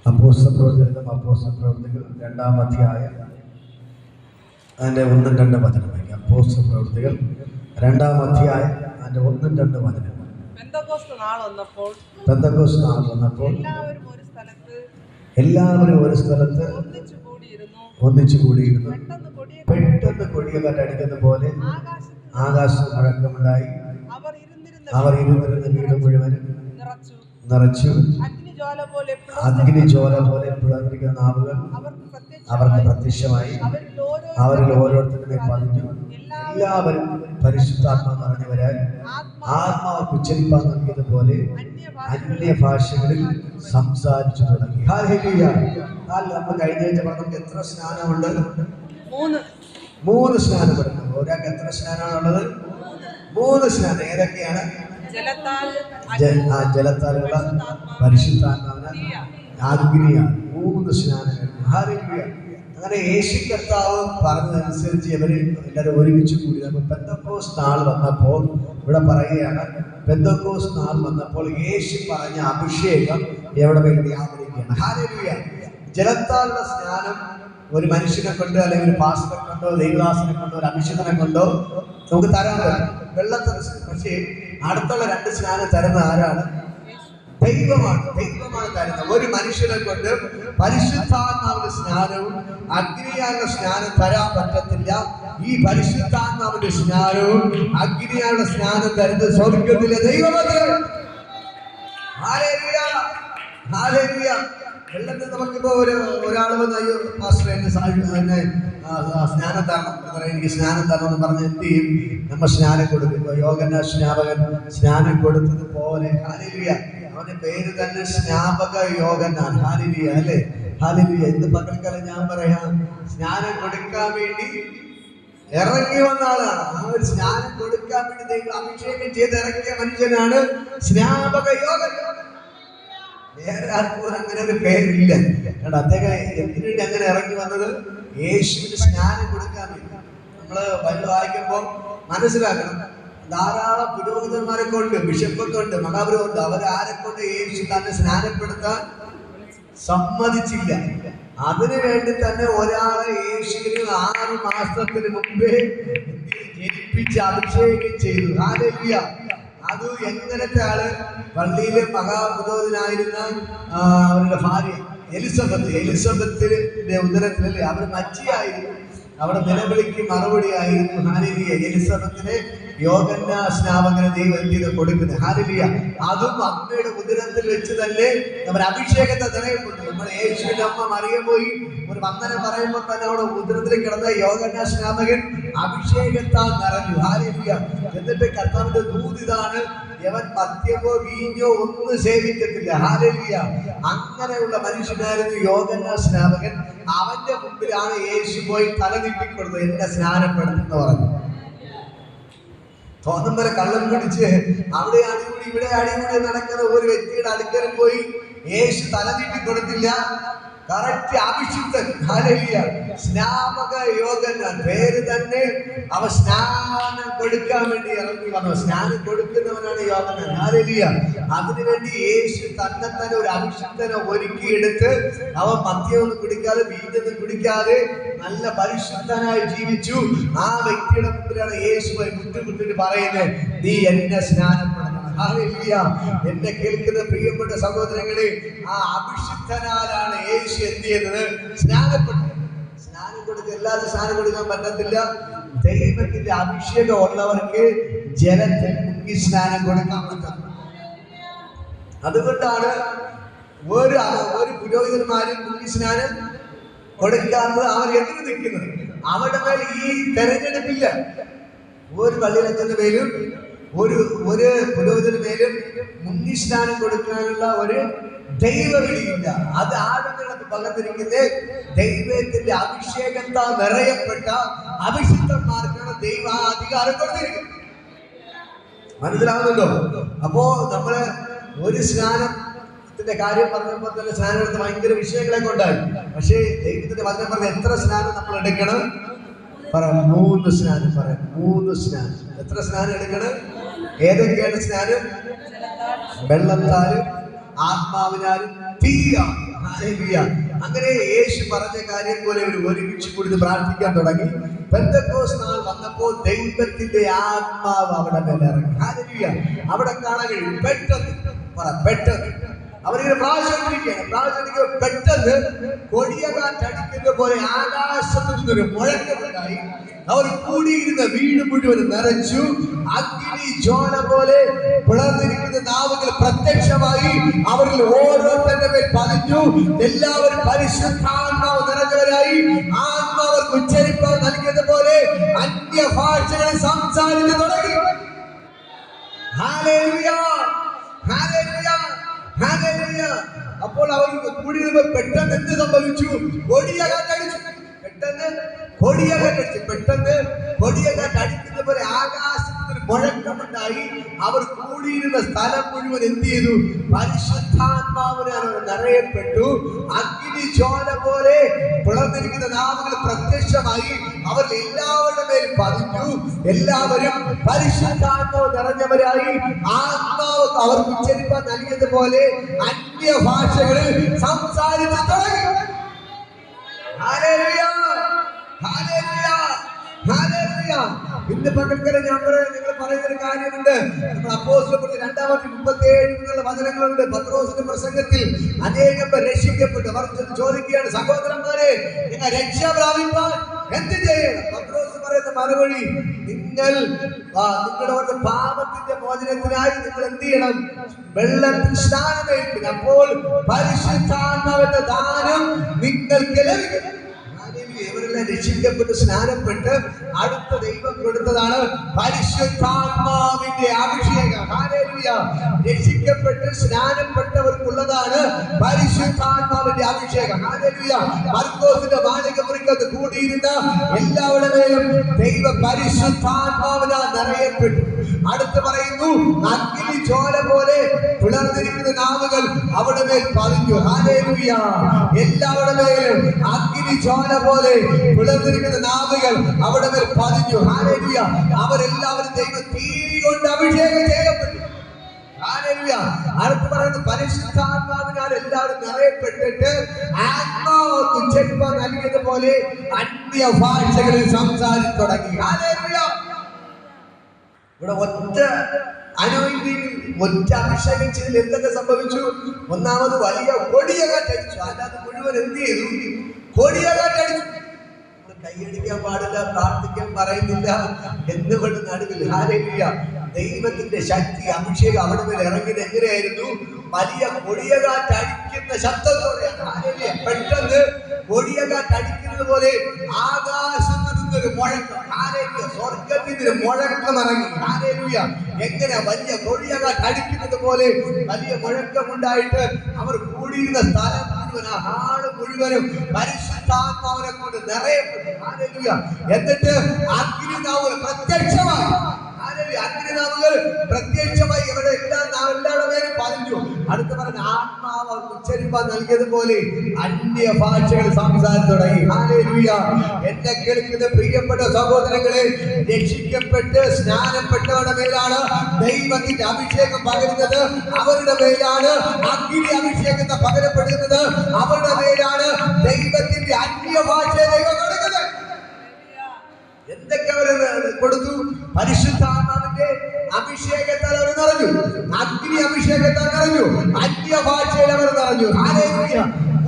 അപ്പോസ്തലപ്രവൃത്തികൾ 2-ാം അധ്യായം അതിൻ്റെ 1-2 വചനം. അപ്പോസ്തലപ്രവൃത്തികൾ 2-ാം അധ്യായം അതിൻ്റെ 1-2 വചനം. പെന്തക്കോസ്ത് നാൾ വന്നപ്പോൾ എല്ലാവരും ഒരു സ്ഥലത്ത് ഒന്നിച്ചു കൂടിയിരുന്നു. പെട്ടെന്ന് കൊടിയ കാറ്റടിക്കുന്ന പോലെ ആകാശത്ത് മുഴക്കമുണ്ടായി. അവർ ഇരുന്നിരുന്ന വീട് മുഴുവനും നിറച്ചു. അഗ്നിജ്വാല പോലെ പിളർന്നിരിക്കുന്ന നാവുകൾ അവർക്ക് പ്രത്യക്ഷമായി. അവരിൽ ഓരോരുത്തരുടെ പതിഞ്ഞു. എല്ലാവരും പരിശുദ്ധാത്മാവ് നിറഞ്ഞവരായി ആത്മാവ് ഉച്ചരിപ്പാൻ നൽകിയതുപോലെ അന്യഭാഷകളിൽ സംസാരിച്ചു തുടങ്ങി. നമ്മൾ കഴിഞ്ഞ ആഴ്ച പറഞ്ഞത് എത്ര സ്നാനമുണ്ട്? 3 സ്നാനപ്പെടുന്നു. ഒരാൾക്ക് എത്ര സ്നാനമാണുള്ളത്? 3 സ്നാനം. ഏതൊക്കെയാണ്? ജലത്താലുള്ള, പരിശുദ്ധാത്മാവിനാൽ, അഗ്നിയാണ്. 3 സ്നാനങ്ങൾ. അങ്ങനെ യേശു കർത്താവ് പറഞ്ഞതനുസരിച്ച് ഇവര് എല്ലാവരും ഒരുമിച്ച് കൂടി. പെന്തക്കോസ്ത് നാൾ വന്നപ്പോൾ ഇവിടെ പറയുകയാണ്, പെന്തക്കോസ്ത് നാൾ വന്നപ്പോൾ യേശു പറഞ്ഞ അഭിഷേകം എവിടെ മേൽ വ്യാപരിക്കുകയാണ്. ഹല്ലേലൂയ. ജലത്താലുള്ള സ്നാനം ഒരു മനുഷ്യനെ കൊണ്ട്, അല്ലെങ്കിൽ ഒരു പാസ്റ്ററെ കൊണ്ടോ, ദൈവദാസനെ കൊണ്ടോ, ഒരു അഭിഷേകനെ കൊണ്ടോ നമുക്ക് തരാൻ പറ്റും. വെള്ളത്തിന്. പക്ഷേ അടുത്തുള്ള 2 സ്നാനം തരുന്ന ആരാണ്? ദൈവമാണ് തരുന്നത്. ഒരു മനുഷ്യനെ കൊണ്ട് പരിശുദ്ധാത്മാവിന്റെ സ്നാനവും അഗ്നിയാലുള്ള സ്നാനം തരാൻ പറ്റത്തില്ല. ഈ പരിശുദ്ധാത്മാവിന്റെ സ്നാനവും അഗ്നിയാലുള്ള സ്നാനം തരുന്നത് സ്വർഗ്ഗത്തിലെ ദൈവമത്രേ. Hallelujah, hallelujah. വെള്ളത്തിൽ നമുക്കിപ്പോ ഒരാൾ വന്ന്, അയ്യോ പാസ്റ്റർ എന്നെ സ്നാനം തരണം, എനിക്ക് സ്നാനം തരണം എന്ന് പറഞ്ഞ് എന്ത് ചെയ്യും? നമ്മൾ സ്നാനം കൊടുക്കുമ്പോൾ യോഹന്നാൻ സ്നാപകൻ സ്നാനം കൊടുത്തതുപോലെ, ഹല്ലേലൂയ, അവന്റെ പേര് തന്നെ സ്നാപക യോഹന്നാൻ. ഹല്ലേലൂയ, അല്ലേ? ഹല്ലേലൂയ. ഇന്ന് പകൽക്കാലം ഞാൻ പറയാം, സ്നാനം കൊടുക്കാൻ വേണ്ടി ഇറങ്ങി വന്ന ആളാണ്. ആ ഒരു സ്നാനം കൊടുക്കാൻ വേണ്ടി ദൈവം അഭിഷേകം ചെയ്ത് ഇറങ്ങിയ മനുഷ്യനാണ് സ്നാപക യോഹന്നാൻ. വേറെ ആർക്കും അങ്ങനെ ഒരു പേരില്ല. അദ്ദേഹം എന്തിനുവേണ്ടി അങ്ങനെ ഇറങ്ങി വന്നത്? യേശുവിന് സ്നാനം കൊടുക്കാൻ വേണ്ടി. നമ്മള് ബൈബിൾ വായിക്കുമ്പോൾ മനസ്സിലാക്കണം, ധാരാളം പുരോഹിതന്മാരെ കൊണ്ട്, ബിഷപ്പൊക്കെ ഉണ്ട്, മഹാപുരോഹിതരുണ്ട്. അവരാരെ കൊണ്ട് യേശു തന്നെ സ്നാനപ്പെടുത്താൻ സമ്മതിച്ചില്ല. അതിനു വേണ്ടി തന്നെ ഒരാളെ യേശുവിന് 6 മാസത്തിന് മുമ്പേ ജനിപ്പിച്ച് അഭിഷേകം ചെയ്തു. ഹല്ലേലൂയ. അത് എങ്ങനത്തെ ആള്? പള്ളിയിലെ മഹാപുരോഹിതനായിരുന്ന അവരുടെ ഭാര്യ എലിസബത്തിന്റെ ഉദരത്തിലല്ലേ, അവർ മച്ചിയായിരുന്നു. അവിടെ നിലവിളിക്ക് മറുപടി ആയിരുന്നു. ഹല്ലേലൂയ. എലിസബത്തിനെ യോഹന്നാൻ സ്നാപകന് ദൈവം ചെയ്ത് കൊടുക്കുന്നത്. ഹല്ലേലൂയ. അതും അമ്മയുടെ ഉദരത്തിൽ വെച്ച് തന്നെ നമ്മൾ അഭിഷേകത്തെ നിറയപ്പെട്ടു. നമ്മുടെ യേശുവിന്റെ അമ്മ മറിയം പോയി ഒരു വന്ദനം പറയുമ്പോൾ തന്നെ അവിടെ ഉദരത്തിൽ കിടന്ന യോഹന്നാൻ സ്നാപകൻ അഭിഷേകത്താൽ നിറഞ്ഞു. ഹല്ലേലൂയ. എന്നിട്ട് കർത്താവിന്റെ ദൂതിതാണ്, യവൻ മദ്യമോ വീഞ്ഞോ ഒന്നും സേവിക്കത്തില്ല. ഹല്ലേലൂയ. അങ്ങനെയുള്ള മനുഷ്യനായിരുന്നു യോഹന്നാൻ സ്നാപകൻ. അവന്റെ മുമ്പിലാണ് യേശു പോയി തല നീട്ടിക്കൊടുത്തത്, എന്നെ സ്നാനപ്പെടുത്തുന്ന പറഞ്ഞു. തോന്നും വരെ കള്ളം പിടിച്ച് അവിടെ അടികൂടി ഇവിടെ അടികൂടി നടക്കുന്ന ഒരു വ്യക്തിയുടെ അടുക്കൽ പോയി യേശു തല നീട്ടിക്കൊടുത്തില്ല. കറക്റ്റ് അഭിഷിക്തൻ. ഹല്ലേലൂയ. സ്നാപക യോഹന്നാൻ പേര് തന്നെ. അവ സ്നാനം കൊടുക്കാൻ വേണ്ടി ഇറങ്ങി വന്നു. സ്നാനം കൊടുക്കുന്നവനാണ് യോഹന്നാൻ. ഹല്ലേലൂയ. അതിനുവേണ്ടി യേശു തന്നെ ഒരു അഭിഷിക്തനെ ഒരുക്കിയെടുത്ത് അവൻ മദ്യമൊന്നും കുടിക്കാതെ വീഞ്ഞൊന്നും കുടിക്കാതെ നല്ല പരിശുദ്ധനായി ജീവിച്ചു. ആ വ്യക്തിയുടെ മുമ്പിലാണ് യേശു മുട്ടുമുട്ടിട്ട് പറയുന്നത്, നീ എന്നെ സ്നാനപ്പെടുത്തണം. ഹല്ലേലൂയ. എന്നെ കേൾക്കുന്ന പ്രിയപ്പെട്ട സഹോദരങ്ങളെ, ആ അഭിഷിക്തനാലാണ് യേശു എന്ത് ചെയ്യുന്നത്? സ്നാനപ്പെട്ടു. സ്നാനം കൊടുക്കുക, എല്ലാവരും സ്നാനം കൊടുക്കാൻ പറ്റത്തില്ല. ദൈവത്തിന്റെ അഭിഷേകം ഉള്ളവർക്ക് ജലത്തിൽ മുങ്ങി സ്നാനം കൊടുക്കാൻ പറ്റും. അതുകൊണ്ടാണ് ഒരു പുരോഹിതന്മാരും മുങ്ങി സ്നാനം കൊടുക്കാത്തത്. അവർ എതിര് നിൽക്കുന്നത്. അവരുടെ മേൽ ഈ തെരഞ്ഞെടുപ്പില്ല. ഒരു പള്ളിയിലച്ഛന്റെ മേലും ഒരു പുരോഹിതന്റെ മേലും മുങ്ങി സ്നാനം കൊടുക്കാനുള്ള ഒരു ദൈവവിളിയില്ല. അത് ആളുകളൊക്കെ പകർന്നിരിക്കുന്നത് ദൈവത്തിന്റെ അഭിഷേകത്താൽ നിറയപ്പെട്ട അഭിഷിക്തന്മാർക്കാണ് ദൈവം ആ അധികാരം കൊടുത്തിരിക്കുന്നത്. മനസ്സിലാവുന്നുണ്ടോ? അപ്പോ നമ്മള് ഒരു സ്നാനത്തിന്റെ കാര്യം പറഞ്ഞപ്പോൾ തന്നെ സ്നാനം എടുത്ത് ഭയങ്കര വിഷയങ്ങളൊക്കെ ഉണ്ടായി. പക്ഷേ ദൈവത്തിന്റെ വചനം പറഞ്ഞ എത്ര സ്നാനം നമ്മൾ എടുക്കണം? പറയാം, 3 സ്നാനം. പറയാം, 3 സ്നാനം. എത്ര സ്നാനം എടുക്കണം? ഏതൊക്കെയാണ് സ്നാനം? വെള്ളത്താലും ആത്മാവിനാലും തീയാണ്. ഹല്ലേലൂയ. അങ്ങനെ യേശു പറഞ്ഞ കാര്യം പോലെ ഇവർ ഒരുമിച്ച് കൂടി പ്രാർത്ഥിക്കാൻ തുടങ്ങി. പെന്തക്കോസ്ത് നാൾ വന്നപ്പോൾ ദൈവത്തിന്റെ ആത്മാവ് അവിടെ മേലെ ഇറങ്ങി. ഹല്ലേലൂയ. അവിടെ കാണാൻ കഴിയും. പെട്ടെന്ന് അവരിങ്ങനെ പ്രാർത്ഥിക്കുകയാണ്. പെട്ടെന്ന് കൊടിയ കാറ്റടിക്കുന്ന പോലെ ആകാശത്തു നിന്നൊരു മുഴക്കമുണ്ടായി. അവർ കൂടിയിരുന്ന വീട് മുഴുവൻ നിറച്ചു. അഗ്നി ജ്വാല പോലെ പിളർന്നിരിക്കുന്ന നാവുകൾ പ്രത്യക്ഷമായി അവരിൽ ഓരോരുത്തരുടെ മേൽ പതിഞ്ഞു. എല്ലാവരും പരിശുദ്ധാത്മാവ് നിറഞ്ഞവരായി. ആത്മാവർക്ക് ഉച്ചരിപ്പാൻ നൽകിയത് പോലെ അന്യഭാഷകളിൽ സംസാരിച്ചു തുടങ്ങി. Hallelujah, hallelujah, hallelujah. അപ്പോൾ അവർ കൂടിയിരുന്നപ്പോൾ പെട്ടെന്ന് എന്ത് സംഭവിച്ചു? കൊടിയ കാറ്റടിച്ചു. പെട്ടെന്ന് കൊടിയ കാറ്റടിക്കുന്ന പോലെ ആകാശത്തിന് മുഴക്കമുണ്ടായി. അവർ കൂടിയിരുന്ന സ്ഥലം മുഴുവൻ എന്ത് ചെയ്തു? പരിശുദ്ധാത്മാവിനാൽ നിറയപ്പെട്ടു. അഗ്നി ജ്വാല പോലെ പിളർന്നിരിക്കുന്ന നാവുകൾ പ്രത്യക്ഷമായി അവർ എല്ലാവരുടെ മേൽ പതിഞ്ഞു. എല്ലാവരും പരിശുദ്ധാത്മാവ് നിറഞ്ഞവരായി. ആത്മാവ് അവർക്ക് ഉച്ചരിപ്പാൻ നൽകിയതുപോലെ അന്യഭാഷകളിൽ സംസാരിച്ചു തുടങ്ങി. Hallelujah, hallelujah, hallelujah. ഇന്ന് പകൽക്കാലം നിങ്ങൾ പറയുന്ന ഒരു കാര്യമുണ്ട്. നമ്മൾ അപ്പോസ്തലപ്രവൃത്തി 2:37 വചനങ്ങളുണ്ട്. പത്രോസിന്റെ പ്രസംഗത്തിൽ അനേകം പേർ രക്ഷിക്കപ്പെട്ടു. അവർ ചോദിക്കുകയാണ്, സഹോദരന്മാരെ, നിങ്ങൾ രക്ഷ പ്രാപിപ്പാൻ എന്ത് ചെയ്യണം? പത്രോസ് പറയുന്ന മറുപടി, നിങ്ങളുടെ പാപത്തിന്റെ മോചനത്തിനായി നിങ്ങൾ എന്ത് ചെയ്യണം? വെള്ളത്തിൽ സ്നാനമേൽപ്പിക്കണം. അപ്പോൾ പരിശുദ്ധാത്മാവിന്റെ ദാനം നിങ്ങൾക്ക് ലഭിക്കും. ഇവരെല്ലാം രക്ഷിക്കപ്പെട്ട് സ്നാനപ്പെട്ട് അടുത്ത ദൈവം കൊടുത്തതാണ് പരിശുദ്ധാത്മാവിന്റെ അഭിഷേകം. ഹല്ലേലൂയ. രക്ഷിക്കപ്പെട്ട് സ്നാനപ്പെട്ടവർക്കുള്ളതാണ് പരിശുദ്ധാത്മാവിന്റെ അഭിഷേകം. ഹല്ലേലൂയ. മർക്കോസിന്റെ മാളികമുറിക്കകത്ത് കൂടിയിരുന്ന എല്ലാവരുടെ മേലും ദൈവ പരിശുദ്ധാത്മാവിനാൽ നിറയപ്പെട്ടു. അടുത്ത് പറയുന്നു, അഗ്നി ജ്വാല പോലെ പിളർന്നിരിക്കുന്ന നാവുകൾ അവിടെ മേൽ പതിഞ്ഞു. ഹല്ലേലൂയ. എല്ലാവരുടെ മേലും അഗ്നി ജ്വാല പോലെ പിളർന്നിരിക്കുന്ന നാവുകൾ അവിടെ മേൽ പതിഞ്ഞു. ഹല്ലേലൂയ. അവരെല്ലാവരും ദൈവ തീ കൊണ്ട് അഭിഷേകം ചെയ്യപ്പെട്ടു. ഹല്ലേലൂയ. അടുത്ത് പറയുന്നത്, പരിശുദ്ധാത്മാവിനാൽ എല്ലാവരും നിറയപ്പെട്ടിട്ട് ആത്മാവ് ഉച്ചരിപ്പാൻ നൽകിയതുപോലെ അന്യഭാഷകളിൽ സംസാരിച്ചു തുടങ്ങി. ഹല്ലേലൂയ. ഇവിടെ ഒറ്റ അഭിഷേകം ചെയ്തതിൽ എന്തൊക്കെ സംഭവിച്ചു? ഒന്നാമത് വലിയ കൊടിയ കാറ്റടിച്ചു. അല്ലാതെ മുഴുവൻ എന്ത് ചെയ്തു? കൊടിയ കാറ്റടിച്ചു. കൈയടിക്കാൻ പാടില്ല, പ്രാർത്ഥിക്കാൻ പറയുന്നില്ല എന്നുകൊണ്ട് നടുവിൽ. ഹല്ലേലൂയ. ദൈവത്തിന്റെ ശക്തി അഭിഷേകം അവിടെ മേൽ ഇറങ്ങിയത് എങ്ങനെയായിരുന്നു? വലിയ കൊടിയ കാറ്റടിക്കുന്ന ശബ്ദത്തോടെയാണ്. ഹല്ലേലൂയ. പെട്ടെന്ന് കൊടിയ കാറ്റടിക്കുന്നത് പോലെ ആകാശത്ത് നിന്നൊരു മുഴക്കം. ഹല്ലേലൂയ. സ്വർഗ്ഗത്തിൽ നിന്ന് മുഴക്കം ഇറങ്ങി. ഹല്ലേലൂയ. എങ്ങനെ? വലിയ കൊടിയ കാറ്റടിക്കുന്നത് പോലെ വലിയ മുഴക്കമുണ്ടായിട്ട് അവർ കൂടിയിരുന്ന സ്ഥലം മുഴുവൻ, ആ ഹാള് മുഴുവനും പരിശുദ്ധാത്മാവിനെ കൊണ്ട് നിറയപ്പെട്ടു. ഹല്ലേലൂയ. എന്നിട്ട് അഗ്നിനാവുകൾ പ്രത്യക്ഷമായി. അഗ്നിനാവുകൾ പ്രത്യക്ഷമായി ഇവിടെ എല്ലാവരുടെ മേലും പതിഞ്ഞു. അടുത്ത് പറഞ്ഞ ആത്മാവ് ഉച്ചരിപ്പാൻ നൽകിയതുപോലെ അന്യ ഭാഷകൾ സംസാരിച്ചു തുടങ്ങി. ഹല്ലേലൂയ. എന്നെ കേൾക്കുന്ന പ്രിയപ്പെട്ട സഹോദരങ്ങളെ, രക്ഷിക്കപ്പെട്ട് സ്നാനപ്പെട്ടവരുടെ മേലാണ് ദൈവത്തിന്റെ അഭിഷേകം പകരുന്നത്. അവരുടെ മേലാണ് അഗ്നി അഭിഷേകത്തെ പകരപ്പെടുന്നത്. അവരുടെ മേലാണ് ദൈവത്തിന്റെ അന്യഭാഷ ദൈവം കൊടുക്കുന്നത്. എന്തൊക്കെ അവർ കൊടുത്തു? പരിശുദ്ധാത്മാവിന്റെ അഭിഷേകത്താൽ അവർ നിറഞ്ഞു. അഗ്നി അഭിഷേകത്താൽ നിറഞ്ഞു. അന്യഭാഷയിൽ അവർ നിറഞ്ഞു. ഹല്ലേലൂയ.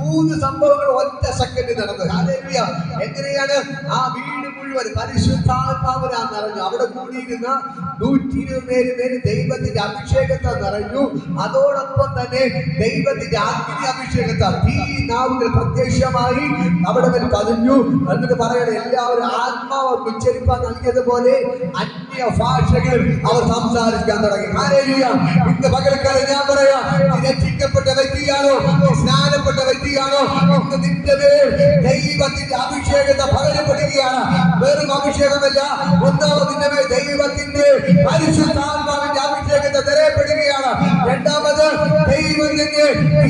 3 സംഭവങ്ങൾ ഒറ്റ സെക്കൻഡിൽ നടന്നു. ഹല്ലേലൂയ. എങ്ങനെയാണ്? ആ വീട് മുഴുവൻ പരിശുദ്ധാത്മാവിനാൽ നിറഞ്ഞു. അവിടെ കൂടിയിരുന്ന 120 പേര് ദൈവത്തിന്റെ അഭിഷേകത്താൽ നിറഞ്ഞു. അതോടൊപ്പം തന്നെ ദൈവത്തിന്റെ അഗ്നി അഭിഷേകത്താൽ ഈ നാവുകൾ പ്രത്യക്ഷമായി അവിടെ മേൽ പതിഞ്ഞു. എന്നിട്ട് പറയണേ, എല്ലാവരും ആത്മാവ് ഉച്ചരിപ്പാൻ നൽകിയതുപോലെ അന്യ ഭാഷകൾ അവർ സംസാരിക്കാൻ തുടങ്ങി. ഹല്ലേലൂയ. ഇന്ന് പകൽക്കാലം ഞാൻ പറയാം, രക്ഷിക്കപ്പെട്ട വ്യക്തിയാണോ, സ്നാനപ്പെട്ട വ്യക്തിയാണോ, ഇന്ന് നിന്റെ മേൽ ദൈവത്തിന്റെ അഭിഷേകത്തെ പകരപ്പെടുകയാണ്. വെറും അഭിഷേകമല്ല, ഒന്നാമത് നിന്റെ മേൽ ദൈവത്തിന്റെ പരിശുദ്ധാത്മാവിന്റെ അഭിഷേകത്തെ നിറയപ്പെടുകയാണ്. രണ്ടാമത് ദൈവത്തിന്റെ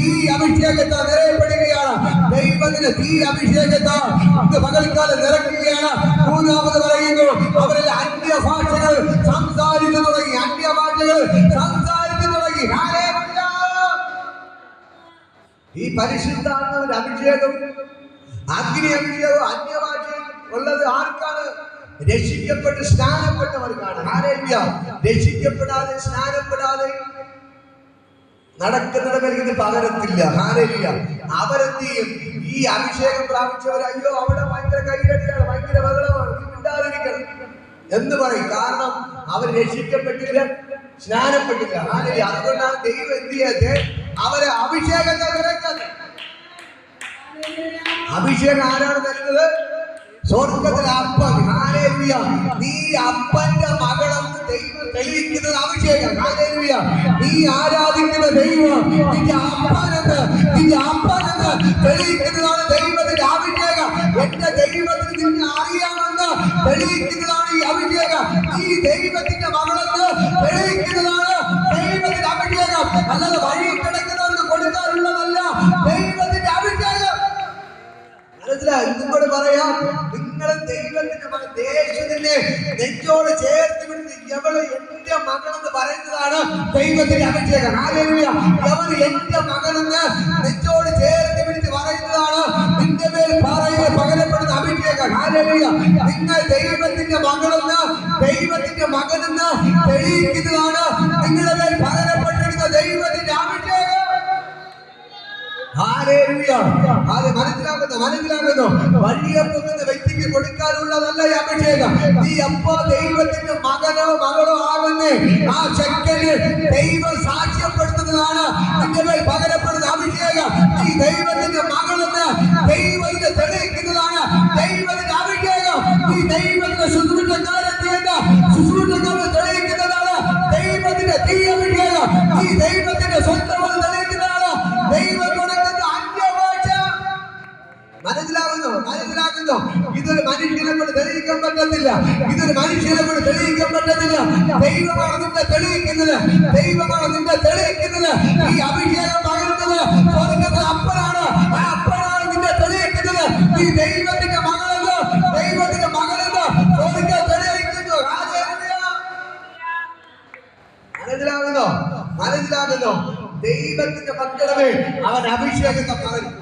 ഈ അഭിഷേകത്തെ നിറയപ്പെടുകയാണ്. ദൈവത്തിന്റെ ഈ അഭിഷേകത്തെ ഇന്ന് പകൽക്കാലം നിറയ്ക്കുകയാണ്. മൂന്നാമത് പറയുന്നു, അവരിൽ അന്യഭാഷകൾ സംസാരിച്ചു തുടങ്ങി. അന്യഭാഷകൾ സംസാരിച്ചു തുടങ്ങി. ഹല്ലേലൂയ, ഈ പരിശുദ്ധാത്മാവിന്റെ അഭിഷേകം, അഗ്നി അഭിഷേകം, അന്യഭാഷയും ഉള്ളത് ആർക്കാണ്? രക്ഷിക്കപ്പെട്ട് സ്നാനപ്പെട്ടവർക്കാണ്. ഹല്ലേലൂയ. രക്ഷിക്കപ്പെടാതെ സ്നാനപ്പെടാതെ നടക്കുന്നവർ ഇത് പകരത്തില്ല. ഹല്ലേലൂയ. അവരെന്ത് ചെയ്യും? ഈ അഭിഷേകം പ്രാപിച്ചവർ, അയ്യോ അവിടെ ഭയങ്കര കൈയടിയാണ്, ഭയങ്കര ബഹളമാണ്, മിണ്ടാതിരിക്കണം എന്ന് പറയും. കാരണം അവർ രക്ഷിക്കപ്പെട്ടില്ല, സ്നാനപ്പെട്ടില്ല. ഹല്ലേലൂയ. അതുകൊണ്ടാണ് ദൈവം എന്ത് ചെയ്യാതെ അവരെ അഭിഷേകത്തെ വിലക്കുന്നത്. അഭിഷേകം ആരാണ് തരുന്നത്? സ്വർഗത്തിലെ അപ്പൻ. ഹല്ലേലൂയ. നീ അപ്പന്റെ മകളെന്ന് ദൈവം തെളിയിക്കുന്നത് അഭിഷേകം. ഹല്ലേലൂയ. നീ ആരാധിക്കുന്ന ദൈവം നിന്റെ അപ്പനെന്ന് തെളിയിക്കുന്നതാണ് ദൈവത്തിന്റെ അഭിഷേകം. എന്റെ ദൈവത്തിന് നിന്നെ അറിയാമെന്ന് തെളിയിക്കുന്നതാണ് ഈ അഭിഷേകം. ഈ ദൈവത്തിന്റെ മകളെന്ന് തെളിയിക്കുന്നതാണ് ദൈവത്തിന്റെ അഭിഷേകം. അല്ലാതെ വഴി കിടക്കുന്നവർക്ക് കൊടുക്കാറുള്ളതല്ല ദൈവത്തിന്റെ അഭിഷേകം. നിങ്ങളോട് പറയാം, നിങ്ങൾ ദൈവത്തിന്റെ മകൻ, യേശുവിനെ നെഞ്ചോട് ചേർത്ത് പിടിച്ച് എവള് എന്റെ മകളെന്ന് പറയുന്നതാണ് ദൈവത്തിന്റെ അഭിഷേകം. ഹല്ലേലൂയ. എവള് എന്റെ മകനെന്ന് നെഞ്ചോട് ചേർത്ത് പിടിച്ച് പറയുന്നതാണ് നിന്റെ മേൽ പകരപ്പെടുന്ന അഭിഷേകം. ഹല്ലേലൂയ. നിങ്ങൾ ദൈവത്തിന്റെ മകനെന്ന് തെളിയിക്കുന്നതാണ് നിങ്ങളുടെ മേൽ പകരപ്പെട്ടിരുന്ന ദൈവത്തിന്റെ അഭിഷേകം. ഹല്ലേലൂയ. അത് മനസ്സിലാക്കുന്നു. വഴിയപ്പൊക്കുന്ന വ്യക്തിക്ക് കൊടുക്കാനുള്ളതല്ല ഈ അഭിഷേകം. നീ എപ്പോ ദൈവത്തിന്റെ മകനോ മകളോ ആകുന്നേ, ആ ചെക്കന് ദൈവം സാക്ഷ്യപ്പെടുത്തുന്നതാണ് നിന്റെ മേൽ പകരപ്പെടുന്ന അഭിഷേകം. നീ ദൈവത്തിന്റെ മകളെന്ന് ദൈവത്തെ തെളിയിക്കുന്നതാണ് ദൈവത്തിന്റെ അഭിഷേകം. നീ ദൈവത്തിന്റെ ശുശ്രൂഷക്കാരെ തെളിയിക്കുന്നതാണ് ദൈവത്തിന്റെ തീ അഭിഷേകം. നീ ദൈവത്തിന്റെ സ്വന്തമെന്ന് തെളിയിക്കുന്നതാണ് ദൈവം. മനസ്സിലാകുന്നു. ഇതൊരു മനുഷ്യനെ കൊണ്ട് തെളിയിക്കാൻ പറ്റത്തില്ല. ദൈവമാണ് നിന്നെ തെളിയിക്കുന്നത്. ഈ അഭിഷേകം പകരുന്നത് സ്വർഗ്ഗത്തിലെ അപ്പനാണ്. ആ അപ്പനാണ് നിന്നെ തെളിയിക്കുന്നത്. ഈ ദൈവത്തിന്റെ മകളെന്ന് സ്വർഗ്ഗം തെളിയിക്കുന്നു. മനസ്സിലാകുന്നു. ദൈവത്തിന്റെ മക്കളെ അവൻ അഭിഷേകത്തെ പകരും.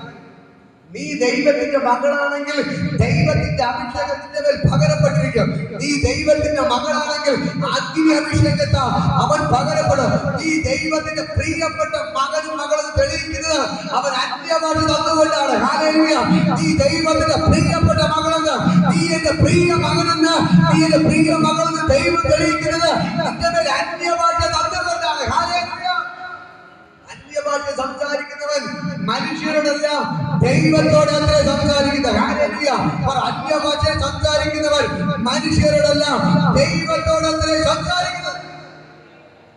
നീ ദൈവത്തിന്റെ മകളാണെങ്കിൽ ദൈവത്തിന്റെ അഭിഷേകത്തിന്റെ മേൽ പകരപ്പെട്ടിരിക്കും. നീ ദൈവത്തിന്റെ മകളാണെങ്കിൽ അഗ്നി അഭിഷേകത്താ അവൻ പകരപ്പെടും. നീ ദൈവത്തിന്റെ പ്രിയപ്പെട്ട മകനും മകളും തെളിയിക്കുന്നത് അവൻ അന്യഭാഷ തന്നുകൊണ്ടാണ്. ഹല്ലേലൂയ. നീ ദൈവത്തിന്റെ പ്രിയപ്പെട്ട മകളെന്ന്, നീ എന്റെ പ്രിയ മകനെന്ന്, നീ എന്റെ പ്രിയ മകളെന്ന് ദൈവം തെളിയിക്കുന്നത് നിന്റെ മേൽ അന്യഭാഷ തന്നുകൊണ്ടാണ്. ഹല്ലേലൂയ. അന്യഭാഷ സംസാരിക്കുന്നവൻ മനുഷ്യരോടല്ല ദൈവത്തോടല്ലേ സംസാരിക്കുന്നത്. ഹല്ലേലൂയ. അന്യഭാഷ സംസാരിക്കുന്നവൻ മനുഷ്യരോടല്ല ദൈവത്തോടല്ലേ സംസാരിക്കുന്നത്.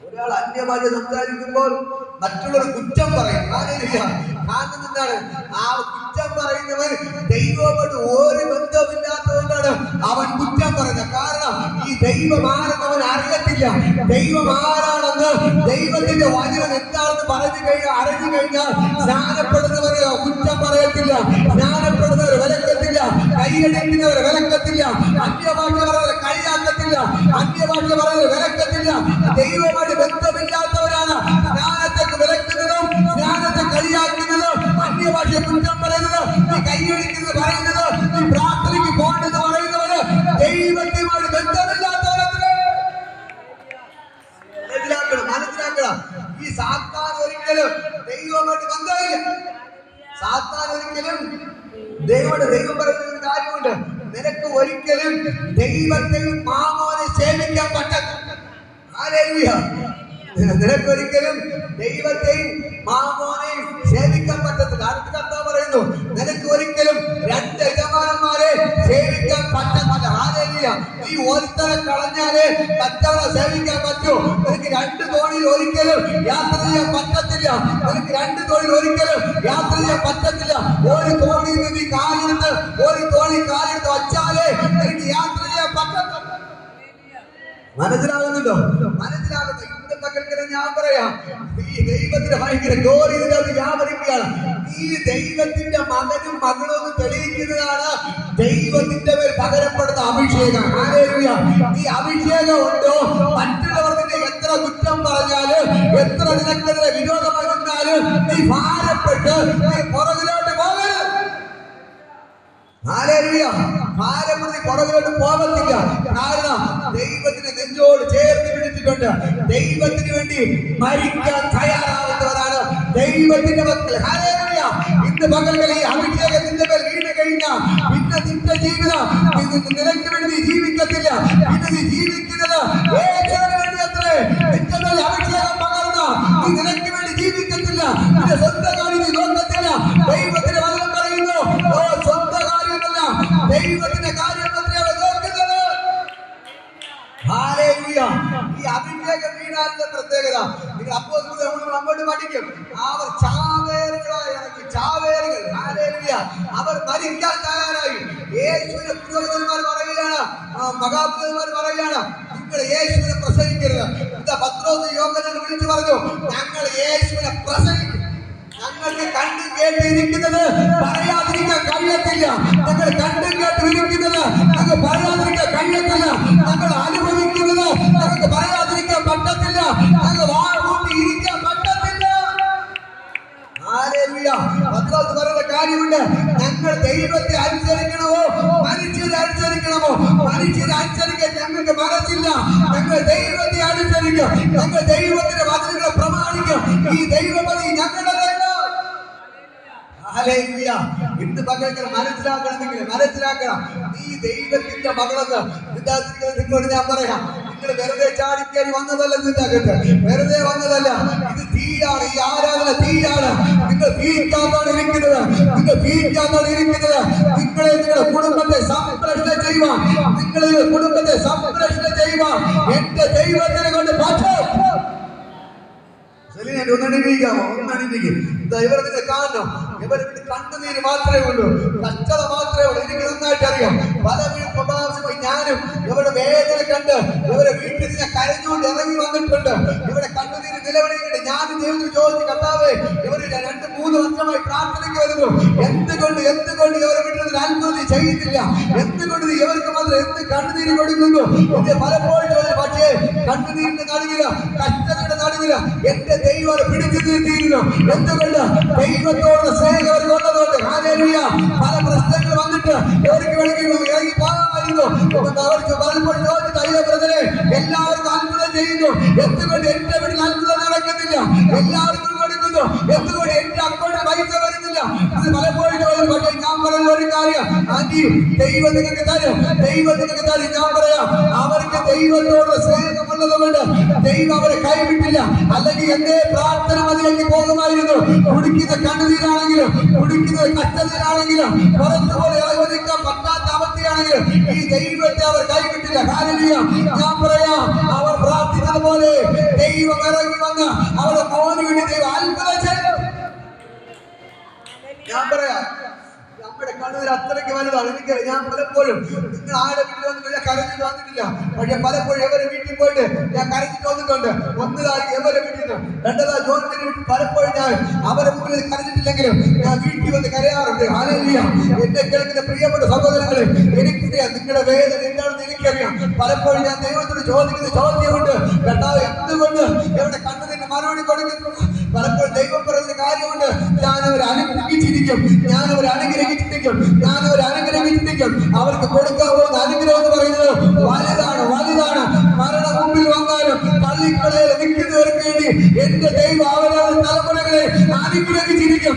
ഒരാൾ അന്യഭാഷ സംസാരിക്കുമ്പോൾ മറ്റുള്ളവർ കുറ്റം പറയും. ഹല്ലേലൂയ. കാരണം എന്താണ്? ആ കുറ്റം പറയുന്നവൻ ദൈവവുമായിട്ട് ഒരു ബന്ധമില്ലാത്തതുകൊണ്ടാണ് അവൻ കുറ്റം പറയുന്നത്. കാരണം ഈ ദൈവം ആരെന്ന് അവൻ അറിയത്തില്ല. ദൈവം ആരാണെന്ന്, ദൈവത്തിന്റെ വചനം എന്താണെന്ന് അറിഞ്ഞു കഴിഞ്ഞാൽ സ്നാനപ്പെടുന്നവര് കുറ്റം പറയത്തില്ല, സ്നാനപ്പെടുന്നവർ വിലക്കത്തില്ല, കൈയടിക്കുന്നവർ വിലക്കത്തില്ല, അന്യഭാഷ പറയുന്നവർ കളിയാക്കത്തില്ല, അന്യഭാഷ പറയുന്നവർ വിലക്കത്തില്ല. ദൈവമായിട്ട് ബന്ധമില്ലാത്തവരാണ് സ്നാനത്തേക്ക് വിലക്കുന്നതും സ്നാനത്തെ കളിയാക്കുന്നതും അന്യഭാഷ കുറ്റം പറയുന്നത്, നീ കൈയടിക്കുന്നത് പറയുന്നത്, നീ പ്രാർത്ഥനയ്ക്ക് പോകേണ്ടത് പറയുന്നവര് ദൈവവുമായിട്ട് ബന്ധമില്ലാത്തവരത്രേ. മനസ്സിലാക്കണം. ഈ സാത്താൻ ഒരിക്കലും ദൈവവുമായിട്ട് ബന്ധമില്ല. സാത്താൻ ഒരിക്കലും ദൈവം പറയുന്ന ഒരു കാര്യമുണ്ട്, നിനക്ക് ഒരിക്കലും ദൈവത്തെയും മാമോനെ സേവിക്കാൻ പറ്റത്തില്ല. ഹല്ലേലൂയ. നിനക്കൊരിക്കലും ദൈവത്തെയും മാമോനെയും സേവിക്കാൻ പറ്റത്തില്ല. അടുത്ത കർത്താവ് പറയുന്നു, നിനക്ക് ഒരിക്കലും രണ്ട് യജമാനന്മാരെ സേവിക്കാൻ പറ്റത്തില്ല. ഹല്ലേലൂയ. നീ ഒരുത്തനെ കളഞ്ഞാലേ മറ്റവരെ സേവിക്കാൻ പറ്റൂ. നിനക്ക് രണ്ട് തോണിയിൽ ഒരിക്കലും യാത്ര ചെയ്യാൻ പറ്റത്തില്ല. ഒരു തോണിയിൽ നീ കാലെടുത്ത് ഒരു തോണി കാലെടുത്ത് വച്ചാലേ നിനക്ക് യാത്ര ചെയ്യാൻ പറ്റത്തില്ല. മനസ്സിലാകുന്നുണ്ടോ? മനസ്സിലാകുന്നു. ഇന്നത്തെ മക്കൾക്ക് ഞാൻ പറയാം, ഈ ദൈവത്തിന്റെ ഭയങ്കര ഗ്ലോറി വ്യാപരിക്കുകയാണ്. ഈ ദൈവത്തിന്റെ മകനും മകളും തെളിയിക്കുന്നതാണ് ദൈവത്തിന്റെ മേൽ പകരപ്പെടുന്ന അഭിഷേകം. ഹല്ലേലൂയ. ഈ അഭിഷേകം ഉണ്ടോ, മറ്റുള്ളവർ നിന്നെ എത്ര കുറ്റം പറഞ്ഞാലും, എത്ര നിനക്കെതിരെ വിരോധമായി നിന്നാലും, നീ ഭാരപ്പെട്ട് നീ പുറകിലോട്ട് പോകരുത്. ഹല്ലേലൂയ. ഭാരപ്പെട്ട് പുറകിലോട്ട് പോകത്തില്ല. കാരണം ദൈവത്തിന് നെഞ്ചോട് ചേർത്ത് പിടിച്ചിട്ടുണ്ട്. ദൈവത്തിന് വേണ്ടി മരിക്കാൻ തയ്യാറാവുന്നവരാണ് ദൈവത്തിന്റെ മക്കൾ. ഹല്ലേലൂയ. ഇന്ന് പകൽകളിൽ ഈ അഭിഷേകത്തിന്റെ മേൽ വീണ് കഴിഞ്ഞാൽ പിന്നെ നിന്റെ ജീവിതം നിനക്ക് വേണ്ടി ജീവിക്കത്തില്ല. പിന്നെ നീ ജീവിക്കുന്നത് യേശുവിന് വേണ്ടി അത്രേ. നിന്റെ മേൽ അഭിഷേകം പകർന്ന നീ നിനക്ക് വേണ്ടി ജീവിക്കത്തില്ല. നിന്റെ സ്വന്തം കാര്യം നീ നോക്കത്തില്ല. ദൈവത്തിന്റെ വചനം പറയുന്നു, ഓ സ്വന്തം കാര്യമല്ല, ദൈവത്തിന്റെ കാര്യം മാത്രമേ നോക്കുന്നത്. ഹല്ലേലൂയ. ഈ അഭിഷേകം വീണാലിന്റെ പ്രത്യേകത നിങ്ങൾ അങ്ങോട്ട് പഠിക്കും. അവർ ചാവേറുകളായി ഇറങ്ങി. ചാവേറുകൾ. ഹല്ലേലൂയ. അവർ മരിക്കാൻ തയ്യാറായി. യേശുവിന്റെ പുരോഹിതന്മാർ പറയുകയാണ്, മഹാപുരോഹിതന്മാർ പറയുകയാണ്, നിങ്ങൾ യേശുവിനെ പ്രസംഗിക്കരുത്. എന്താ പത്രോസ് യോഹന്നാനെ വിളിച്ചു പറഞ്ഞു, ഞങ്ങൾ യേശുവിനെ പ്രസംഗിക്കും. ഞങ്ങൾക്ക് കണ്ടും കേട്ട് ഇരിക്കുന്നത് പറയാതിരിക്കാൻ കഴിയത്തില്ല. ഞങ്ങൾ കണ്ടും കേട്ട് ഇരിക്കുന്നത് ഞങ്ങൾക്ക് പറയാതിരിക്കാൻ കഴിയത്തില്ല. ഞങ്ങൾ അനുഭവിക്കുന്നത് ഞങ്ങൾക്ക് പറയാതിരിക്കാൻ പറ്റത്തില്ല. ഞങ്ങൾ വാഴ്കൂട്ടി ഇരിക്കാൻ പറ്റത്തില്ല. ഹല്ലേലൂയ. പത്രോസ് പറയുന്ന കാര്യമുണ്ട്, ഞങ്ങൾ ദൈവത്തെ അനുസരിക്കണമോ മനുഷ്യരെ അനുസരിക്കണമോ? മനുഷ്യരെ അനുസരിക്കാൻ ഞങ്ങൾക്ക് മനസ്സില്ല. ഞങ്ങൾ ദൈവത്തെ അനുസരിക്കും. ഞങ്ങൾ ദൈവത്തിന്റെ വചനങ്ങളെ പ്രമാണിക്കും. ഈ ദൈവപതി ഞങ്ങളുടെ ഹല്ലേലൂയ. ഇന്ന് പകൽക്കാർ മനസ്സിലാക്കണം, നീ ദൈവത്തിന്റെ മകളെന്ന്. നിങ്ങളോട് ഞാൻ പറയാം, നിങ്ങൾ വെറുതെ ചാടിക്കേറി വന്നതല്ല. നിന്റെ വെറുതെ വന്നതല്ല. ഇത് തീയാണ്. ഈ ആരാധന തീയാണ്. നിങ്ങൾ തീക്കാത്താണ് ഇരിക്കുന്നത്. നിങ്ങളെ നിങ്ങളുടെ കുടുംബത്തെ സംരക്ഷണം ചെയ്യുവാൻ, നിങ്ങളുടെ കുടുംബത്തെ സംരക്ഷണം ചെയ്യുവാൻ എന്റെ ദൈവത്തിനെ കൊണ്ട് പറ്റും. ഒന്നണിപ്പിക്കാമോ? ഒന്നണിപ്പിക്കും. ഇവർ നിങ്ങൾ കാണണം. ഇവരുടെ കണ്ണുനീര് മാത്രമേ ഉള്ളൂ, കഷ്ടത മാത്രമേ ഉള്ളൂ. എനിക്ക് നന്നായിട്ട് അറിയാം. പല പ്രഭാവമായി ഞാനും ഇവരുടെ വേദന കണ്ട് ഇവരെ വീട്ടിൽ നിന്ന് കരഞ്ഞുകൊണ്ട് ഇറങ്ങി വന്നിട്ടുണ്ട്. ഇവരുടെ കണ്ണുനീര് നിലവിളിയുണ്ട്. ഞാൻ ദൈവത്തിൽ ചോദിച്ചു, കർത്താവേ, ഇവര് 2-3 വർഷമായി പ്രാർത്ഥനയ്ക്ക് വരുന്നു. എന്തുകൊണ്ട് ഇവരെ വീട്ടിൽ നിന്ന് അത്ഭുതം ചെയ്യുന്നില്ല? എന്തുകൊണ്ട് ഇവർക്ക് മാത്രം എന്ത് കണ്ണുനീര് കൊടുക്കുന്നു? ഇത് പലപ്പോഴും ചോദിച്ചു. പക്ഷേ കണ്ണുനീരിന്റെ നടുവില, കഷ്ടതയുടെ നടുവില എന്റെ ദൈവം പിടിച്ചു നിർത്തിയിരുന്നു. എന്തുകൊണ്ട്? ദൈവത്തോടുള്ള സ്നേഹം അവർക്ക് ഉള്ളതുകൊണ്ട്. ഹല്ലേലൂയ. പല പ്രശ്നങ്ങൾ വന്നിട്ട് ഇവർക്ക് ഇറങ്ങി പോകാമായിരുന്നു. അവർക്ക് പലപ്പോഴും ചോദിച്ചു, അയ്യോ ബ്രദറെ, എല്ലാവർക്കും അത്ഭുതം ചെയ്യുന്നു, എന്തുകൊണ്ട് എന്റെ വീട്ടിൽ അത്ഭുതം നടക്കുന്നില്ല? എല്ലാവർക്കും കൊടുക്കുന്നു, എന്തുകൊണ്ട് എന്റെ അക്കൗണ്ടിൽ പൈസ വരുന്നില്ല? അത് പലപ്പോഴും ചോദിച്ചു. പക്ഷേ ഞാൻ പറയുന്ന ഒരു കാര്യം, ആന്റി, ദൈവം നിങ്ങൾക്ക് തരും. ഞാൻ പറയാം, അവർക്ക് ദൈവത്തോടുള്ള സ്നേഹമുള്ളത് കൊണ്ട് ദൈവം അവരെ കൈവിട്ടില്ല. അല്ലെങ്കിൽ എന്റെ പ്രാർത്ഥന അതിലേക്ക് പോകുമായിരുന്നു. കുടിക്കുന്ന കണ്ണുനീരാണെങ്കിലും, കുടിക്കുന്ന കഷ്ടതയിലാണെങ്കിലും, പുറത്തുപോലെ ഇറങ്ങി നിൽക്കാൻ പറ്റാത്ത അവസ്ഥയാണെങ്കിലും ഈ ദൈവത്തെ അവർ കൈവിട്ടില്ല. ഹല്ലേലൂയ. ഞാൻ പറയാം, അവർ പ്രാർത്ഥിച്ചതുപോലെ ദൈവം ഇറങ്ങി വന്ന് അവരുടെ മോന് വേണ്ടി ദൈവം അത്ഭുതം ചെയ്തു. ഞാൻ പറയാം, നമ്മുടെ കണ്ണൂർ അത്രയ്ക്ക് വലുതാണ്. എനിക്കറിയാം. ഞാൻ പലപ്പോഴും നിങ്ങൾ ആടെ വീട്ടിൽ വന്നിട്ട് ഞാൻ കരഞ്ഞിട്ട് വന്നിട്ടില്ല. പക്ഷെ പലപ്പോഴും എവരെ വീട്ടിൽ പോയിട്ട് ഞാൻ കരഞ്ഞിട്ട് വന്നിട്ടുണ്ട്. ഒന്നതായി എവരെ വീട്ടിൽ നിന്ന്, രണ്ടതായി ജോലിന്റെ വീട്ടിൽ പലപ്പോഴും ഞാൻ അവരെ മുമ്പിൽ കരഞ്ഞിട്ടില്ലെങ്കിലും ഞാൻ വീട്ടിൽ വന്ന് കരയാറുണ്ട്. ഹല്ലേലൂയ. എന്നെ കേൾക്കുന്ന പ്രിയപ്പെട്ട സഹോദരങ്ങളെ, എനിക്കറിയാം നിങ്ങളുടെ വേദന എന്താണെന്ന് എനിക്കറിയാം. പലപ്പോഴും ഞാൻ ദൈവത്തോട് ചോദിക്കുന്ന ചോദ്യമുണ്ട്, കർത്താവേ, എന്തുകൊണ്ട് എവിടെ കണ്ണുനിന്റെ മറുപടി കൊടുക്കുന്നു? പലപ്പോഴും ദൈവം പറയുന്ന കാര്യമുണ്ട്, ഞാനവരെ അനുഗ്രഹിച്ചിരിക്കും. അവർക്ക് കൊടുക്കാൻ പോകുന്ന അനുഗ്രഹം എന്ന് പറയുന്നത് വലുതാണ്. മരണം മുമ്പിൽ വന്നാലും പള്ളിക്കടയിൽ നിൽക്കുന്നവർക്ക് വേണ്ടി എന്റെ ദൈവം അവരവരുടെ തലമുറകളെ അനുഗ്രഹിച്ചിരിക്കും.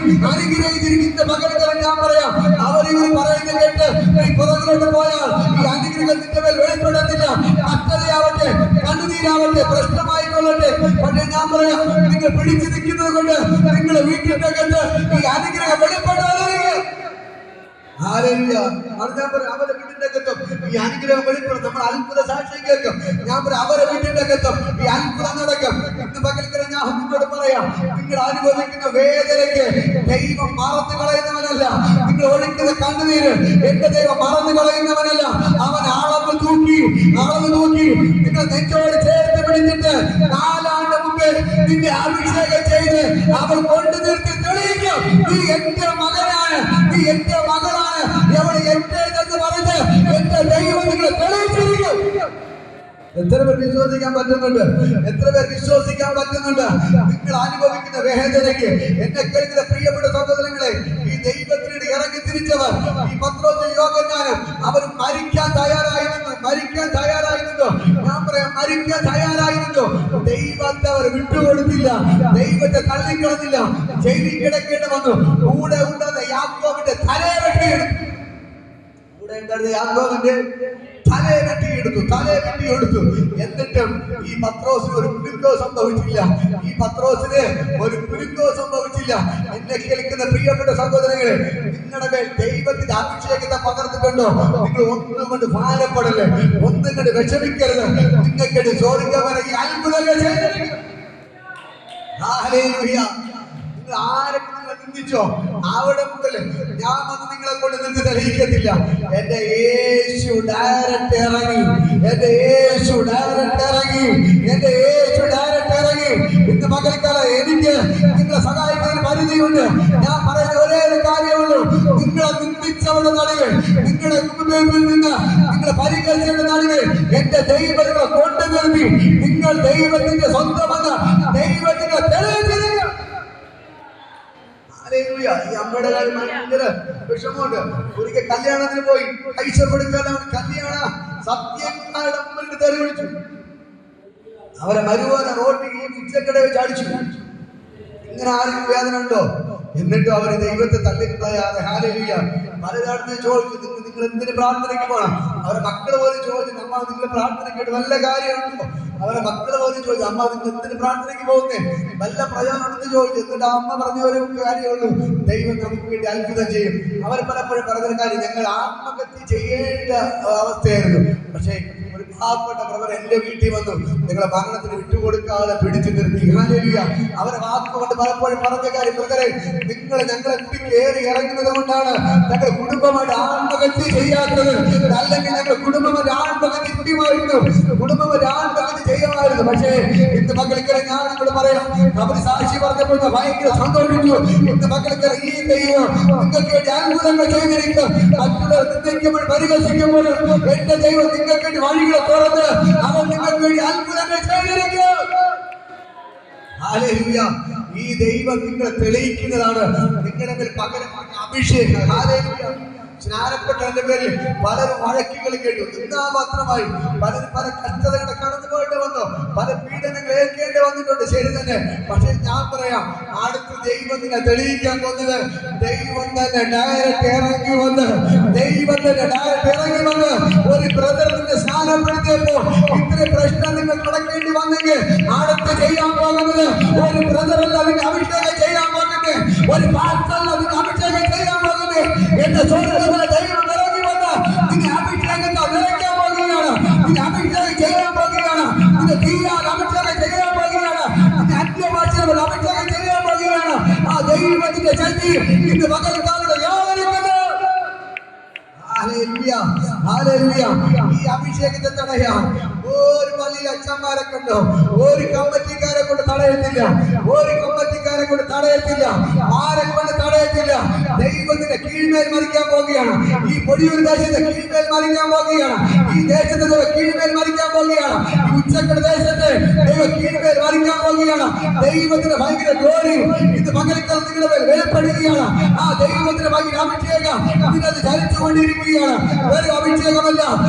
ഇന്ന് പകരക്കാരൻ ഞാൻ പറയാം, അവരിവർ പറയുന്നത് കേട്ട് ഈ പുറകിലോട്ട് പോയാൽ ഈ അനുഗ്രഹം നിന്റെ മേൽ വെളിപ്പെടത്തില്ല. കഷ്ടതയാവട്ടെ, കണ്ണുനീരാവട്ടെ, പ്രശ്നമായിക്കൊള്ളട്ടെ. പക്ഷെ ഞാൻ പറയാം, നിങ്ങൾ പിടിച്ചു നിൽക്കുന്നത് കൊണ്ട് നിങ്ങളുടെ വീട്ടിന്റെ അകത്ത് ഈ അനുഗ്രഹം വെളിപ്പെടാതിരിക്കും. ഹല്ലേലൂയ. ഞാൻ പറയാം, അവരുടെ വീട്ടിന്റെ അകത്തും ഈ അനുഗ്രഹം വെളിപ്പെടും. നമ്മൾ അത്ഭുത സാക്ഷ്യം കേൾക്കും. ഞാൻ പറയാം, അവരുടെ വീട്ടിന്റെ അകത്തും ഈ അത്ഭുതം നടക്കും. ഇന്ന് പകൽക്കാലം ഞാൻ നിങ്ങളോട് പറയാം, നിങ്ങൾ അനുഭവിക്കുന്ന വേദനയ്ക്ക് ദൈവം മറന്നു കളയുന്നവനല്ല. നിങ്ങൾ ഒഴിക്കുന്ന കണ്ണുനീര് എന്റെ ദൈവം മറന്നു കളയുന്നവനല്ല. അവൻ അളവ് തൂക്കി നിങ്ങൾ നെഞ്ചോട് ചേർത്ത് പിടിച്ചിട്ട് 4 ആണ്ട് മുമ്പേ നിന്നെ അഭിഷേകം ചെയ്ത് അവൻ കൊണ്ടു നിർത്തി തെളിയിക്കും. നീ എന്റെ മകനാണ്, നീ എന്റെ മകളാണ്, എവിടെ എന്റെ എന്ന് പറഞ്ഞ് എന്റെ ദൈവം നിങ്ങളെ തെളിയിച്ചിരിക്കും. എത്ര പേർ വിശ്വസിക്കാൻ പറ്റുന്നുണ്ട്? എത്ര പേർ വിശ്വസിക്കാൻ പറ്റുന്നുണ്ട്? നിങ്ങൾ അനുഭവിക്കുന്ന വേദനയ്ക്ക് എന്നെ കേൾക്കുന്ന പ്രിയപ്പെട്ട സഹോദരങ്ങളെ, ഈ ദൈവത്തിനോട് ഇറങ്ങി തിരിച്ചവർ, ഈ പത്രോസും യോഹന്നാനും, അവർ മരിക്കാൻ തയ്യാറായിരുന്നു. ഞാൻ പറയാം, മരിക്കാൻ തയ്യാറായിരുന്നു. ദൈവത്തെ അവർ വിട്ടുകൊടുത്തില്ല, ദൈവത്തെ തള്ളിക്കളഞ്ഞില്ല. ജയിലിൽ കിടക്കേണ്ടി വന്നു. കൂടെ ഉണ്ടായിരുന്ന യാക്കോബിന്റെ തലയെ വെട്ടിയെടുത്തു. കൂടെ ഉണ്ടായിരുന്ന യാക്കോബിന്റെ തലയെ വെട്ടിയെടുത്തു. എന്നിട്ടും ഈ പത്രോസിന് ഒരു കുലുക്കോ സംഭവിച്ചില്ല. എന്നെ കേൾക്കുന്ന പ്രിയപ്പെട്ട സഹോദരങ്ങളെ, നിങ്ങളുടെ മേൽ ദൈവത്തിന്റെ അഭിഷേകത്തെ പകർന്നിട്ടുണ്ടോ? നിങ്ങൾ ഒന്നും കൊണ്ട് ഭാരപ്പെടല്ലേ, ഒന്നും കൊണ്ട് വിഷമിക്കരുത്. നിങ്ങൾക്ക് സ്വർഗ്ഗം വരെ ഈ അത്ഭുതങ്ങൾ ചെയ്തിരിക്കും. ഹല്ലേലൂയ. നിങ്ങൾ ആരൊക്കെ നിങ്ങളെ നിന്ദിച്ചോ, അവിടെ മുതൽ ഞാൻ വന്ന് നിങ്ങളെ കൊണ്ട് നിന്ന് തെളിയിക്കത്തില്ല. എന്റെ യേശു ഡയറക്റ്റ് ഇറങ്ങി. ഇന്ന് പകൽക്കാലം എനിക്ക് നിങ്ങളെ സഹായിക്കുന്നതിന് പരിധിയുണ്ട്. ഞാൻ പറയുന്ന ഒരേ ഒരു കാര്യമുള്ളൂ, നിങ്ങളെ നിന്ദിച്ചവരുടെ നടുവിൽ, നിങ്ങളുടെ കുടുംബത്തിൽ നിന്ന് നിങ്ങളെ പരിഹരിച്ചവരുടെ നടുവിൽ എന്റെ ദൈവങ്ങളെ കൊണ്ടു നിർത്തി നിങ്ങൾ ദൈവത്തിന്റെ സ്വന്തമെന്ന് ദൈവത്തിന്റെ തെളിയിച്ചിരിക്കുക. ഈ അമ്മയുടെ കാര്യം ഭയങ്കര വിഷമമുണ്ട്. ഒരിക്കൽ കല്യാണത്തിന് പോയി, പൈസ കൊടുക്കാൻ കല്യാണ സത്യങ്ങളുടെ മുമ്പിൽ തെറി വിളിച്ചു. അവരെ മരുവാന റോട്ടിൽ ഉച്ചക്കട വെച്ച് അടിച്ചു. ഇങ്ങനെ ആർക്കും വേദന ഉണ്ടോ? എന്നിട്ടും അവര് ദൈവത്തെ തള്ളിക്കളയാതെ ഹല്ലേലൂയ. പലയിടത്തും ചോദിച്ചു, നിങ്ങൾ എന്തിന് പ്രാർത്ഥനയ്ക്ക് പോകണം? അവരെ മക്കള് പോലും ചോദിച്ചു, അമ്മ നിങ്ങൾ പ്രാർത്ഥനയ്ക്ക് വല്ല കാര്യമുണ്ടോ? അവരെ മക്കള് പോലും ചോദിച്ചു, അമ്മ നിങ്ങൾ എന്തിന് പ്രാർത്ഥനയ്ക്ക് പോകുന്നേ, വല്ല പ്രയോജനമെന്ന് ചോദിച്ചു. എന്നിട്ട് അമ്മ പറഞ്ഞ ഒരു കാര്യമുള്ളൂ, ദൈവം നമുക്ക് വേണ്ടി അത്ഭുതം ചെയ്യും. അവർ പലപ്പോഴും പറഞ്ഞൊരു കാര്യം, ഞങ്ങൾ ആത്മഹത്യ ചെയ്യേണ്ട അവസ്ഥയായിരുന്നു. പക്ഷേ ഒരു പാവപ്പെട്ട ബ്രദർ എന്റെ വീട്ടിൽ വന്നു, നിങ്ങളെ മരണത്തിന് വിട്ടുകൊടുക്കാതെ പിടിച്ചു നിർത്തി. ഹല്ലേലൂയ. അവരെ വാക്കുകൊണ്ട് പലപ്പോഴും പറഞ്ഞ കാര്യം, ബ്രദറെ നിങ്ങൾ ഞങ്ങളെ കൂടി കയറി ഇറങ്ങുന്നത് കൊണ്ടാണ് ഞങ്ങൾ കുടുംബമായിട്ട് ആത്മഹത്യ ചെയ്യാത്തത്. അല്ലെങ്കിൽ ഞങ്ങൾ കുടുംബമായിട്ട് ആത്മഹത്യ ചെയ്യുമായിരുന്നു. പക്ഷേ ഇന്ന് മക്കൾക്ക് ഞാൻ നിങ്ങൾ പറയാം, അവർ സാക്ഷി പറഞ്ഞപ്പോൾ ഭയങ്കര സന്തോഷിച്ചു. ഇന്ന് മക്കൾക്ക് ഈ ദൈവം നിങ്ങൾക്ക് വേണ്ടി അത്ഭുതങ്ങൾ ചെയ്തിരിക്കും. മറ്റുള്ളവർ നിന്ദിക്കുമ്പോൾ പരിഹസിക്കുമ്പോൾ എന്റെ ദൈവം നിങ്ങൾക്ക് വേണ്ടി വഴികളെ തുറന്ന് അവൻ നിങ്ങൾക്ക് വേണ്ടി അത്ഭുതങ്ങൾ ചെയ്തിരിക്കും. ഹല്ലേലൂയ. ഈ ദൈവം നിങ്ങളെ തെളിയിക്കുന്നതാണ്. നിങ്ങളുടെ മേൽ പകരമായ അഭിഷേകം. ഹല്ലേലൂയ. സ്നാനപ്പെട്ടതിന്റെ പേരിൽ പലരും വഴക്കുകൾ കേട്ടു. നിന്നാ മാത്രമായി പലരും പല കഷ്ടതകളെ കടന്നു പോയിട്ട് വന്നു, പല പീഡനങ്ങൾ ഏൽക്കേണ്ടി വന്നിട്ടുണ്ട്. ശരി തന്നെ. പക്ഷെ ഞാൻ പറയാം, അടുത്ത ദൈവം നിന്നെ തെളിയിക്കാൻ പോകുന്നത് ദൈവം തന്നെ ഡയറക്റ്റ് ഇറങ്ങി വന്ന് ഒരു ബ്രദറിന്റെ സ്നാനപ്പെടുത്തിയപ്പോൾ ഇത്രയും പ്രശ്നം നിങ്ങൾ നടക്കേണ്ടി വന്നെങ്കിൽ അടുത്ത് ചെയ്യാൻ പോകുന്നത് ഒരു ബ്രദറല്ല അതിന്റെ അഭിഷേകം ചെയ്യാൻ പോകുന്നത്, ഒരു പാസ്റ്ററല്ല അതിന്റെ അഭിഷേകം ചെയ്യാൻ പോകുന്നത്. എന്റെ സ്വന്തങ്ങളെ ദൈവം ഇറങ്ങി വന്ന് നിന്റെ അഭിഷേകത്തെ നിറയ്ക്കാൻ പോകുകയാണ്. നിന്റെ അഭിഷേകം ചെയ്യാൻ പോകുകയാണ്. നിന്റെ തീയാൽ അഭിഷേകം ചെയ്യാൻ പോകുകയാണ്. നിന്റെ അന്യഭാഷകൾ അഭിഷേകം ചെയ്യാൻ പോകുകയാണ്. ആ ദൈവത്തിന്റെ ശക്തി ഇന്ന് പകൽക്കാലത്ത് വ്യാപരിക്കുന്നു. ഹല്ലേലൂയ. ഈ അഭിഷേകത്തെ തടയാൻ ഒരു പള്ളിയിൽ അച്ഛന്മാരെ കൊണ്ടോ ഒരു കമ്മിറ്റിക്കാരെ കൊണ്ട് തടയത്തില്ല. ആരെ കൊണ്ട് തടയത്തില്ല. ദൈവത്തിന്റെ കീഴ്മേൽ മരിക്കാൻ പോവുകയാണ്. ഈ പൊടിയൂർ ദേശത്തെ കീഴ്മേൽ മരിക്കാൻ പോവുകയാണ്. ഈ ദേശത്തെ കീഴ്മേൽ മരിക്കാൻ പോവുകയാണ്. ഈ ഉച്ചക്കട ദേശത്തെ ദൈവ കീഴ്മേൽ മരിക്കാൻ പോവുകയാണ്. ദൈവത്തിന്റെ ഭയങ്കര ഗ്ലോറി ഇത് പകൽക്കാലം നിങ്ങളുടെ മേൽ വെളിപ്പെടുകയാണ്. ആ ദൈവത്തിന്റെ ഭയങ്കര അഭിഷേകം ഇതിനകത്ത് ചലിച്ചുകൊണ്ടിരിക്കുകയാണ്. ഒരു അഭിഷേകമല്ല,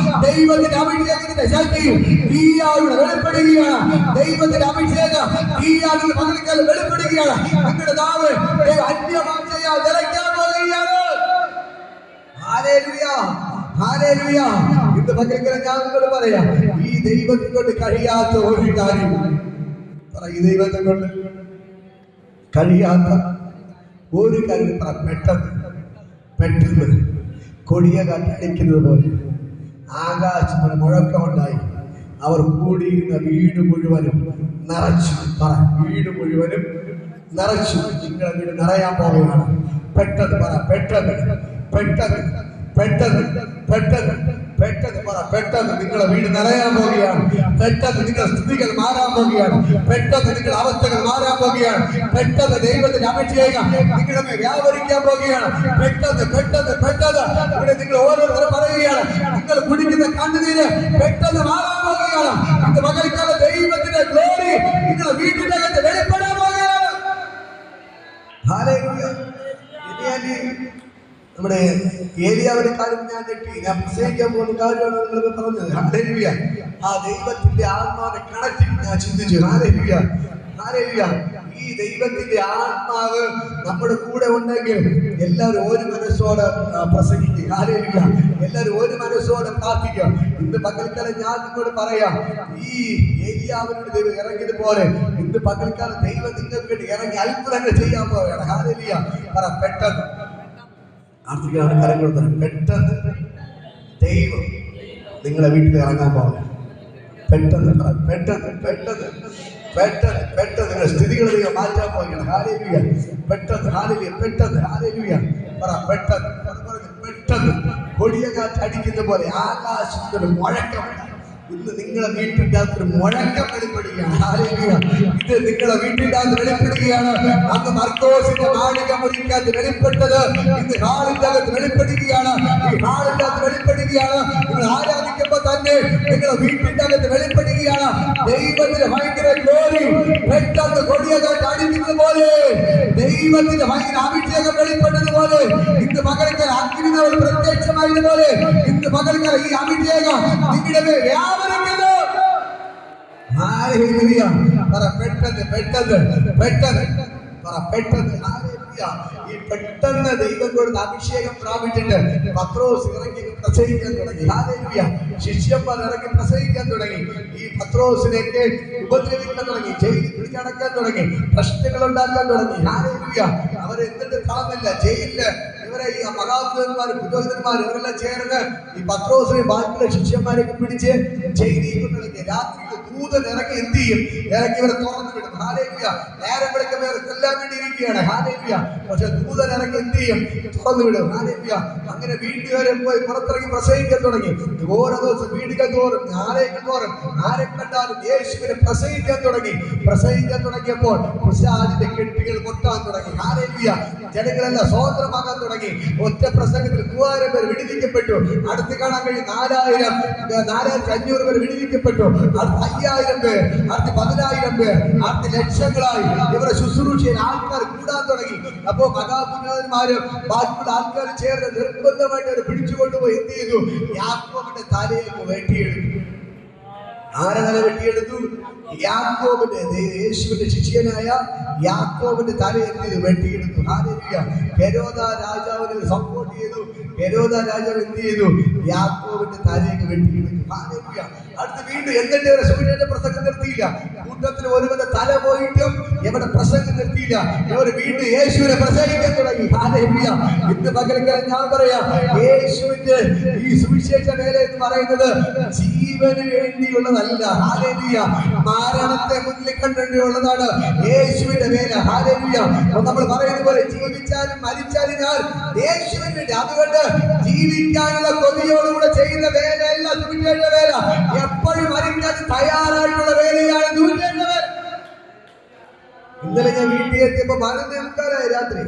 ദൈവത്തിന്റെ അഭിഷേകത്തിന്റെ ശക്തി ഈയാളുടെ വെളിപ്പെടുകയാണ്. ദൈവത്തിന്റെ അഭിഷേകം ഈയാളുടെ പകൽക്കാലം വെളിപ്പെടുകയാണ്. നിങ്ങളുടെ നാവ് അന്യഭാഷയാൽ നിറയ്ക്കാൻ പോവുകയാണ്. ഹല്ലേലൂയ. ഇന്ന് പകൽക്കാലം ഞാൻ നിങ്ങളോട് പറയാം, ഈ ദൈവത്തെ കൊണ്ട് കഴിയാത്ത ഒരു കാര്യം, ഈ ദൈവത്തെ കൊണ്ട് കഴിയാത്ത ഒരു കാര്യം പെട്ടെന്ന് കൊടിയ കാറ്റടിക്കുന്നത് പോലെ ആകാശത്തിന് മുഴക്കമുണ്ടായി. അവർ കൂടിയിരുന്ന വീട് മുഴുവനും നിറച്ചു. നിങ്ങളുടെ വീട് നിറയാൻ പോവുകയാണ്. പെട്ടെന്ന് പെട്ടെന്ന് പറ, പെട്ടെന്ന് നിങ്ങളുടെ വീട് നിറയാൻ പോവുകയാണ്. പെട്ടെന്ന് നിങ്ങളുടെ സ്ഥിതികൾ മാറാൻ പോവുകയാണ്. പെട്ടെന്ന് നിങ്ങളുടെ അവസ്ഥകൾ മാറാൻ പോവുകയാണ്. പെട്ടെന്ന് ദൈവത്തിന്റെ അഭിഷേകം നിങ്ങളുടെ മേൽ വ്യാപരിക്കാൻ പോവുകയാണ്. പെട്ടെന്ന് പെട്ടെന്ന് പെട്ടെന്ന് ഇവിടെ നിങ്ങൾ ഓരോരുത്തരും പറയുകയാണ്, നിങ്ങൾ കുടിക്കുന്ന കണ്ണുനീര് പെട്ടെന്ന് മാറാൻ പോവുകയാണ്. ഇന്ന് പകൽക്കാല ദൈവത്തിന്റെ ഗ്ലോറി നിങ്ങളുടെ വീട്ടിന്റെ അകത്ത് വെളിപ്പെടാൻ പോവുകയാണ്. ഹല്ലേലൂയ. നമ്മുടെ ഏലിയാവിന്റെ കാര്യം ഞാൻ ഞെട്ടി. ഞാൻ പ്രസംഗിക്കാൻ പോകുന്ന കാര്യമാണ് നിങ്ങൾ പറഞ്ഞത്. ഹല്ലേലൂയ. ആ ദൈവത്തിന്റെ ആത്മാവിനെ കണക്ട് ഞാൻ ചിന്തിച്ചു. Hallelujah, hallelujah. ഈ ദൈവത്തിന്റെ ആത്മാവ് നമ്മുടെ കൂടെ ഉണ്ടെങ്കിൽ എല്ലാവരും ഒരു മനസ്സോടെ പ്രസംഗിക്കുക. ഹല്ലേലൂയ. എല്ലാവരും ഒരു മനസ്സോടെ പ്രാർത്ഥിക്കുക. ഇന്ന് പകൽക്കാലം ഞാൻ നിങ്ങളോട് പറയാം, ഈ ഏലിയാവിനോട് ദൈവം ഇറങ്ങിയതുപോലെ ഇന്ന് പകൽക്കാലം ദൈവം നിങ്ങൾക്ക് വേണ്ടി ഇറങ്ങി അത്ഭുതങ്ങൾ ചെയ്യാൻ പോവുകയാണ്. ഹല്ലേലൂയ. പറ, പെട്ടെന്ന് ആർത്തിക്കാണ് കരം കൊടുത്തത്. പെട്ടെന്ന് ദൈവം നിങ്ങളെ വീട്ടിൽ ഇറങ്ങാൻ പോവുക. പെട്ടെന്ന് പെട്ടെന്ന് പെട്ടെന്ന് പെട്ടെന്ന് പെട്ടെന്ന് നിങ്ങളുടെ സ്ഥിതികൾ ദൈവം മാറ്റാൻ പോവുകയാണ്. ഹല്ലേലൂയ. പെട്ടെന്ന്, ഹല്ലേലൂയ, പെട്ടെന്ന്, ഹല്ലേലൂയ. പറ, പെട്ടെന്ന് പെട്ടെന്ന് കൊടിയ കാറ്റ് അടിക്കുന്ന പോലെ ആകാശത്തൊരു മുഴക്കം ഇന്ന് നിങ്ങളെ വീട്ടിൻ്റെ അകത്തൊരു മുഴക്കം വെളിപ്പെടുകയാണ്. ഹല്ലേലൂയ. ഇത് നിങ്ങളെ വീട്ടിൻ്റെ അകത്ത് വെളിപ്പെടുകയാണ്. അന്ന് മർക്കോസിന്റെ മാളിക മുറിക്കകത്ത് വെളിപ്പെട്ടത് ഇന്ന് ഹാളിന്റെ അകത്ത് വെളിപ്പെടുകയാണ്. ഈ ഹാളിന്റെ അകത്ത് വെളിപ്പെടുകയാണ്. നിങ്ങൾ ആരാധിക്കുമ്പോൾ തന്നെ നിങ്ങളെ വീട്ടിന്റെ അകത്ത് വെളിപ്പെടുകയാണ്. ദൈവത്തിന്റെ ഭയങ്കര ഗ്ലോറി പെട്ടെന്ന് കൊടിയ കാറ്റ് അടിക്കുന്നത് പോലെ, ദൈവത്തിന്റെ ഭയങ്കര അഭിഷേകം വെളിപ്പെട്ടതുപോലെ, ഇന്ന് പകൽക്കാലം അഗ്നിനവൾ പ്രത്യക്ഷമായതുപോലെ ഇന്ന് പകൽക്കാലം ഈ അഭിഷേകം നിങ്ങളുടെ മേൽ വ്യാപരിക്കുന്നു. ഹല്ലേലൂയ. പറ, പെട്ടെന്ന് പെട്ടെന്ന് പെട്ടെന്ന് പറ, പെട്ടെന്ന്. ഹല്ലേലൂയ. ഈ പെട്ടെന്ന് ദൈവം കൊടുത്ത അഭിഷേകം പ്രാപിച്ചിട്ട് പത്രോസ് ഇറങ്ങി പ്രസംഗിക്കാൻ തുടങ്ങി. ഹല്ലേലൂയ. ശിഷ്യന്മാർ ഇറങ്ങി പ്രസംഗിക്കാൻ തുടങ്ങി. ഈ പത്രോസിനെയൊക്കെ ഉപദ്രവിക്കാൻ തുടങ്ങി, ജയിലിൽ പിടിച്ചടക്കാൻ തുടങ്ങി, പ്രശ്നങ്ങൾ ഉണ്ടാക്കാൻ തുടങ്ങി. ഹല്ലേലൂയ. അവരെന്തിട്ട് കളഞ്ഞില്ല. ജയിലില് ഇവരെ ഈ മഹാപുരോഹിതന്മാർ, പുരോഹിതന്മാർ ഇവരെല്ലാം ചേർന്ന് ഈ പത്രോസിനെ ബാക്കിയുള്ള ശിഷ്യന്മാരെയൊക്കെ പിടിച്ച് ജയിലിൽ തുടങ്ങി. രാത്രിയിൽ ദൂതൻ ഇറങ്ങി എന്ത് ചെയ്യും? ഇറങ്ങി ഇവരെ തുറന്നു വിടും. ഹല്ലേലൂയ. നേരം വിളിക്കുമ്പോൾ ഇവർ കൊല്ലാൻ വേണ്ടി ഇരിക്കുകയാണ്. ഹല്ലേലൂയ. പക്ഷെ ദൂതൻ ഇറങ്ങി എന്ത് ചെയ്യും? തുറന്നു വിടും. ഹല്ലേലൂയ. അങ്ങനെ വീണ്ടും വരെ പോയി പുറത്തിറങ്ങി പ്രസംഗിക്കാൻ തുടങ്ങി. ഓരോ ദിവസം വീടുകൾ തോറും ആരെയൊക്കെ തോറും ആരെ കണ്ടാലും യേശുവിനെ പ്രസംഗിക്കാൻ തുടങ്ങി. പ്രസംഗിക്കാൻ തുടങ്ങിയപ്പോൾ പിശാചിന്റെ കെട്ടുകൾ പൊട്ടാൻ തുടങ്ങി. ഹല്ലേലൂയ. ജനങ്ങളെല്ലാം സ്വതന്ത്രമാകാൻ തുടങ്ങി. ഒറ്റ പ്രസംഗത്തിൽ 3000 പേർ വിടുവിക്കപ്പെട്ടു. അടുത്ത് കാണാൻ കഴിയും 4500 പേർ വിടുവിക്കപ്പെട്ടു. അടുത്ത് 5000 പേർ, അടുത്ത് 10000 പേർ, അടുത്ത് ലക്ഷങ്ങളായി ഇവരെ ശുശ്രൂഷയിൽ ആൾക്കാർ കൂടാൻ തുടങ്ങി. അപ്പോ മഹാപുരോഹിതന്മാരും ബാക്കിയുള്ള ആൾക്കാർ ചേർന്ന് നിർബന്ധമായിട്ട് അവർ പിടിച്ചുകൊണ്ടുപോയി എന്ത് ചെയ്തു? യാക്കോബിന്റെ തലയൊക്കെ വെട്ടിയെടുത്തു. ആരെ തല വെട്ടിയെടുത്തു? യാക്കോബിന്റെ, യേശുവിന്റെ ശിഷ്യനായ യാക്കോബിന്റെ തല എന്ത് ചെയ്തു? വെട്ടിയെടുത്തു. ഹല്ലേലൂയ. ഹെരോദ രാജാവിനെ സപ്പോർട്ട് ചെയ്തു. ഹെരോദ രാജാവ് എന്ത് ചെയ്തു? യാക്കോബിന്റെ തലയൊക്കെ വെട്ടിയെടുത്തു. ഹല്ലേലൂയ. അടുത്ത് വീണ്ടും എന്നിട്ട് ഇവരെ സുവിശേഷ പ്രസംഗം നിർത്തിയില്ല. കൂട്ടത്തിൽ ഒരുവന്റെ തല പോയിട്ടും എവിടെ പ്രസംഗം നിർത്തിയില്ല. ഇവർ വീണ്ടും യേശുവിനെ പ്രസംഗിക്കാൻ തുടങ്ങി. ഹല്ലേലൂയ. ഇന്ന് പകൽക്കാലം ഞാൻ പറയാം, യേശുവിന്റെ ഈ സുവിശേഷ വേല എന്ന് പറയുന്നത് ജീവന് വേണ്ടിയുള്ളതല്ല. ഹല്ലേലൂയ. മരണത്തെ മുന്നിൽ കണ്ടുകൊണ്ടുള്ളതാണ് യേശുവിന്റെ വേല. ഹല്ലേലൂയ. നമ്മൾ പറയുന്ന പോലെ ജീവിച്ചാലും മരിച്ചാലും ഞാൻ യേശുവിന് വേണ്ടി. അതുകൊണ്ട് ജീവിക്കാനുള്ള കൊതിയോടുകൂടെ ചെയ്യുന്ന വേലയല്ല സുവിശേഷ വേല. എപ്പോഴും മരിക്കാൻ തയ്യാറായിട്ടുള്ള വേലയാണ് സുവിശേഷ വേല. ഇന്നലെ ഞാൻ വീട്ടിൽ എത്തിയപ്പോ 11:30 രാത്രി.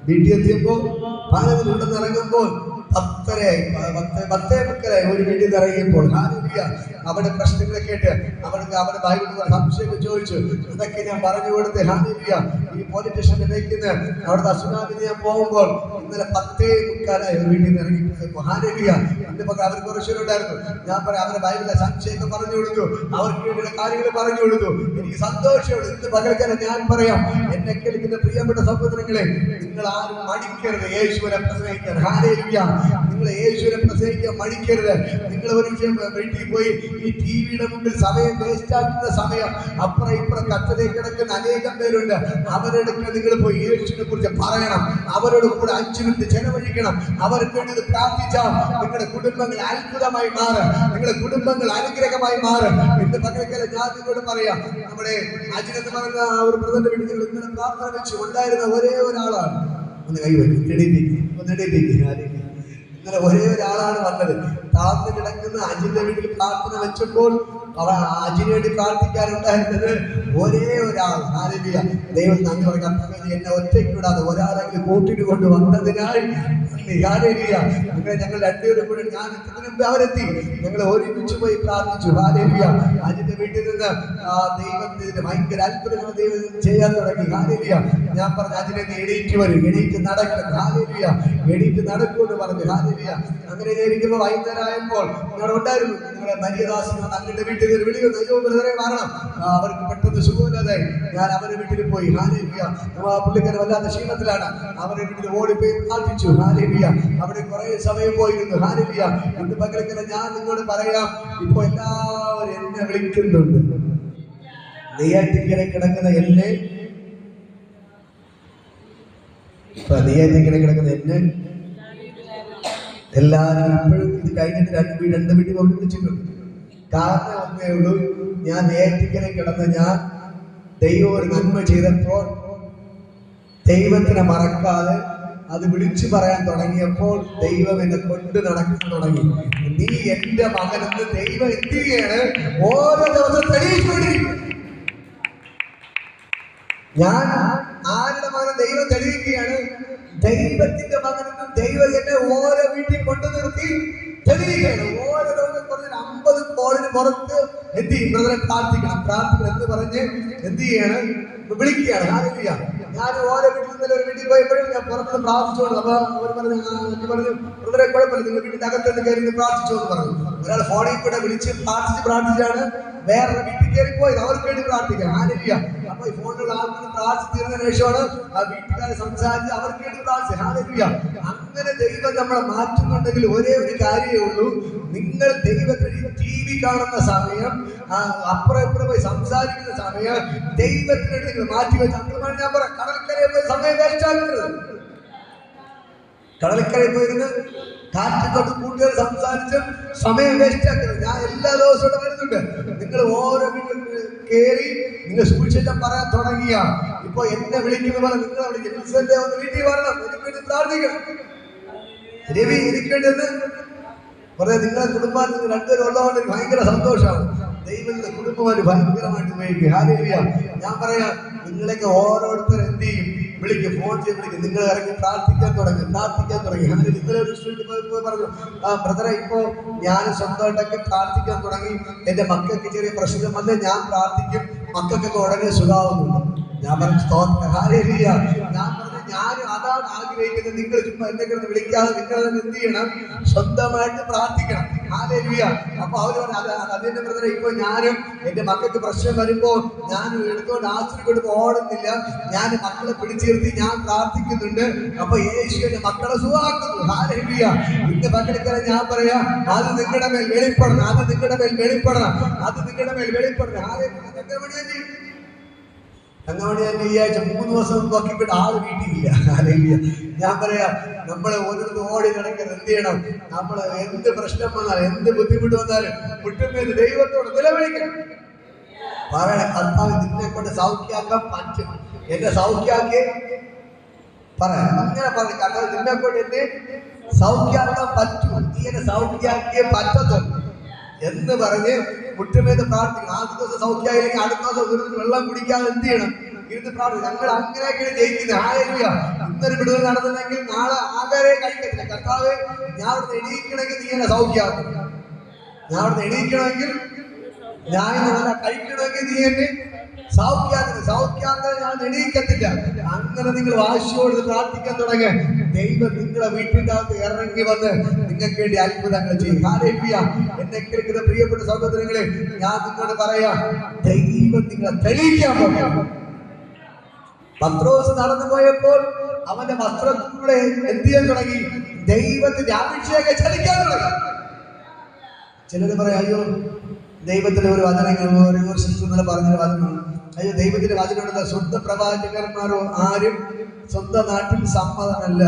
വീട്ടിൽ എത്തിയപ്പോ 11 ഇറങ്ങുമ്പോൾ 10:30 ഒരു വീട്ടിൽ നിന്ന് ഇറങ്ങിയപ്പോൾ അവിടെ പ്രശ്നങ്ങളെ കേട്ട് അവിടെ ബൈബിൾ സംശയമൊക്കെ ചോദിച്ചു. ഇതൊക്കെ ഞാൻ പറഞ്ഞു കൊടുത്ത് ഹല്ലേലൂയ. ഈ പോലീസ് സ്റ്റേഷനിൽ വെക്കുന്ന അവിടുത്തെ അസുനാമിന് ഞാൻ പോകുമ്പോൾ ഇന്നലെ 10:30 ഒരു വീട്ടിൽ നിന്ന് ഇറങ്ങിപ്പോയപ്പോൾ ഹല്ലേലൂയ. ഇന്നിപ്പോ അവർ കുറച്ചുണ്ടായിരുന്നു. ഞാൻ പറയാം, അവരുടെ ബൈബിളിലെ സംശയമൊക്കെ പറഞ്ഞു കൊടുത്തു, അവർക്ക് വേണ്ടിയുള്ള കാര്യങ്ങൾ പറഞ്ഞു കൊടുത്തു. എനിക്ക് സന്തോഷമുള്ളൂ. ഇന്ന് പകൽക്കാലം ഞാൻ പറയാം, എന്നെ കേൾക്കുന്ന പ്രിയപ്പെട്ട സഹോദരങ്ങളെ, നിങ്ങൾ ആരും മടിക്കരുത് യേശുവിനെ പ്രസംഗിക്കാൻ. ഹല്ലേലൂയ. നിങ്ങൾ യേശുവിനെ പ്രസംഗിക്കാൻ മടിക്കരുത്. നിങ്ങൾ ഒരു വീട്ടിൽ പോയി ഈ ടിവിയുടെ മുമ്പിൽ സമയം വേസ്റ്റ് ആക്കുന്ന സമയം അപ്പുറം ഇപ്പുറം കത്തലേ കിടക്കുന്ന അനേകം പേരുണ്ട്. അവരെടുക്കാൻ നിങ്ങൾ പോയി യേശുവിനെ കുറിച്ച് പറയണം. അവരോട് കൂടെ 5 മിനിറ്റ് ചെലവഴിക്കണം. അവർക്ക് വേണ്ടി പ്രാർത്ഥിച്ചാൽ നിങ്ങളുടെ കുടുംബങ്ങൾ അത്ഭുതമായി മാറും. നിങ്ങളുടെ കുടുംബങ്ങൾ അനുഗ്രഹമായി മാറും. ഇന്ന് പകൽക്കാലം ഞാൻ നിങ്ങളോട് പറയാം, നമ്മുടെ അജിനെന്ന് പറയുന്ന ഒരു ബ്രദറിന്റെ വീട്ടിൽ ഇന്നലെ പ്രാർത്ഥന വെച്ച് ഉണ്ടായിരുന്ന ഒരേ ഒരാളാണ്. ഒന്ന് കൈവയ്ക്കും. ഇന്നലെ ഒരേ ഒരാളാണ് വന്നത്. താഴ്ന്നു കിടക്കുന്ന അജിന്റെ വീട്ടിൽ പ്രാർത്ഥന വെച്ചപ്പോൾ അജിന് വേണ്ടി പ്രാർത്ഥിക്കാനുണ്ടായിരുന്നത് ഒരേ ഒരാൾ. ഹല്ലേലൂയ. ദൈവം നന്ദി പറയാം. എന്നെ ഒറ്റയ്ക്ക് വിടാതെ ഒരാളെങ്കിലും കൂട്ടിട്ട് കൊണ്ട് വന്നതിനാൽ ഹല്ലേലൂയ. അങ്ങനെ ഞങ്ങൾ രണ്ടുപേരും കൂടെ, ഞാൻ എത്തുന്നതിന് മുമ്പ് അവരെത്തി, ഞങ്ങൾ ഒരുമിച്ച് പോയി പ്രാർത്ഥിച്ചു. ഹല്ലേലൂയ. അജിന്റെ വീട്ടിൽ നിന്ന് ദൈവത്തിന്റെ ഭയങ്കര അത്ഭുതങ്ങൾ ദൈവം ചെയ്യാൻ തുടങ്ങി. ഹല്ലേലൂയ. ഞാൻ പറഞ്ഞു, അജിനെ എണീറ്റ് വരും, എണീറ്റ് നടക്കണം. ഹല്ലേലൂയ. എണീറ്റ് നടക്കുമെന്ന് പറഞ്ഞു. ഹല്ലേലൂയ. അങ്ങനെ ഇരിക്കുമ്പോൾ വൈകുന്നേരം ആയപ്പോൾ നിങ്ങളുടെ ഉണ്ടായിരുന്നു, നിങ്ങളുടെ മരിയദാസിന് അങ്ങയുടെ വീട്ടിൽ ഒരു വിളി വന്നു. അയ്യോ ബ്രദറെ വരണം, അവർക്ക് പെട്ടെന്ന് സുഖമില്ലാതായി. ഞാൻ അവരുടെ വീട്ടിൽ പോയി. ഹല്ലേലൂയ. പുള്ളിക്കാരൻ വല്ലാത്ത ക്ഷീണത്തിലാണ്. അവരുടെ വീട്ടിൽ ഓടിപ്പോയി പ്രാർത്ഥിച്ചു. ഹല്ലേലൂയ. അവിടെ കുറെ സമയം പോയിരുന്നു. ഹല്ലേലൂയ. ഇന്ന് പകൽക്കാലം ഞാൻ നിങ്ങളോട് പറയാം, ഇപ്പൊ എല്ലാവരും എന്നെ വിളിക്കുന്നുണ്ട്. നെയ്യാറ്റിൻകര കിടക്കുന്ന എന്നെ, ഇപ്പൊ നെയ്യാറ്റിൻകര കിടക്കുന്ന എന്നെ എല്ലാവരും ഇപ്പോഴും ഇത് കഴിഞ്ഞിട്ട് രണ്ട് വീട്ടിൽ കൊണ്ട് വിളിച്ചിട്ടുണ്ട്. കാരണം ഒന്നേ ഉള്ളൂ, ഞാൻ നെയ്യാറ്റിൻകര കിടന്ന് ഞാൻ ദൈവം ഒരു നന്മ ചെയ്തപ്പോൾ ദൈവത്തിനെ മറക്കാതെ അത് വിളിച്ചു പറയാൻ തുടങ്ങിയപ്പോൾ ദൈവം എന്നെ കൊണ്ട് നടക്കാൻ തുടങ്ങി. നീ എന്റെ മകനെന്ന് ദൈവം എന്ത് ചെയ്യാണ്? ഓരോ ദിവസം തെളിയിച്ചുകൊണ്ടിരിക്കും. ഞാൻ ആരുടെ മകനെ ദൈവം തെളിയിക്കുകയാണ്? ദൈവത്തിന്റെ മകനെന്നും ദൈവം എന്നെ ഓരോ വീട്ടിൽ കൊണ്ടു നിർത്തി തെളിയിക്കുകയാണ്. ഓരോ ദിവസം പറഞ്ഞ 50 കോളിന് പുറത്ത് എന്ത് ചെയ്യും? ബ്രദറെ പ്രാർത്ഥിക്കണം, പ്രാർത്ഥിക്കണം എന്ന് പറഞ്ഞ് എന്ത് ചെയ്യാണ്? വിളിക്കുകയാണ്. ഹല്ലേലൂയ. ഞാൻ ഓരോ വീട്ടിൽ നിന്ന് ഒരു വീട്ടിൽ പോയപ്പോഴും ഞാൻ പുറത്ത് പ്രാർത്ഥിച്ചോളൂ. അപ്പൊ അവർ പറഞ്ഞു, ബ്രദറെ കുഴപ്പമില്ല, നിങ്ങൾ വീട്ടിന്റെ അകത്ത് കയറി പ്രാർത്ഥിച്ചോ എന്ന് പറഞ്ഞു. ഒരാൾ ഫോണിൽ കൂടെ വിളിച്ച് പ്രാർത്ഥിച്ചാണ് വേറെ വീട്ടിൽ കയറി പോയത്. അവർക്ക് വേണ്ടി പ്രാർത്ഥിക്കാം. ഹല്ലേലൂയ. അപ്പൊ ഈ ഫോണിലുള്ള ആൾക്കാർ പ്രാർത്ഥിച്ചു തീർന്നതിന് ശേഷമാണ് ആ വീട്ടുകാരെ സംസാരിച്ച് അവർക്ക് വേണ്ടി പ്രാർത്ഥിച്ചു. ഹല്ലേലൂയ. അങ്ങനെ ദൈവം നമ്മളെ മാറ്റുന്നുണ്ടെങ്കിൽ ഒരേ ഒരു കാര്യമേ ഉള്ളൂ, നിങ്ങൾ ദൈവത്തിന് TV കാണുന്ന സമയം, അപ്പുറം ഇപ്പുറം പോയി സംസാരിക്കുന്ന സമയം ദൈവത്തിന് നിങ്ങൾ മാറ്റി വെച്ച് അത്രമാണ് ഞാൻ പറയാം. കടൽക്കരയിൽ പോയി സമയം വേസ്റ്റ് ആക്കരുത്. കടൽക്കരയിൽ പോയിരുന്ന് കാറ്റ് തൊട്ട് കൂട്ടുകാർ സംസാരിച്ച് സമയം വേസ്റ്റ് ആക്കരുത്. ഞാൻ എല്ലാ ദിവസവും ഇവിടെ വരുന്നുണ്ട്. നിങ്ങൾ ഓരോ വീട്ടിൽ കയറി നിങ്ങൾ സുവിശേഷം പറയാൻ തുടങ്ങിയ ഇപ്പൊ എന്നെ വിളിക്കുന്ന പോലെ നിങ്ങളെ വിളിക്കും. ഒന്ന് വീട്ടിൽ വരണം, എനിക്ക് വേണ്ടി പ്രാർത്ഥിക്കണം. രവി എനിക്ക് വേണ്ടി പറയാം. നിങ്ങളെ കുടുംബത്തിൽ നിങ്ങൾ രണ്ടുപേരും ഉള്ളതുകൊണ്ട് എനിക്ക് ഭയങ്കര സന്തോഷമാണ്. ദൈവത്തിന്റെ കുടുംബമായിട്ട് ഭയങ്കരമായിട്ട് ഉപയോഗിക്കുക. ഹല്ലേലൂയ. ഞാൻ പറയാം, നിങ്ങളൊക്കെ ഓരോരുത്തർ എന്ത് ചെയ്യും? വിളിക്കും, ഫോൺ ചെയ്ത് വിളിക്കും. നിങ്ങൾ ഇറങ്ങി പ്രാർത്ഥിക്കാൻ തുടങ്ങി. നിങ്ങളെ പറഞ്ഞു, ബ്രദറെ ഇപ്പോ ഞാൻ സ്വന്തമായിട്ടൊക്കെ പ്രാർത്ഥിക്കാൻ തുടങ്ങി. എന്റെ മക്കൾക്ക് ചെറിയ പ്രശ്നം വന്ന് ഞാൻ പ്രാർത്ഥിക്കും, മക്കൾക്കൊക്കെ ഉടനെ സുഖാവുന്നുണ്ട്. ഞാൻ പറഞ്ഞു സ്തോത്രം. ഹല്ലേലൂയ. ഞാൻ പറഞ്ഞു, ഞാനും അതാണ് ആഗ്രഹിക്കുന്നത്. നിങ്ങൾ ചുമ്മാ എന്തെങ്കിലും വിളിക്കാതെ നിങ്ങൾ എന്ത് ചെയ്യണം? സ്വന്തമായിട്ട് പ്രാർത്ഥിക്കണം. ഹല്ലേലൂയ. അപ്പൊ അവര് പറഞ്ഞു, അതിന്റെ ബ്രദറെ ഇപ്പൊ ഞാനും എന്റെ മക്കൾക്ക് പ്രശ്നം വരുമ്പോൾ ഞാനും എടുത്തോണ്ട് ആശ്രയിക്കൊണ്ട് ഓടുന്നില്ല. ഞാൻ മക്കളെ പിടിച്ചിരുത്തി ഞാൻ പ്രാർത്ഥിക്കുന്നുണ്ട്. അപ്പൊ യേശു എന്റെ മക്കളെ സുഖാക്കുന്നു. ഹല്ലേലൂയ. ഇന്ന് മക്കളെ ഞാൻ പറയാം, അത് നിങ്ങളുടെ മേൽ വെളിപ്പെടണം, അത് നിങ്ങളുടെ മേൽ വെളിപ്പെടണം, അത് നിങ്ങളുടെ മേൽ വെളിപ്പെടണം. തങ്ങമണി തന്നെ ഈ ആഴ്ച 3 ദിവസം നോക്കിയിട്ട് ആള് വീട്ടിലില്ല. ഹല്ലേലൂയ. ഞാൻ പറയാം, നമ്മളെ ഓരോരുത്തർ ഓടി നടക്കുന്നത് എന്ത് ചെയ്യണം? നമ്മൾ എന്ത് പ്രശ്നം വന്നാലും എന്ത് ബുദ്ധിമുട്ട് വന്നാലും മുട്ടുമേൽ ദൈവത്തോട് നിലവിളിക്കണം. പറയണം, കർത്താവ് നിന്നെ കൊണ്ട് സൗഖ്യാക്കാൻ പറ്റും, എന്നെ സൗഖ്യാക്കി പറയാം. അങ്ങനെ പറഞ്ഞു, കർത്താവ് നിന്നെ കൊണ്ട് എന്നെ സൗഖ്യാക്കാൻ പറ്റും, നീ എന്നെ സൗഖ്യാക്കിയേ പറ്റത്തുള്ളൂ എന്ന് പറഞ്ഞ് മുട്ടുമേന്ന് പ്രാർത്ഥിക്കണം. ആദ്യ ദിവസം സൗഖ്യമായില്ലെങ്കിൽ അടുത്ത ദിവസം വെള്ളം കുടിക്കാതെ എന്ത് ചെയ്യണം? ഇരുന്ന് പ്രാർത്ഥിക്കും. ഞങ്ങൾ അങ്ങനെയൊക്കെയാണ് ജയിക്കുന്നത്. ഹല്ലേലൂയ. ഇന്നൊരു വിടുതൽ നടന്നില്ലെങ്കിൽ നാളെ ആഹാരേ കഴിക്കത്തില്ല. കർത്താവ്, ഞാൻ അവിടുന്ന് എണീക്കണമെങ്കിൽ നീ എന്നെ സൗഖ്യമാക്കും, ഞാൻ അവിടുന്ന് എണീക്കണമെങ്കിൽ, ഞാൻ നല്ല കഴിക്കണമെങ്കിൽ നീ എന്നെ സൗഖ്യാക്കാൻ ഞാൻ എണീക്കത്തില്ല. അങ്ങനെ നിങ്ങൾ വാശിയോട് പ്രാർത്ഥിക്കാൻ തുടങ്ങി. ദൈവം നിങ്ങളെ വീട്ടിൻ്റെ അകത്ത് ഇറങ്ങി വന്ന് നിങ്ങൾക്ക് വേണ്ടി അത്ഭുതങ്ങൾ ചെയ്യും. ഹല്ലേലൂയ. എന്നെ കേൾക്കുന്ന പ്രിയപ്പെട്ട സഹോദരങ്ങളെ, ഞാൻ നിങ്ങളോട് പറയാം, ദൈവം നിങ്ങളെ തെളിയിക്കാൻ പോകും. പത്രോസ് നടന്നു പോയപ്പോൾ അവന്റെ വസ്ത്രത്തിലൂടെ എന്ത് ചെയ്യാൻ തുടങ്ങി? ദൈവത്തിന്റെ അഭിഷേകം ചലിക്കാൻ തുടങ്ങി. ചിലര് പറയാം, അയ്യോ ദൈവത്തിന്റെ ഒരു വചനങ്ങൾ പറഞ്ഞൊരു വചനമാണ്. അയ്യോ ദൈവത്തിന്റെ വചനമുള്ള സ്വന്തം പ്രവാചകന്മാരോ ആരും സ്വന്തം നാട്ടിൽ സമ്മതമല്ല.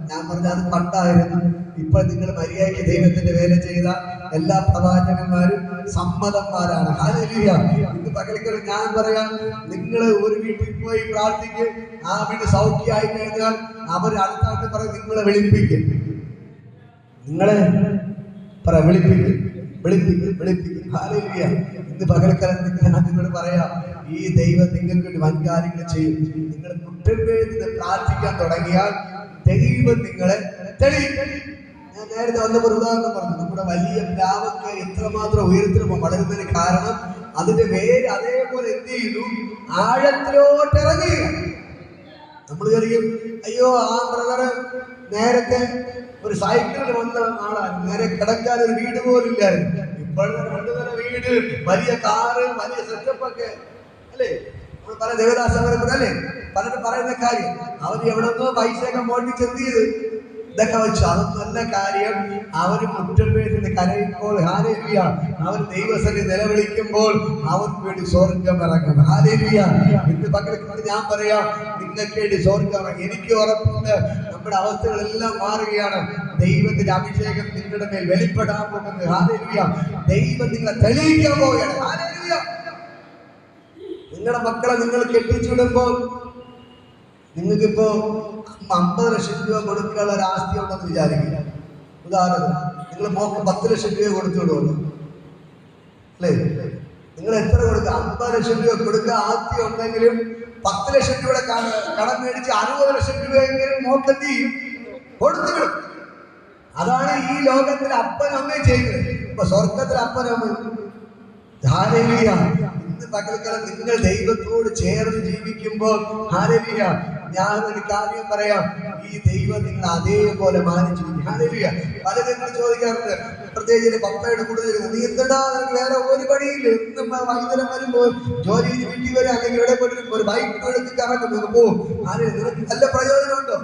ഞാൻ പറഞ്ഞ അത് പണ്ടായിരുന്നു. ഇപ്പൊ നിങ്ങൾ മര്യാദയ്ക്ക് ദൈവത്തിന്റെ വേല ചെയ്ത എല്ലാ പ്രവാചകന്മാരും സമ്മതന്മാരാണ്. ഹല്ലേലൂയ. ഇന്ന് പകൽക്കൽ ഞാൻ പറയാം, നിങ്ങൾ ഒരു വീട്ടിൽ പോയി പ്രാർത്ഥിക്കും, ആ വീട് സൗഖ്യമായി കഴിഞ്ഞാൽ അവർ അടുത്ത പറയും നിങ്ങളെ വിളിപ്പിക്കും. നിങ്ങളെ വിളിപ്പിക്കും. ഹല്ലേലൂയ. ഇന്ന് പകൽക്കാലം ഞാൻ നിങ്ങളോട് പറയാം, ഈ ദൈവം നിങ്ങൾക്ക് വേണ്ടി വൻ കാര്യങ്ങൾ ചെയ്യും. നിങ്ങൾ മുട്ടൻപേര് പ്രാർത്ഥിക്കാൻ തുടങ്ങിയാൽ ദൈവം നിങ്ങളെ തെളിയിക്കും. ഞാൻ നേരത്തെ വന്നപ്പോൾ ഉദാഹരണം പറഞ്ഞു, നമ്മുടെ വലിയ പ്ലാവൊക്കെ എത്രമാത്രം ഉയരത്തിൽ വളരുന്നതിന് കാരണം അതിന്റെ വേര് അതേപോലെ എന്ത് ചെയ്യുന്നു, ആഴത്തിലോട്ട് ഇറങ്ങുകയാണ്. നമ്മൾ കറിയും അയ്യോ ആ ബ്രദറ് നേരത്തെ ഒരു സൈക്കിളിൽ വന്ന ആളാണ്, നേരെ കിടക്കാൻ ഒരു വീട് പോലും ഇല്ലായിരുന്നു. ഇപ്പോഴത്തെ 2 നില വീട്, വലിയ കാറ്, വലിയ സെറ്റപ്പ് ഒക്കെ അല്ലേ. നമ്മൾ പല ദേവദാസവരെ അല്ലേ പലരും പറയുന്ന കാര്യം, അവർ എവിടെന്നോ പൈസയൊക്കെ മോട്ടിച്ച് എന്ത് ചെയ്ത് ഇതൊക്കെ വെച്ചു. അതൊന്നും നല്ല കാര്യം. അവര് മുറ്റമ്പേരിന്ന് കരയുമ്പോൾ ഹല്ലേലൂയ, അവർ ദൈവസന്നിധി നിലവിളിക്കുമ്പോൾ അവർക്ക് വേണ്ടി സ്വർഗം ഇറങ്ങും. ഹല്ലേലൂയ. ഇന്ന് പകരം ഞാൻ പറയാം, നിങ്ങൾക്ക് വേണ്ടി സ്വർഗം ഇറങ്ങി. എനിക്ക് ഉറപ്പുണ്ട് നമ്മുടെ അവസ്ഥകളെല്ലാം മാറുകയാണ്. ദൈവത്തിന്റെ അഭിഷേകം നിങ്ങളുടെ മേൽ വെളിപ്പെടാൻ പോകുന്നത്. ഹല്ലേലൂയ. ദൈവം നിങ്ങളെ തെളിയിക്കാൻ പോവുകയാണ്. ഹല്ലേലൂയ. നിങ്ങളുടെ മക്കളെ നിങ്ങൾ കെട്ടിച്ചുവിടുമ്പോൾ നിങ്ങൾക്കിപ്പോ 50 ലക്ഷം രൂപ കൊടുക്കാനുള്ള ഒരു ആസ്തി ഉണ്ടെന്ന് വിചാരിക്കുക. ഉദാഹരണം, നിങ്ങൾ മോക്ക് 10 ലക്ഷം രൂപ കൊടുത്തു വിടുമല്ലോ അല്ലേ. നിങ്ങൾ എത്ര കൊടുക്കുക? 50 ലക്ഷം രൂപ കൊടുക്കുക ആസ്തി ഉണ്ടെങ്കിലും 10 ലക്ഷം രൂപയുടെ കടം മേടിച്ച് 60 ലക്ഷം രൂപയെങ്കിലും മോക്കെന്ത് ചെയ്യും? കൊടുത്തു വിടും. അതാണ് ഈ ലോകത്തിലെ അപ്പനും അമ്മയും ചെയ്യുന്നത്. ഇപ്പൊ സ്വർഗത്തിലെ അപ്പനും അമ്മയും. ഹല്ലേലൂയ. ഇന്ന് പകൽക്കാലം നിങ്ങൾ ദൈവത്തോട് ചേർന്ന് ജീവിക്കുമ്പോൾ ഹല്ലേലൂയ, ഞാനൊരു കാര്യം പറയാം, ഈ ദൈവം നിങ്ങൾ അതേപോലെ മാനിച്ചിരിക്കും. ഹല്ലേലൂയ. പലരും നിങ്ങൾ ചോദിക്കാറുണ്ട്, പ്രത്യേകിച്ച് പപ്പയുടെ കൂടുതൽ, നീ എന്താ വേറെ ഒരു പണിയില്ല, എന്നും വൈകുന്നേരം വരുമ്പോൾ ജോലി വീട്ടിൽ വരും, അല്ലെങ്കിൽ ഇവിടെ പോയിട്ട് ഒരു ബൈക്ക് എടുത്ത് കറങ്ങും പോകും. നിനക്ക് നല്ല പ്രയോജനമുണ്ടോ?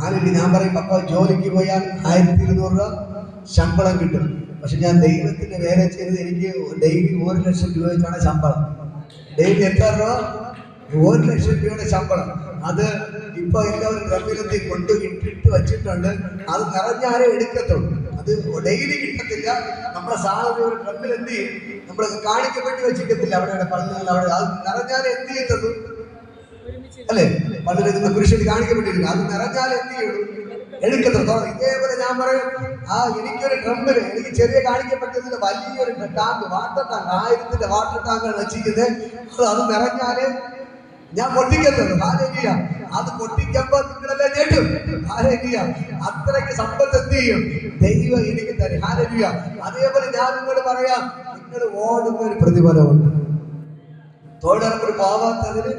ഹല്ലേലൂയ. ഞാൻ പറയും, പപ്പ ജോലിക്ക് പോയാൽ 1200 രൂപ ശമ്പളം കിട്ടും. പക്ഷെ ഞാൻ ദൈവത്തിന്റെ വേല ചെയ്ത് എനിക്ക് ഡെയിലി 1 ലക്ഷം രൂപ വെച്ചാണ് ശമ്പളം. ഡെയിലി എത്ര രൂപ? 1 ലക്ഷം രൂപയുടെ ശമ്പളം. അത് ഇപ്പൊ എല്ലാവരും ഡ്രമ്മിലെത്തി കൊണ്ട് ഇട്ടിട്ട് വെച്ചിട്ടുണ്ട്. അത് നിറഞ്ഞാലേ എടുക്കത്തുള്ളൂ. അത് ഡെയിലി കിട്ടത്തില്ല. നമ്മളെ സാധനം ഒരു ഡ്രമ്മിലെത്തി നമ്മൾ കാണിക്കപ്പെട്ട് വെച്ചിരിക്കത്തില്ല. അവിടെ പള്ളികൾ അവിടെ അത് നിറഞ്ഞാലേ എന്ത് ചെയ്യത്തുള്ളൂ അല്ലേ. പള്ളിയിൽ നിന്ന് കുരിശിൽ കാണിക്കപ്പെട്ടിരിക്കില്ല. അത് നിറഞ്ഞാലേ എന്ത് ചെയ്യുള്ളൂ, എടുക്കത്തുള്ളൂ. ഇതേപോലെ ഞാൻ പറയും, എനിക്കൊരു ഡ്രമ്മില് എനിക്ക് ചെറിയ കാണിക്കപ്പെട്ടതിൽ വലിയൊരു ടാങ്ക്, വാട്ടർ ടാങ്ക്, 1000ന്റെ വാട്ടർ ടാങ്കാണ് വെച്ചിരിക്കുന്നത്. അത് നിറഞ്ഞാല് ഞാൻ പൊട്ടിക്കത്തുള്ളൂ. ഹല്ലേലൂയ. അത് പൊട്ടിക്കുമ്പോ നിങ്ങളെല്ലാം ഞെട്ടും. ഹല്ലേലൂയ. അത്രയ്ക്ക് സമ്പത്ത് എന്ത് ചെയ്യും, ദൈവം എനിക്ക് തരും. ഹല്ലേലൂയ. അതേപോലെ ഞാൻ നിങ്ങളോട് പറയാം, നിങ്ങൾ ഓടുന്ന ഒരു പ്രതിഫലമുണ്ട്. തൊഴിലുറപ്പിന് പോവാത്തതിന്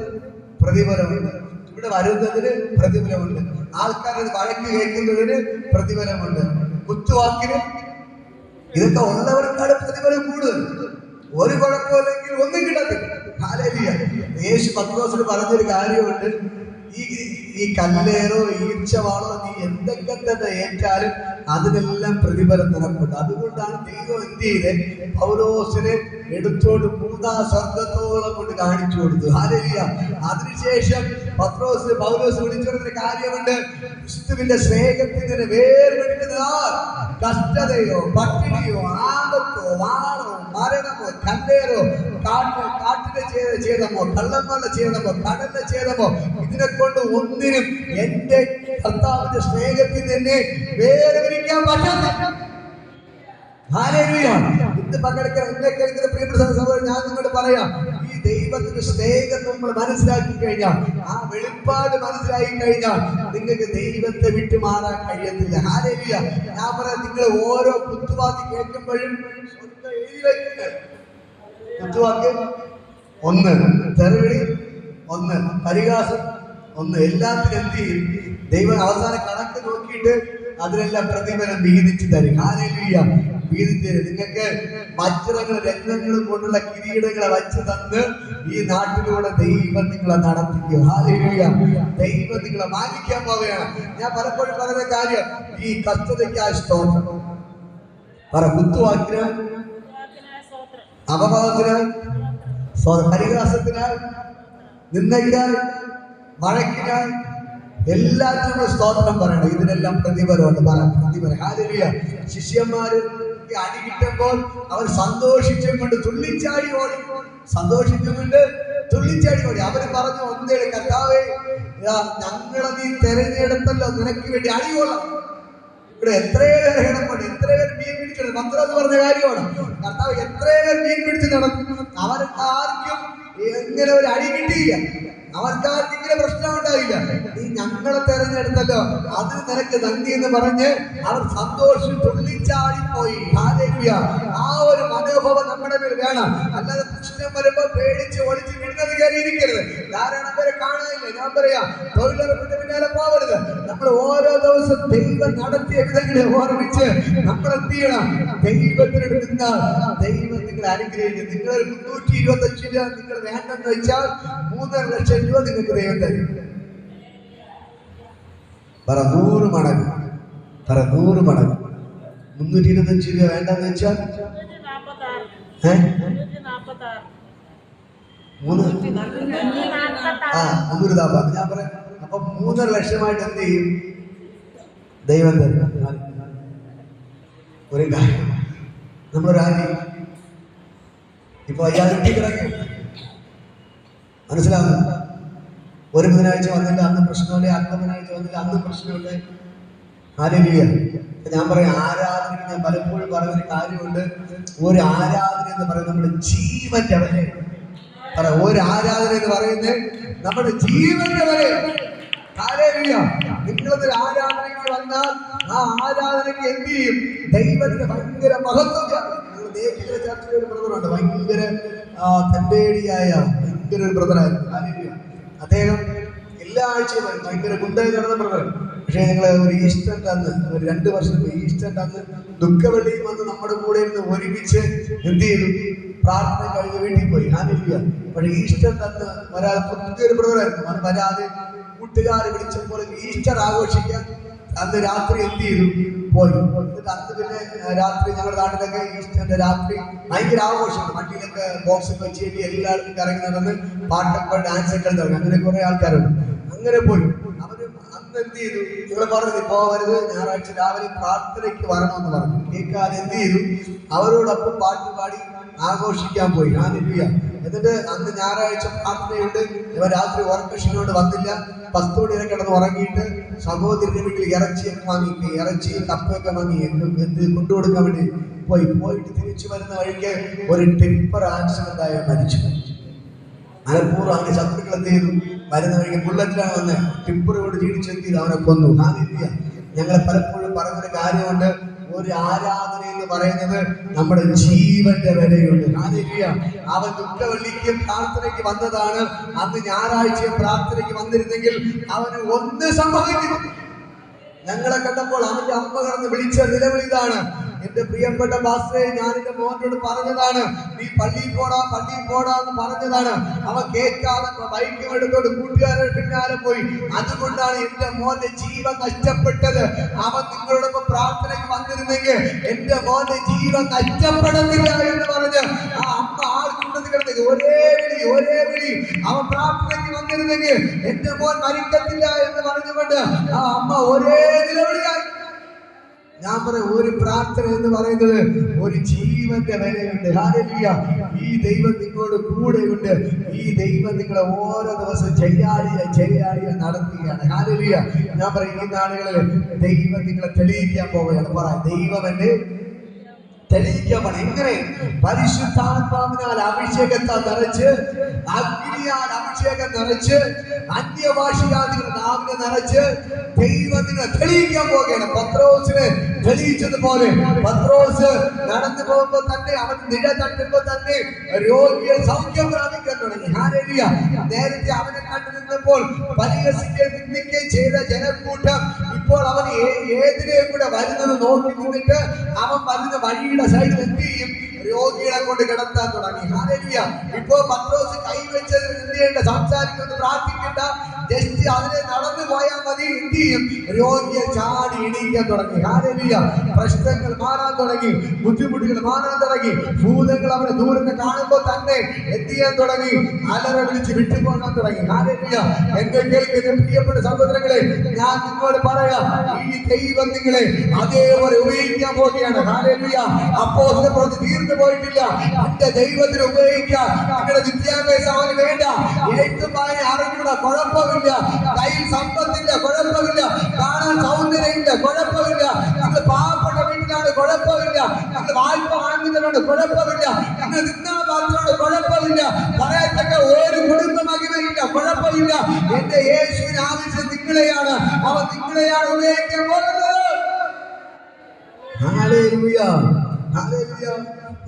പ്രതിഫലമുണ്ട്. ഇവിടെ വരുന്നതിന് പ്രതിഫലമുണ്ട്. ആൾക്കാരുടെ വഴക്ക് കേൾക്കുന്നതിന് പ്രതിഫലമുണ്ട്. കുത്തുവാക്കിന് ഇതൊക്കെ ഉള്ളവർക്കാണ് പ്രതിഫലം കൂടുതൽ. ഒരു കുഴപ്പമില്ലെങ്കിൽ ഒന്നും കിട്ടത്തില്ല. ഹല്ലേലൂയ. യേശു പത്രോസിന് പറഞ്ഞൊരു കാര്യമുണ്ട്, ഈ കല്ലേറോ ഈർച്ചവാളോ നീ എന്തൊക്കെ തന്നെ ഏറ്റാലും അതിനെല്ലാം പ്രതിഫലം നിനക്കുണ്ട്. അതുകൊണ്ടാണ് ദൈവം എന്ത് ചെയ്ത് പൗലോസിനെ എടുത്തോണ്ട് 3 സ്വർഗത്തോളം കൊണ്ട് കാണിച്ചു കൊടുത്തു. ഹല്ലേലൂയ. അതിനുശേഷം പൗലോസ് വിളിച്ചൊരു കാര്യമുണ്ട്, ക്രിസ്തുവിന്റെ സ്നേഹത്തിന് വേർപെടുന്നത് കഷ്ടതയോ പട്ടിണിയോ ആപത്തോ വാളോ മരണമോ കല്ലേറോ കാട്ടിലെ ഛേദമോ കള്ളന്മാരുടെ ഛേദമോ കടലിന്റെ ഛേദമോ ഇതിനെ കൊണ്ട് ഒന്നിനും എന്റെ കർത്താവിന്റെ സ്നേഹത്തിൽ തന്നെ വേർതിരിക്കാൻ പറ്റാത്ത. ഹല്ലേലൂയ. ഇന്ന് പങ്കെടുക്കാൻ എന്നെ കേൾക്കുന്ന പ്രിയപ്പെട്ട സഹോദരൻ, ഞാൻ നിങ്ങളോട് പറയാം, ഈ ദൈവത്തിന്റെ സ്നേഹം നമ്മൾ മനസ്സിലാക്കി കഴിഞ്ഞാൽ, ആ വെളിപ്പാട് മനസ്സിലാക്കി കഴിഞ്ഞാൽ നിങ്ങൾക്ക് ദൈവത്തെ വിട്ടുമാറാൻ കഴിയത്തില്ല. ഹല്ലേലൂയ. ഞാൻ പറയാം, നിങ്ങൾ ഓരോ കുത്തുവാക്ക് കേൾക്കുമ്പോഴും സ്വന്തം എഴുതി വയ്ക്കുക. കുത്തുവാക്ക് 1, തെറിവിളി 1, പരിഹാസം 1, എല്ലാത്തിനും എന്ത് ചെയ്യും ദൈവം അവസാന കണക്ക് നോക്കിയിട്ട് അതിനെല്ലാം പ്രതിഫലം വീതിച്ചു തരും. ഹല്ലേലൂയ. വീതിച്ചു തരും. നിങ്ങൾക്ക് വജ്രങ്ങളും രത്നങ്ങളും കൊണ്ടുള്ള കിരീടങ്ങളെ വച്ച് തന്ന് ഈ നാട്ടിലൂടെ ദൈവം നിങ്ങളെ നടത്തിക്കും. ഹല്ലേലൂയ. ദൈവം നിങ്ങളെ മാനിക്കാൻ പോവുകയാണ്. ഞാൻ പലപ്പോഴും പറയുന്ന കാര്യം, ഈ കഷ്ടതയ്ക്കായി സ്തോത്രം പറ, കുത്തുവാക്കിന്, അപവാദത്തിനായി, പരിഹാസത്തിനായി, നിന്ദയ്ക്കായി, വഴക്കിനായി, എല്ലാത്തിനും സ്തോത്രം പറയണം. ഇതിനെല്ലാം പ്രതിഫലമുണ്ട്. പ്രതിഫലം. ഹല്ലേലൂയ. ശിഷ്യന്മാര് അടി കിട്ടുമ്പോൾ അവർ സന്തോഷിച്ചുകൊണ്ട് തുള്ളിച്ചാടി ഓടി. സന്തോഷിച്ചുകൊണ്ട് തുള്ളിച്ചാടി ഓടി. അവര് പറഞ്ഞു, ഒന്നേ കർത്താവേ, ഞങ്ങളെ നീ തെരഞ്ഞെടുത്തല്ലോ, നിനക്ക് വേണ്ടി അടികൊള്ളാം. ഇവിടെ എത്രയേറെ കിടപ്പുണ്ട്, എത്രയേറെ മീൻ പിടിച്ചത്. പത്രോസ് പറഞ്ഞ കാര്യമാണ്. കർത്താവ് എത്രയേറെ മീൻ പിടിച്ച് നടന്നു. അവർക്ക് ആർക്കും എങ്ങനെ ഒരു അടി കിട്ടിയില്ല, അവർക്കാർക്കും ഇങ്ങനെ പ്രശ്നം ഉണ്ടായില്ല. നീ ഞങ്ങളെ തെരഞ്ഞെടുത്തല്ലോ, അത് നിനക്ക് നന്ദി എന്ന് പറഞ്ഞ് അവർ സന്തോഷം തുള്ളിച്ചാടിപ്പോയി. ഹല്ലേലൂയ. ആ ഒരു മനോഭാവം നമ്മുടെ മേൽ വേണം. അല്ലാതെ പ്രശ്നം വരുമ്പോ പേടിച്ച് ഒളിച്ച് വീഴുന്നത് കയറിയിരിക്കരുത്. ധാരാളം പേരെ കാണാനില്ല. ഞാൻ പറയാം, തൊഴിലുറപ്പിന്റെ പിന്നാലെ പോകരുത്. നമ്മൾ ഓരോ ദിവസം ദൈവം നടത്തിയ വിധങ്ങളെ ഓർമ്മിച്ച് നമ്മൾ എന്ത് ചെയ്യണം? ദൈവത്തിനോട് നിന്നാൽ ദൈവം നിങ്ങളെ അനുഗ്രഹിക്കും. നിങ്ങൾ 325 രൂപ നിങ്ങൾ വേണ്ടെന്ന് വെച്ചാൽ 3.5 ലക്ഷം രൂപ നിങ്ങൾക്ക് ദൈവം തരും. പറ 100 മടങ്ങ്, പറ 100 മടങ്ങ്. 325 രൂപ വേണ്ടെന്ന് വെച്ചാൽ 340. ഞാൻ പറയാം, അപ്പൊ 3.5 ലക്ഷമായിട്ട് എന്ത് ചെയ്യും? ദൈവം തരും. ഒരു കാര്യം നമ്മളൊരാളി ഇപ്പൊ അയ്യായിരത്തി കിടക്കും, മനസ്സിലാവുന്നു. ഒരു ബുധനാഴ്ച വന്നില്ല അന്ന് പ്രശ്നമില്ല, അടുത്ത ബുധനാഴ്ച വന്നില്ല അന്ന് പ്രശ്നമില്ല. ഹല്ലേലൂയ. ഞാൻ പറയാം, ആരാധനയ്ക്ക് ഞാൻ പലപ്പോഴും പറയുന്നൊരു കാര്യമുണ്ട്. ഒരു ആരാധന എന്ന് പറയുന്നത് നമ്മുടെ ജീവന്റെ വരെ. പറ, ഒരു ആരാധന എന്ന് പറയുന്നത് നമ്മുടെ ജീവന്റെ വരെ. ഹല്ലേലൂയ. നിങ്ങളൊരു ആരാധനയ്ക്ക് വന്നാൽ ആ ആരാധനയ്ക്ക് എന്ത് ചെയ്യും? ദൈവത്തിന് ഭയങ്കര മഹത്വം. ദേശീയ ചർച്ചയിൽ ഒരു ബ്രദറുണ്ട്, ഭയങ്കര തന്റേടിയായ ഭയങ്കര ഒരു ബ്രദറായിരുന്നു. അദ്ദേഹം എല്ലാ ആഴ്ചയും ഭയങ്കര ഗുണ്ടായി നടന്ന ബ്രദർ. പക്ഷേ ഞങ്ങൾ ഒരു ഈസ്റ്ററിന്റെ അന്ന്, ഒരു 2 വർഷത്തെ ഈസ്റ്ററിന്റെ അന്ന് ദുഃഖവെള്ളിയും വന്ന് നമ്മുടെ കൂടെ ഇരുന്ന് ഒരുമിച്ച് എന്ത് ചെയ്തു? പ്രാർത്ഥന കഴിഞ്ഞ് വീട്ടിൽ പോയി. ഹല്ലേലൂയ. പക്ഷേ ഈസ്റ്ററിന്റെ അന്ന് ഒരാൾ പുതിയൊരു ബ്രദറായിരുന്നു. അത് വരാതെ കൂട്ടുകാരെ വിളിച്ചപ്പോൾ ഈസ്റ്റർ ആഘോഷിക്കാൻ അന്ന് രാത്രി എന്ത് ചെയ്തു? പോയി. എന്നിട്ട് അന്ന് പിന്നെ രാത്രി ഞങ്ങളുടെ നാട്ടിലൊക്കെ ഈസ്റ്ററിന്റെ രാത്രി ഭയങ്കര ആഘോഷമാണ്. വണ്ടിയിലൊക്കെ ബോക്സ് വെച്ച് എല്ലായിടത്തും കറങ്ങി നടന്ന് പാട്ടൊക്കെ ഡാൻസ് ഒക്കെ തുടങ്ങി. അങ്ങനെ കുറെ ആൾക്കാരുണ്ട്. അങ്ങനെ പോയി. അവര് അന്ന് എന്ത് ചെയ്തു? നിങ്ങൾ പറഞ്ഞത് പോവരുത്, ഞായറാഴ്ച രാവിലെ പ്രാർത്ഥനയ്ക്ക് വരണമെന്ന് പറഞ്ഞു. കേൾക്കാതെ എന്ത് ചെയ്തു? അവരോടൊപ്പം പാട്ട് പാടി ആഘോഷിക്കാൻ പോയി. ഹല്ലേലൂയ. എന്നിട്ട് അന്ന് ഞായറാഴ്ച പ്രാർത്ഥനയുണ്ട്. ഇവർ രാത്രി ഉറക്കക്ഷീണോട് വന്നില്ല. 10 മണി കിടന്ന് ഉറങ്ങിയിട്ട് സഹോദരന്റെ വീട്ടിൽ ഇറച്ചിയൊക്കെ വാങ്ങി, ഇറച്ചി കപ്പയൊക്കെ വാങ്ങി എന്ത് കൊണ്ടുകൊടുക്കാൻ വേണ്ടി പോയിട്ട് തിരിച്ചു വരുന്ന വഴിക്ക് ഒരു ടിപ്പർ ആക്സിഡന്റ് ആയി മരിച്ചു. മലപ്പൂർവ്വം അവന്റെ ശത്രുക്കൾ എന്ത് ചെയ്തു? വരുന്ന വഴിക്ക് ബുള്ളറ്റിലാണ് വന്ന് ടിപ്പർ കൊണ്ട് ചീടിച്ചെത്തി അവനെ കൊന്നു. ഹല്ലേലൂയ. ഞങ്ങളെ പലപ്പോഴും പറഞ്ഞൊരു കാര്യമുണ്ട്, ഒരു ആരാധന എന്ന് പറയുന്നത് നമ്മുടെ ജീവന്റെ വിലയുണ്ട്. ഹല്ലേലൂയ. അവൻ ദുഃഖവെള്ളിക്ക് പ്രാർത്ഥനയ്ക്ക് വന്നതാണ്. അന്ന് ഞായറാഴ്ച പ്രാർത്ഥനയ്ക്ക് വന്നിരുന്നെങ്കിൽ അവന് ഒന്ന് സംഭവിക്കും. ഞങ്ങളെ കണ്ടപ്പോൾ അവന്റെ അമ്മ കടന്ന് വിളിച്ച നിലവിളി ഇതാണ്, എന്റെ പ്രിയപ്പെട്ട പാസ്റ്ററെ, ഞാൻ എന്റെ മോനോട് പറഞ്ഞതാണ്, നീ പള്ളിയിൽ പോടാ എന്ന് പറഞ്ഞതാണ്. അവൻ കേൾക്കാതെ ബൈക്ക് എടുത്തോട് കൂട്ടുകാരുടെ പിന്നാലെ പോയി. അതുകൊണ്ടാണ് എന്റെ മോന്റെ ജീവൻ നഷ്ടപ്പെട്ടത്. അവൻ നിങ്ങളോടൊപ്പം പ്രാർത്ഥനയ്ക്ക് വന്നിരുന്നെങ്കിൽ എന്റെ മോന്റെ ജീവൻ നഷ്ടപ്പെടത്തില്ല എന്ന് പറഞ്ഞ് ആ അമ്മ ആൾക്കൂട്ടത്തിൽ കിടന്നെങ്കിൽ ഒരേ വിളി. അവൻ പ്രാർത്ഥനയ്ക്ക് വന്നിരുന്നെങ്കിൽ എന്റെ മോൻ മരിക്കത്തില്ല എന്ന് പറഞ്ഞുകൊണ്ട് ആ അമ്മ ഒരേ നിലവിളിയായി. ഞാൻ പറയാം, ഒരു പ്രാർത്ഥന എന്ന് പറയുന്നത് ഒരു ജീവന്റെ വിലയുണ്ട്. ഹല്ലേലൂയ. ഈ ദൈവം നിങ്ങളോട് കൂടെയുണ്ട്. ഈ ദൈവം നിങ്ങളെ ഓരോ ദിവസം ചെയ്യാടിയ നടത്തുകയാണ്. ഹല്ലേലൂയ. ഞാൻ പറയും, ഈ നാളുകളിൽ ദൈവം നിങ്ങളെ തെളിയിക്കാൻ പോവുകയാണ്. പറ, ദൈവം എന്നെ തെളിയിക്കാൻ പോണം. എങ്ങനെ? പരിശുദ്ധാത്മാവിനാൽ അഭിഷേകത്താൽ നിറച്ച്, അഗ്നിയാൽ അഭിഷേകം നിറച്ച്, അന്യഭാഷയാൽ നിങ്ങളുടെ നാവിനെ നിറച്ച് ദൈവം നിങ്ങളെ തെളിയിക്കാൻ പോവുകയാണ്. പത്രോസിനെ തെളിയിച്ചതുപോലെ പത്രോസ് നടന്നു പോകുമ്പോ തന്നെ അവൻ നിഴ തട്ടുമ്പോ തന്നെ രോഗിയെ സൗഖ്യം പ്രാപിക്കാൻ തുടങ്ങി. ഹല്ലേലൂയ. നേരത്തെ അവനെ കണ്ടു നിന്നപ്പോൾ പരിഹസിക്കുകയും നിന്ദിക്കുകയും ചെയ്ത ജനക്കൂട്ടം ഇപ്പോൾ അവൻ ഏതിനെയും കൂടെ വരുന്നത് നോക്കി നിന്നിട്ട് അവൻ വരുന്ന വഴിയുടെ സൈഡിൽ എന്ത് ചെയ്യും? രോഗികളെ കൊണ്ട് കിടത്താൻ തുടങ്ങി. ഹല്ലേലൂയ. ഇപ്പോ പത്രോസ് കൈവച്ചത് എന്ത് ചെയ്യേണ്ട? സംസാരിക്കുന്നത് പ്രാർത്ഥിക്കേണ്ട, ജസ്റ്റ് അതിനെ നടന്നു പോയാൽ മതി. എന്ത് ചെയ്യും? രോഗിയെ ചാടി എണീക്കാൻ തുടങ്ങി. ഹല്ലേലൂയ. പ്രശ്നങ്ങൾ മാറാൻ തുടങ്ങി, ബുദ്ധിമുട്ടുകൾ മാറാൻ തുടങ്ങി. ഭൂതങ്ങൾ അവനെ ദൂരത്ത് കാണുമ്പോൾ തന്നെ എന്ത് ചെയ്യാൻ തുടങ്ങി? അലറ വിളിച്ച് വിട്ടുപോകാൻ തുടങ്ങി. ഹല്ലേലൂയ. എന്റെ കേൾക്കുന്ന പ്രിയപ്പെട്ട സഹോദരങ്ങളെ, ഞാൻ നിങ്ങളോട് പറയാം, ഈ ദൈവം നിങ്ങളെ അതേപോലെ ഉപയോഗിക്കാൻ പോവുകയാണ്. ഹല്ലേലൂയ. അപ്പോസ്തലരുടെ പ്രവൃത്തി തീർന്നു പോയിട്ടില്ല. എന്റെ ദൈവത്തിന് ഉപയോഗിക്കാൻ നിങ്ങളുടെ വിദ്യാഭ്യാസം അവന് വേണ്ട, എഴുത്തുമായി അറിഞ്ഞൂടാ, കുഴപ്പമില്ല. കയ്യിൽ സമ്പത്തില്ല, കുഴപ്പമില്ല. കാണാൻ സൗന്ദര്യമില്ല, കുഴപ്പമില്ല. നിങ്ങൾ നിങ്ങൾ വായ്പ വാങ്ങുന്നതിനോട് കുഴപ്പമില്ല, നിങ്ങൾ നിന്നാപാത്രത്തോട് കുഴപ്പമില്ല, പറയത്തക്ക ഒരു കുടുംബ മഹിമയില്ല, കുഴപ്പമില്ല. എന്റെ യേശുവിന് ആവശ്യം നിങ്ങളെയാണ്, അവൻ നിങ്ങളെയാണ് ഉപയോഗിക്കാൻ പോകുന്നത്. Hallelujah, hallelujah.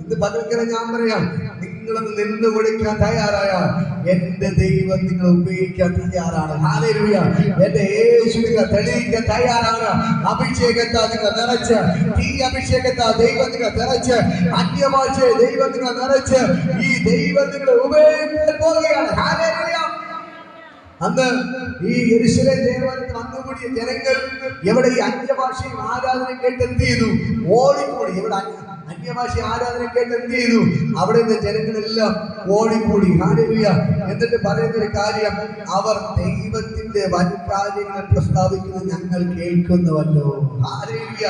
ഇന്ന് പകൽക്കര ഞാൻ പറയാം, നിങ്ങളൊന്ന് നിന്ന് കൊടുക്കാൻ തയ്യാറായാൽ എന്റെ ദൈവം നിങ്ങൾ ഉപയോഗിക്കാൻ തയ്യാറാണ്. ഹല്ലേലൂയ. എന്റെ യേശു നിങ്ങൾ തെളിയിക്കാൻ തയ്യാറാണ്. അഭിഷേകത്താൽ നിങ്ങൾ നിറച്ച്, ഈ അഭിഷേകത്താൽ ദൈവം നിങ്ങൾ നിറച്ച്, അന്യഭാഷയെ ദൈവം നിങ്ങൾ നിറച്ച്, ഈ ദൈവം നിങ്ങൾ ഉപയോഗിക്കാൻ പോവുകയാണ്. ഹല്ലേലൂയ. അന്ന് ഈ യെരൂശലേം ദേവാലയത്തിൽ വന്നുകൂടിയ ജനങ്ങൾ എവിടെ ഈ അന്യഭാഷയും ആരാധന കേട്ട് എന്ത് ചെയ്തു? ഓടിക്കൂടി. ഇവിടെ അന്യഭാഷ ആരാധന കേട്ട് എന്ത് ചെയ്തു? അവിടെ നിന്ന് ജനങ്ങളെല്ലാം ഓടിക്കൂടി. ഹല്ലേലൂയ. എന്നിട്ട് പറയുന്ന ഒരു കാര്യം, അവർ ദൈവത്തിന്റെ വൻകാര്യങ്ങൾ പ്രസ്താവിക്കുന്നത് ഞങ്ങൾ കേൾക്കുന്നുവല്ലോ. ഹല്ലേലൂയ.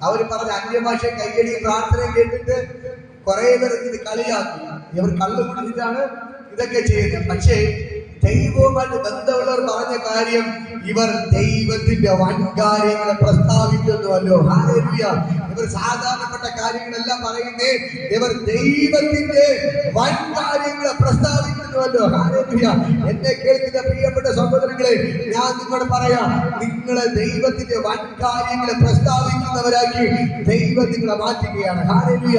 അവർ പറഞ്ഞ അന്യഭാഷ കൈയടി പ്രാർത്ഥന കേട്ടിട്ട് കുറെ പേർ ഇത് കളിയാക്കി. ഇവർ കള്ളു കുടിച്ചിട്ടാണ് ഇതൊക്കെ ചെയ്യുന്നത്. പക്ഷേ ദൈവവുമായിട്ട് ബന്ധമുള്ളവർ പറഞ്ഞ കാര്യം, ഇവർ ദൈവത്തിന്റെ വൻകാര്യങ്ങളെ പ്രസ്താവിക്കുന്നുവല്ലോ. ഹല്ലേലൂയ. ഇവർ സാധാരണപ്പെട്ട കാര്യങ്ങളെല്ലാം പറയുന്നേ, ഇവർ ദൈവത്തിന്റെ വൻകാര്യങ്ങളെ പ്രസ്താവിക്കുന്നുവല്ലോ. ഹല്ലേലൂയ. എന്നെ കേൾക്കുന്ന പ്രിയപ്പെട്ട സഹോദരങ്ങളെ, ഞാൻ നിങ്ങളോട് പറയാം, നിങ്ങളെ ദൈവത്തിന്റെ വൻകാര്യങ്ങളെ പ്രസ്താവിക്കുന്നവരാക്കി ദൈവം നിങ്ങളെ മാറ്റുകയാണ്. ഹല്ലേലൂയ.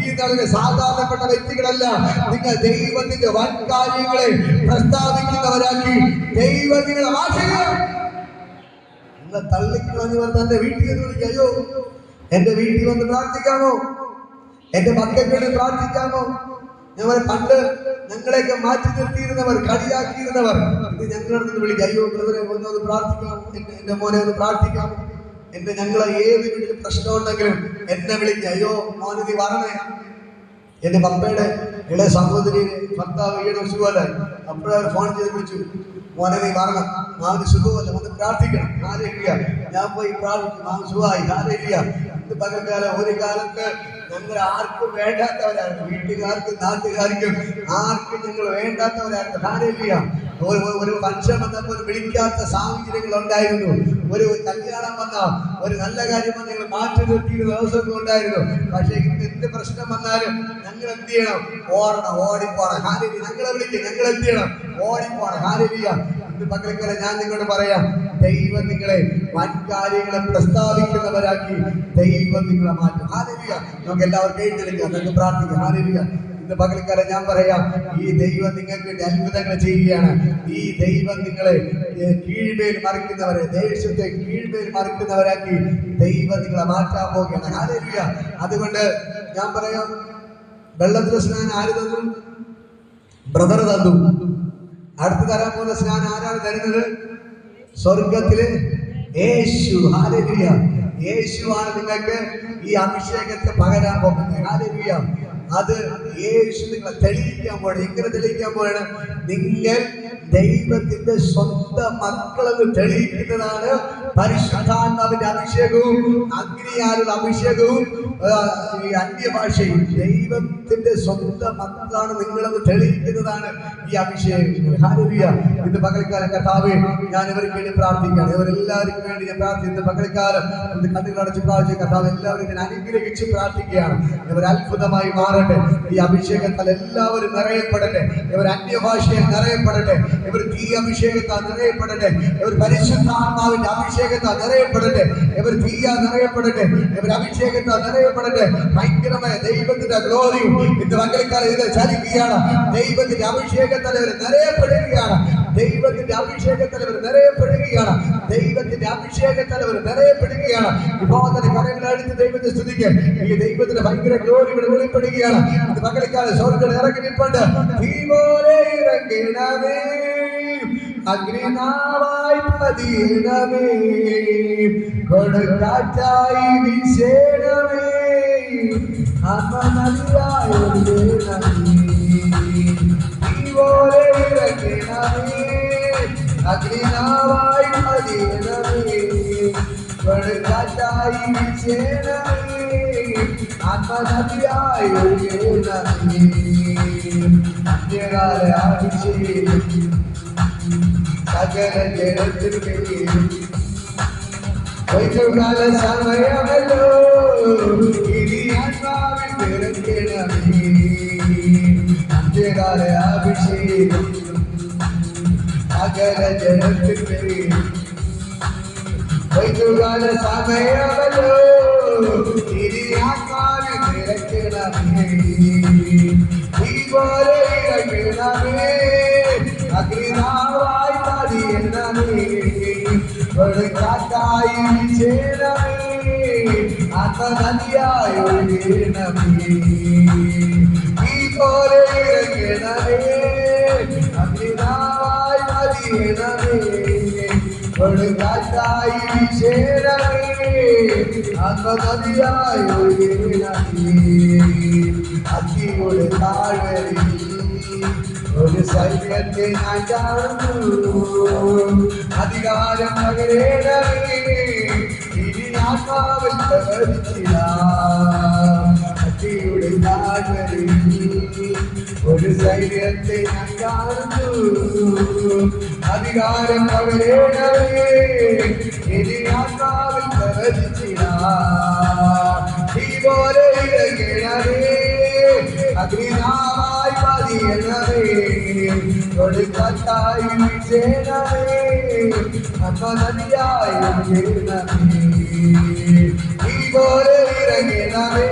ഈ നാളിലെ സാധാരണപ്പെട്ട വ്യക്തികളല്ല, നിങ്ങൾ ദൈവത്തിന്റെ വൻകാര്യങ്ങളെ പ്രസ്താവിക്കുന്നവരാക്കി ദൈവം നിങ്ങളെ മാറ്റുകയാണ്. നിങ്ങൾ തള്ളിക്കളഞ്ഞവർ തന്റെ വീട്ടിൽ നിന്ന് വിളിക്കയോ, എന്റെ വീട്ടിൽ വന്ന് പ്രാർത്ഥിക്കാമോ, എന്റെ മക്കൾക്ക് വേണ്ടി പ്രാർത്ഥിക്കാമോ? ഞങ്ങൾ പണ്ട് ഞങ്ങളെയൊക്കെ മാറ്റി നിർത്തിയിരുന്നവർ, കളിയാക്കിയിരുന്നവർ, ഇത് ഞങ്ങളുടെ നിന്ന് വിളിക്കുക, അയ്യോ ബ്രദറെ ഒന്ന് പ്രാർത്ഥിക്കാം, എന്റെ മോനെ ഒന്ന് പ്രാർത്ഥിക്കാം. ഞങ്ങളെ ഏത് വീട്ടിൽ പ്രശ്നം ഉണ്ടെങ്കിലും എന്നെ വിളിക്കുക, അയ്യോ മോനെ നീ വരണേ. എന്റെ പപ്പയുടെ ഇളയ സഹോദരി ഭർത്താവ് ഈയുടെ സുഖമല്ലായി, അപ്പോഴേ അവർ ഫോൺ ചെയ്ത് വിളിച്ചു, മോനെ നീ വരണം, മാവിന് സുഖമല്ല, വന്ന് പ്രാർത്ഥിക്കണം. ഹല്ലേലൂയ. ഞാൻ പോയി പ്രാർത്ഥിച്ചു, മാവ് സുഖമായി. ഹല്ലേലൂയ. ഇന്ന് പകൽക്കാലം ഒരു കാലത്ത് ഞങ്ങൾ ആർക്കും വേണ്ടാത്തവരായിരുന്നു, വീട്ടുകാർക്കും നാട്ടുകാർക്കും ആർക്കും ഞങ്ങൾ വേണ്ടാത്തവരായിരുന്നു. ഹല്ലേലൂയ. ഒരു ഫംഗ്ഷൻ വന്നപ്പോൾ വിളിക്കാത്ത സാഹചര്യങ്ങൾ ഉണ്ടായിരുന്നു. ഒരു കല്യാണം വന്ന, ഒരു നല്ല കാര്യം വന്ന് ഞങ്ങൾ മാറ്റി നിർത്തിയിരുന്ന ദിവസങ്ങൾ ഉണ്ടായിരുന്നു. പക്ഷേ ഇന്ന് എന്ത് പ്രശ്നം വന്നാലും ഞങ്ങൾ എന്ത് ചെയ്യണം? ഓടണം, ഓടിപ്പോണം. ഹല്ലേലൂയ. ഞങ്ങളെ വിളിക്കും, ഞങ്ങൾ എന്ത് ചെയ്യണം? ഓടിപ്പോണം. ഹല്ലേലൂയ. ഇന്ന് പകൽക്കാലം ഞാൻ നിങ്ങളോട് പറയാം, ദൈവം നിങ്ങളെ വൻകാര്യങ്ങളെ പ്രസ്താവിക്കുന്നവരാക്കി ദൈവം നിങ്ങളെ മാറ്റും. ഹല്ലേലൂയ. നമുക്ക് എല്ലാവർക്കും എഴുന്നേൽക്കാം, നമുക്ക് പ്രാർത്ഥിക്കാം. ഹല്ലേലൂയ. ഇന്ന് പകൽക്കാലം ഞാൻ പറയാം, ഈ ദൈവം നിങ്ങൾക്ക് വേണ്ടി അത്ഭുതങ്ങൾ ചെയ്യുകയാണ്. ഈ ദൈവം നിങ്ങളെ കീഴ്മേൽ മറിക്കുന്നവരെ, ദേശത്തെ കീഴ്മേൽ മറിക്കുന്നവരാക്കി ദൈവം നിങ്ങളെ മാറ്റാൻ പോവുകയാണ്. ഹല്ലേലൂയ. അതുകൊണ്ട് ഞാൻ പറയാം, വെള്ളത്തിലെ സ്നാനം ആര് തന്നു? ബ്രദർ തന്നു. അടുത്ത് തരാൻ പോകുന്ന സ്നാനം ആരാണ് തരുന്നത്? സ്വർഗത്തിലെ യേശു. ഹല്ലേലൂയ. യേശുവാണ് നിങ്ങൾക്ക് ഈ അഭിഷേകത്തെ പകരാൻ പോകുന്നത്. ഹല്ലേലൂയ. അത് യേശു നിങ്ങളെ തെളിയിക്കാൻ പോവാണ്. എങ്ങനെ തെളിയിക്കാൻ പോവാണ്? നിങ്ങൾ ദൈവത്തിന്റെ സ്വന്തം മക്കളെന്ന് തെളിയിക്കുന്നതാണ് പരിശുദ്ധാത്മാവിന്റെ അഭിഷേകവും അഗ്നിയാലുള്ള അഭിഷേകവും ഈ അന്യഭാഷയും. ദൈവത്തിന്റെ സ്വന്തം മക്കളാണ് നിങ്ങളെന്ന് തെളിയിക്കുന്നതാണ് ഈ അഭിഷേകം. ഹല്ലേലൂയ. ഇന്ന് പകൽക്കാലം കർത്താവേ, ഞാൻ ഇവർക്ക് വേണ്ടി പ്രാർത്ഥിക്കുകയാണ്. ഇവരെല്ലാവർക്കും വേണ്ടി ഞാൻ പ്രാർത്ഥിക്കുന്ന പകൽക്കാലം കണ്ണുകളടച്ച് പ്രാർത്ഥിക്കുക. കർത്താവ് എല്ലാവരും ഞാൻ അനുഗ്രഹിച്ച് പ്രാർത്ഥിക്കുകയാണ്. ഇവർ അത്ഭുതമായി മാറട്ടെ. ഈ അഭിഷേകത്താൽ എല്ലാവരും നിറയപ്പെടട്ടെ. ഇവർ അന്യഭാഷയിൽ നിറയപ്പെടട്ടെ. ഇവർ തീ അഭിഷേകത്താൽ നിറയപ്പെടട്ടെ. ഇവർ പരിശുദ്ധാത്മാവിന്റെ അഭിഷേകത്താൽ നിറയപ്പെടട്ടെ. ഇവർ തീയ നിറയപ്പെടട്ടെ. ഇവർ അഭിഷേകത്താൽ നിറയപ്പെടട്ടെ. ഭയങ്കരമായ ദൈവത്തിന്റെ ഗ്ലോറിയും ഇന്ന് പകൽക്കാലം ഇത് ചലിക്കുകയാണ്. ദൈവത്തിന്റെ അഭിഷേകത്താൽ ഇവർ നിറയപ്പെടുകയാണ്. ദൈവത്തിന്റെ അഭിഷേകത്തിൽ അവർ നിറയപ്പെടുകയാണ്. ദൈവത്തിന്റെ അഭിഷേകത്തിൽ അവർ നിറയപ്പെടുകയാണ്. വിഭവത്തിന്റെ കരങ്ങളെടുത്ത് ദൈവത്തെ സ്തുതിക്കുക. ഈ ദൈവത്തിന്റെ ഭയങ്കര ഗ്ലോറി ഇവിടെ വെളിപ്പെടുകയാണ്. ഇത് പകൽക്കാലം സ്വർഗ്ഗത്തിൽ ഇറങ്ങി നിൽപ്പുണ്ട്. തീ പോലെ ഇറങ്ങണമേ, അഗ്നിനാവായി പതിയണമേ, കൊടുങ്കാറ്റായി വീശണമേ, ആത്മനദിയായി ഒഴുകണമേ. തീ പോലെ ഇറങ്ങണമേ, അഗ്നിനാവായി പതിയണമേ, കൊടുങ്കാറ്റായി വീശണമേ, ആത്മനദിയായി ഒഴുകണമേ. അന്യകാല അഭിഷേകം സകല ജനത്തിനും സമയമല്ലോ ഇനി സത്യകാല അഭിഷേകം സകല ജനത്തിൻ്റെ വൈകുകാല സമയമല്ലോ ഇനി ആത്മാവിൽ നിറയ്ക്കണമേ ഈ പോലെ ഇറങ്ങണമേ അഗ്നിനാവായി പതിയണമേ ഒരു കാറ്റായി വീശണമേ ആത്മനദിയായി ഒഴുകണമേ ഈ പോലെ ഇറങ്ങണമേ അഗ്നിനാവായി പതിയണമേ ഒരു കാറ്റായി വീശണമേ ആത്മനദിയായി ഒഴുകണമേ അഗ്നിയുടെ താഴ്വരയിൽ ഒരു സൈന്യത്തെ ഞാൻ കാണുന്നു അധികാരം പകരേണമേ ഇനി ആത്മാവിൽ പ്രവർത്തിച്ചില്ല അഗ്നിയുടെ താഴ്വരയിൽ ഒരു സൈന്യത്തെ ഞാൻ കാണുന്നു അധികാരം പകരേണമേ ഇനി ആത്മാവിൽ പ്രവർത്തിച്ചില്ല ഈ പോലെ ഇറങ്ങണമേ അഗ്നിനാവായി പതിയണമേ കൊടുക്കാറ്റായി വീശണമേ ആത്മനദിയായി ഒഴുകണമേ ഈ പോലെ ഇറങ്ങണമേ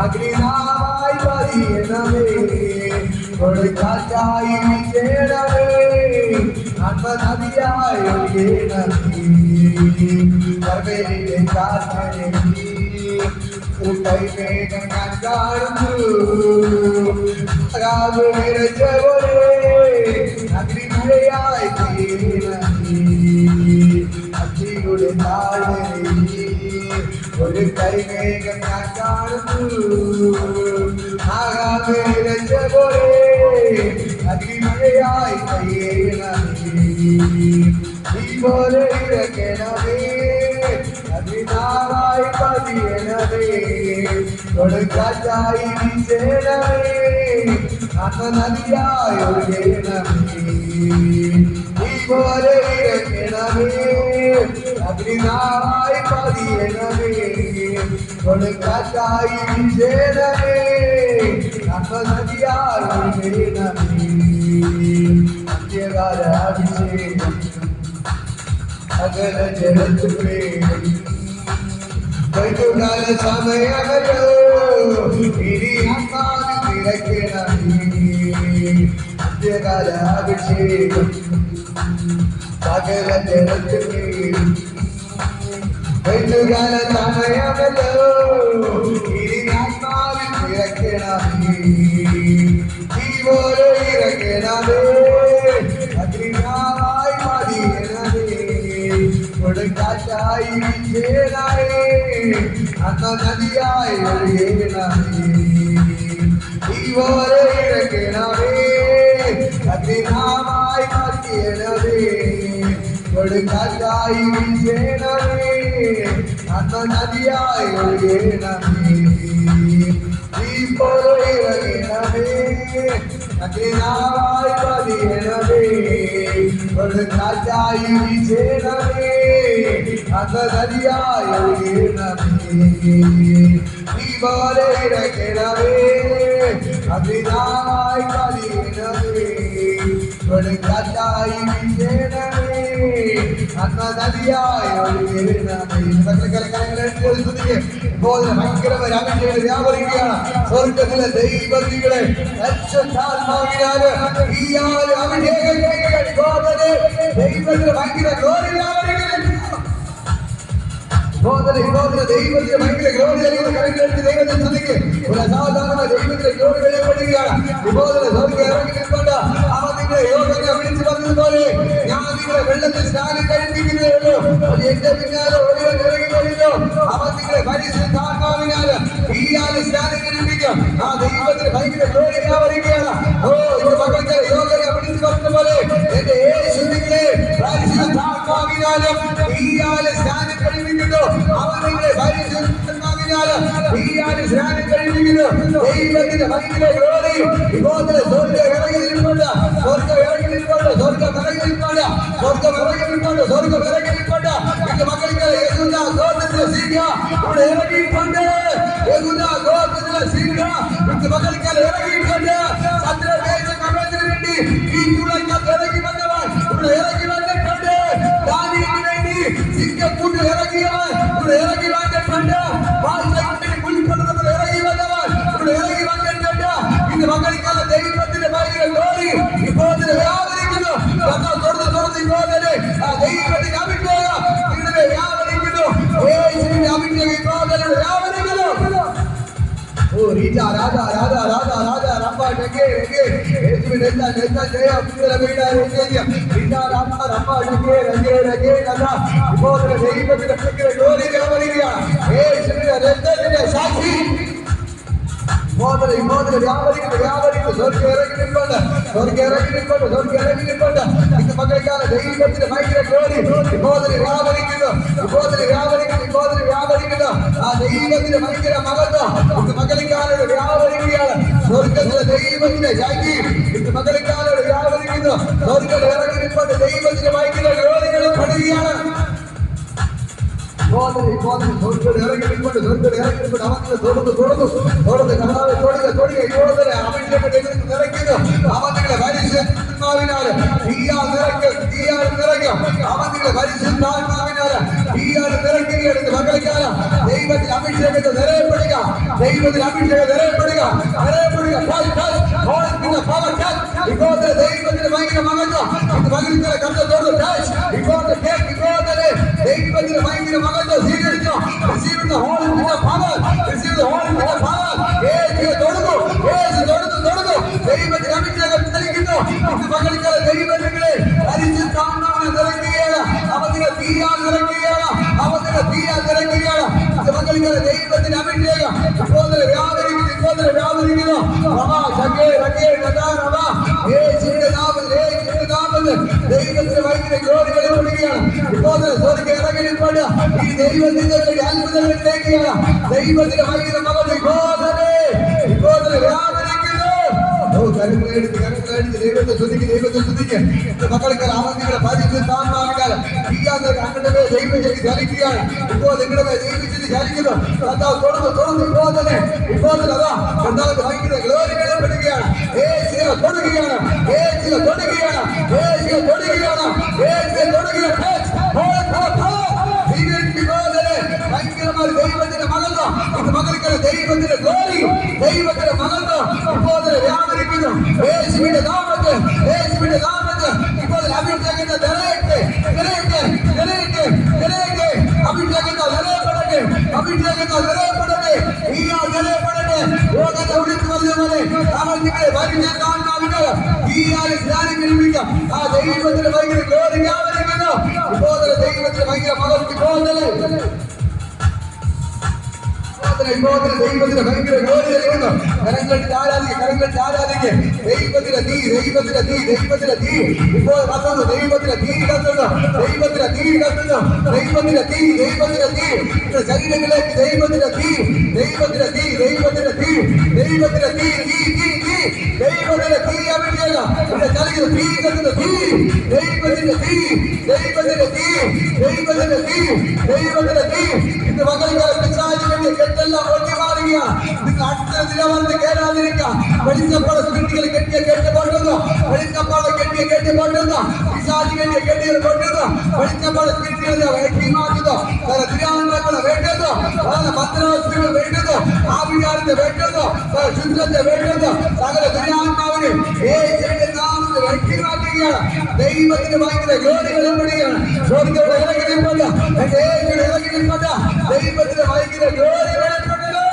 അഗ്നിനാവായി പതിയണമേ കൊടുക്കാറ്റായി വീശണമേ ആത്മനദിയായി ഒഴുകണമേ കർമ്മയിലെ കാറ്റനെ കൈവേഗം ഞാൻ കാണുന്നു അഗ്നിമഴയായി അഗ്നിയുടെ താഴ്വരയിൽ ഒരു കൈവേഗം ഞാൻ കാണുന്നു ആകാശ പോലെ അഗ്നിമഴയായി കയ്യേണമേ ഈ പോലെ ഇറക്കണമേ അഗ്നിനാവായി പതിയണമേ കൊടുക്കാറ്റായി വീശണമേ ആത്മനദിയായി ഒഴുകണമേ ഈ പോലെ ഇറങ്ങണമേ അഗ്നിനാവായി പതിയണമേ കൊടുക്കാറ്റായി വീശണമേ ആത്മനദിയായി ഒഴുകണമേ സത്യകാല അഭിഷേകം സകല ജനത്തിൻ്റെ വൈകുകാല സമയമല്ലോ ഇനി ആത്മാവിൽ നിറയ്ക്കണമേ സത്യകാല അഭിഷേകം സകല ജനത്തിൻ്റെ വൈകുകാല സമയമല്ലോ ഇനി ആത്മാവിൽ നിറയ്ക്കണമേ ഈ പോലെ ഇറങ്ങണമേ അഗ്നിനാവായി പതിയണമേ കൊടുക്കാറ്റായി വീശണമേ ആത്മനദിയായി ഒഴുകണമേ ഈ പോലെ ഇറങ്ങണമേ അഗ്നിനാവായി പതിയണമേ കൊടുക്കാറ്റായി വീശണമേ ആത്മനദിയായി ഒഴുകണമേ ഈ പോലെ ഇറങ്ങണമേ അഗ്നിനാവായി പതിയണമേ കൊടുക്കാറ്റായി വീശണമേ ആത്മനദിയായി ഒഴുകണമേ ഈ പോലെ ഇറങ്ങണമേ അഗ്നിനാവായി പതിയണമേ കൊടുക്കാറ്റായി വീശണമേ ആത്മനദിയായി ഒഴുകണമേ ഭയങ്കരമായ അഭിഷേകം വ്യാപരിക്കുകയാണ് സ്വർഗത്തിലെ ദൈവങ്ങളെ ഈ അഭിഷേകം ദൈവത്തിന് ഭയങ്കര ഗ്ലോറി വ്യാപരിക്കുന്നു ദൈവത്തിന് ഭയങ്കര ഗ്ലോറി കരങ്ങളെടുത്ത് ദൈവത്തെ ശ്രദ്ധിക്ക് ഒരു അസാധാരണമായ ദൈവത്തിന്റെ ഗ്ലോറി വെളിപ്പെടുകയാണ് സ്വർഗം ഇറങ്ങി നിൽക്കൊണ്ട് അവൻ നിങ്ങളെ യോഗനെ വിളിച്ചു പറഞ്ഞതുപോലെ ഞാൻ നിങ്ങളെ വെള്ളത്തിൽ സ്നാനം കഴിപ്പിക്കുന്നതല്ലോ എന്റെ പിന്നാലെ ഒളിവൻ ഇറങ്ങി വരുന്നു അവൻ നിങ്ങളെ പരിശുദ്ധാത്മാവിനാൽ ഈയാല് സ്നാനം കഴിപ്പിക്കും ആ ദൈവത്തിന് ഭയങ്കര ഗ്ലോറി വ്യാപരിക്കുകയാണ് ഓ എന്റെ മക്കൾക്ക് യോഗനെ വിളിച്ചു പറഞ്ഞതുപോലെ എന്റെ യേശു നിങ്ങളെ പരിശുദ്ധാത്മാവിനാലും ഈയാല് സ്നാനം കഴിപ്പിക്കുന്നു അവൻ നിങ്ങളെ പരിശുദ്ധാത്മാവിനാൽ ഈയാല് സ്നാനം കഴിപ്പിക്കുന്നു ദൈവത്തിന്റെ ഭയങ്കര ഗ്ലോറി ഇതുപോലെ സ്വർഗം ഇറങ്ങി നിൽക്കൊണ്ട് സ്വർഗം ഇറങ്ങി നിൽക്കൊണ്ട് സ്വർഗം ഇറങ്ങി നിൽക്കൊണ്ട് സ്വർഗം ഇറങ്ങി നിൽക്കൊണ്ട് സ്വർഗം ഇറങ്ങി നിൽക്കൊണ്ട് എന്റെ മക്കൾക്ക് യഹൂദ ഗോത്രത്തിലെ സിംഹ ഇവിടെ ഇറങ്ങിയിട്ടുണ്ട് യഹൂദ ഗോത്രത്തിലെ സിംഹ എന്റെ മക്കൾക്ക് ഇറങ്ങിയിട്ടുണ്ട് വന്നവൻ ഇവിടെ ഇറങ്ങി വന്നിട്ടുണ്ട്. വാഴ്ചയ്ക്ക് മുൻകൊണ്ടുവന്ന് ഇറങ്ങി വന്നവൻ ഇവിടെ ഇറങ്ങി വന്നിട്ടുണ്ട്. ഇന്ന് മകളിക്കാല ദൈവത്തിന്റെ ഭയങ്കര glory ഇപ്പോൾ വ്യാപരിക്കുന്നു. തുടർന്ന് ഇപ്പോൾ തന്നെ ആ ദൈവത്തിന്റെ അഭിഷേകം ഇവിടെ വ്യാപരിക്കുന്നു. യേശുവിന്റെ അഭിഷേകം ഇപ്പോൾ തന്നെ വ്യാപരിക്കുന്നു. ഓ രീജാ രാജാ രാജാ രാജാ രാജാ റബ്ബ ജഗേ ജഗേ യേശുവിന്റെ നെത്ത ജയ പുത്ര വീണ രേഖ്യ രീജാ രാജാ റബ്ബ ജഗേ ജഗേ ജഗേ രാജാ ഇപ്പോൾ ദൈവത്തിന്റെ ഭയങ്കര glory വ്യാപരിക്കുകയാണ്. യേശുവിന്റെ രക്തത്തിന്റെ സാക്ഷി ഇങ്ങോട്ട് വ്യാപരിക്കുന്നു. സ്വർഗ്ഗം ഇറങ്ങിയിട്ടുണ്ട്. ഇന്ന് മകൾക്കാല ദൈവത്തിന്റെ ഭയങ്കര glory ഇങ്ങോട്ട് വ്യാപരിക്കുന്നു. ആ ദൈവത്തിന്റെ ഭയങ്കര മകത്വം ഇന്ന് മകളിക്കാലോട് വ്യാപരിക്കുകയാണ്. സ്വർഗത്തിലെ ദൈവത്തിന്റെ ശക്തി ഇന്ന് മകളിക്കാലോട് വ്യാപരിക്കുന്നു. സ്വർഗ്ഗം ഇറങ്ങിയിട്ടുണ്ട്. ദൈവത്തിന്റെ ഭയങ്കര gloryകളും പെടുകയാണ്. ദൈവത്തിൽ അഭിഷേകത്തെ നിറയപ്പെടുക. ദൈവത്തിൽ അഭിഷേകം നിറയപ്പെടുക. ദൈവത്തിന് ഭയങ്കര മകത്വം മകനിക്കലെ കണ്ടത്തോട് ദൈവത്തിന് ഭയങ്കര മകത്വം സ്വീകരിച്ചു. Receive the Holy Power. Receive the Holy Power. തൊടുന്നു. ദൈവത്തിന് അഭിഷേകം ചലിക്കുന്നു. ഇന്ന് മകനിക്കലെ ദൈവങ്ങളെ പരിശുദ്ധാത്മാവിനെ നിറയ്ക്കുകയാണ്. അവരുടെ തീയാൽ നിറയ്ക്കുകയാണ്. ഇന്ന് മകനിക്കലെ ദൈവത്തിന് അഭിഷേകം ഇപ്പോൾ വ്യാപരിക്കുന്നു. ദൈവത്തിന് ഭയങ്കര gloryകൾ കൊടുക്കുകയാണ്. ഇപ്പോൾ സ്വർഗ്ഗം ഇറങ്ങിയിട്ടുണ്ട്. ഈ ദൈവത്തിന്റെ അത്ഭുതങ്ങൾ ചെയ്യുകയാണ്. ദൈവത്തിന്റെ ഭയങ്കര മകൻ ഇപ്പോൾ വ്യാപരിക്കുന്നു. ദൈവത്തെ സ്തുതിക്ക്. മക്കൾക്ക് അവധികളെ പരിശുദ്ധാത്മാവിനാൽ അങ്ങനെ ദൈവശക്തി ചലിക്കുകയാണ്. ഇപ്പോൾ നിങ്ങളുടെ ദൈവശക്തി ചലിക്കുന്നു. തുടർന്ന് ഇപ്പോൾ അതാ രണ്ടാമത് ഭയങ്കര ഗ്ലോറികളെ പെടുകയാണ്. തൊടുകയാണ്. ഭയങ്കരമായ ദൈവത്തിന്റെ മകത്വം ഇത് മകൾക്ക് ദൈവത്തിന്റെ glory ദൈവത്തിന്റെ മകത്വം ഇപ്പോൾ വ്യാപരിക്കുന്നു. യേശുവിന്റെ നാമത്തിൽ ഇപ്പോൾ അഭിഷേകത്തെ നിറയട്ടെ. അഭിഷേകത്തെ നിറയപ്പെടട്ടെ. ലോകത്തെ വിളിച്ചു പറഞ്ഞതുപോലെ അവൻ നിങ്ങളെ പരിശുദ്ധാത്മാവിനാൽ സ്നാനം കഴിപ്പിക്കാം. ആ ദൈവത്തിന് ഭയങ്കര glory വ്യാപരിക്കുന്നു. ഇപ്പോൾ ദൈവത്തിന് ഭയങ്കര മകത്വം ദൈവത്തിന് ഭയങ്കര glory ലഭിക്കുന്നു. കരങ്ങളിൽ ആരാധിക്കുക. ദൈവത്തിന്റെ തീ ഇപ്പോൾ കത്തുന്നു. ദൈവത്തിന്റെ തീ കത്തുന്നു. ശരീരങ്ങളിലേക്ക് ദൈവത്തിന്റെ തീ അഭിഷേകം. ഇന്ന് മകൾക്ക് പിശാചിന്റെ കെട്ടെല്ലാം ഒഴിഞ്ഞു മാറുകയാണ്. നിങ്ങൾ അടുത്ത നിലവന്ന് കേറാതിരിക്കാം. വെളിച്ചപ്പാട സ്പിരിറ്റുകൾ കെട്ടിയ കെട്ട് കൊണ്ടുവന്നു. പിശാചിന്റെ കെട്ടികൾ കൊണ്ടുവന്നു. വെളിച്ചപ്പാട സ്പിരിറ്റുകളെ വെട്ടി മാറ്റുന്നു. പല ദുരാന്തങ്ങളെ വേണ്ടുന്നു. പല മന്ത്രവാദികൾ വേണ്ടുന്നു. ആഭിചാരത്തെ വേണ്ടുന്നു. ശുദ്ധത്തെ വേണ്ടുന്നു. സകല ദുരാത്മാവിനെ യേശുവിന്റെ നാമത്തിൽ വെട്ടി മാറ്റുകയാണ്. ദൈവത്തിന് ഭയങ്കര gloryകൾ പെടുകയാണ്. സ്വർഗ്ഗം ഇറങ്ങിയിട്ടുണ്ട്. ദൈവത്തിന് ഭയങ്കര glory വെളിപ്പെട്ടല്ലോ.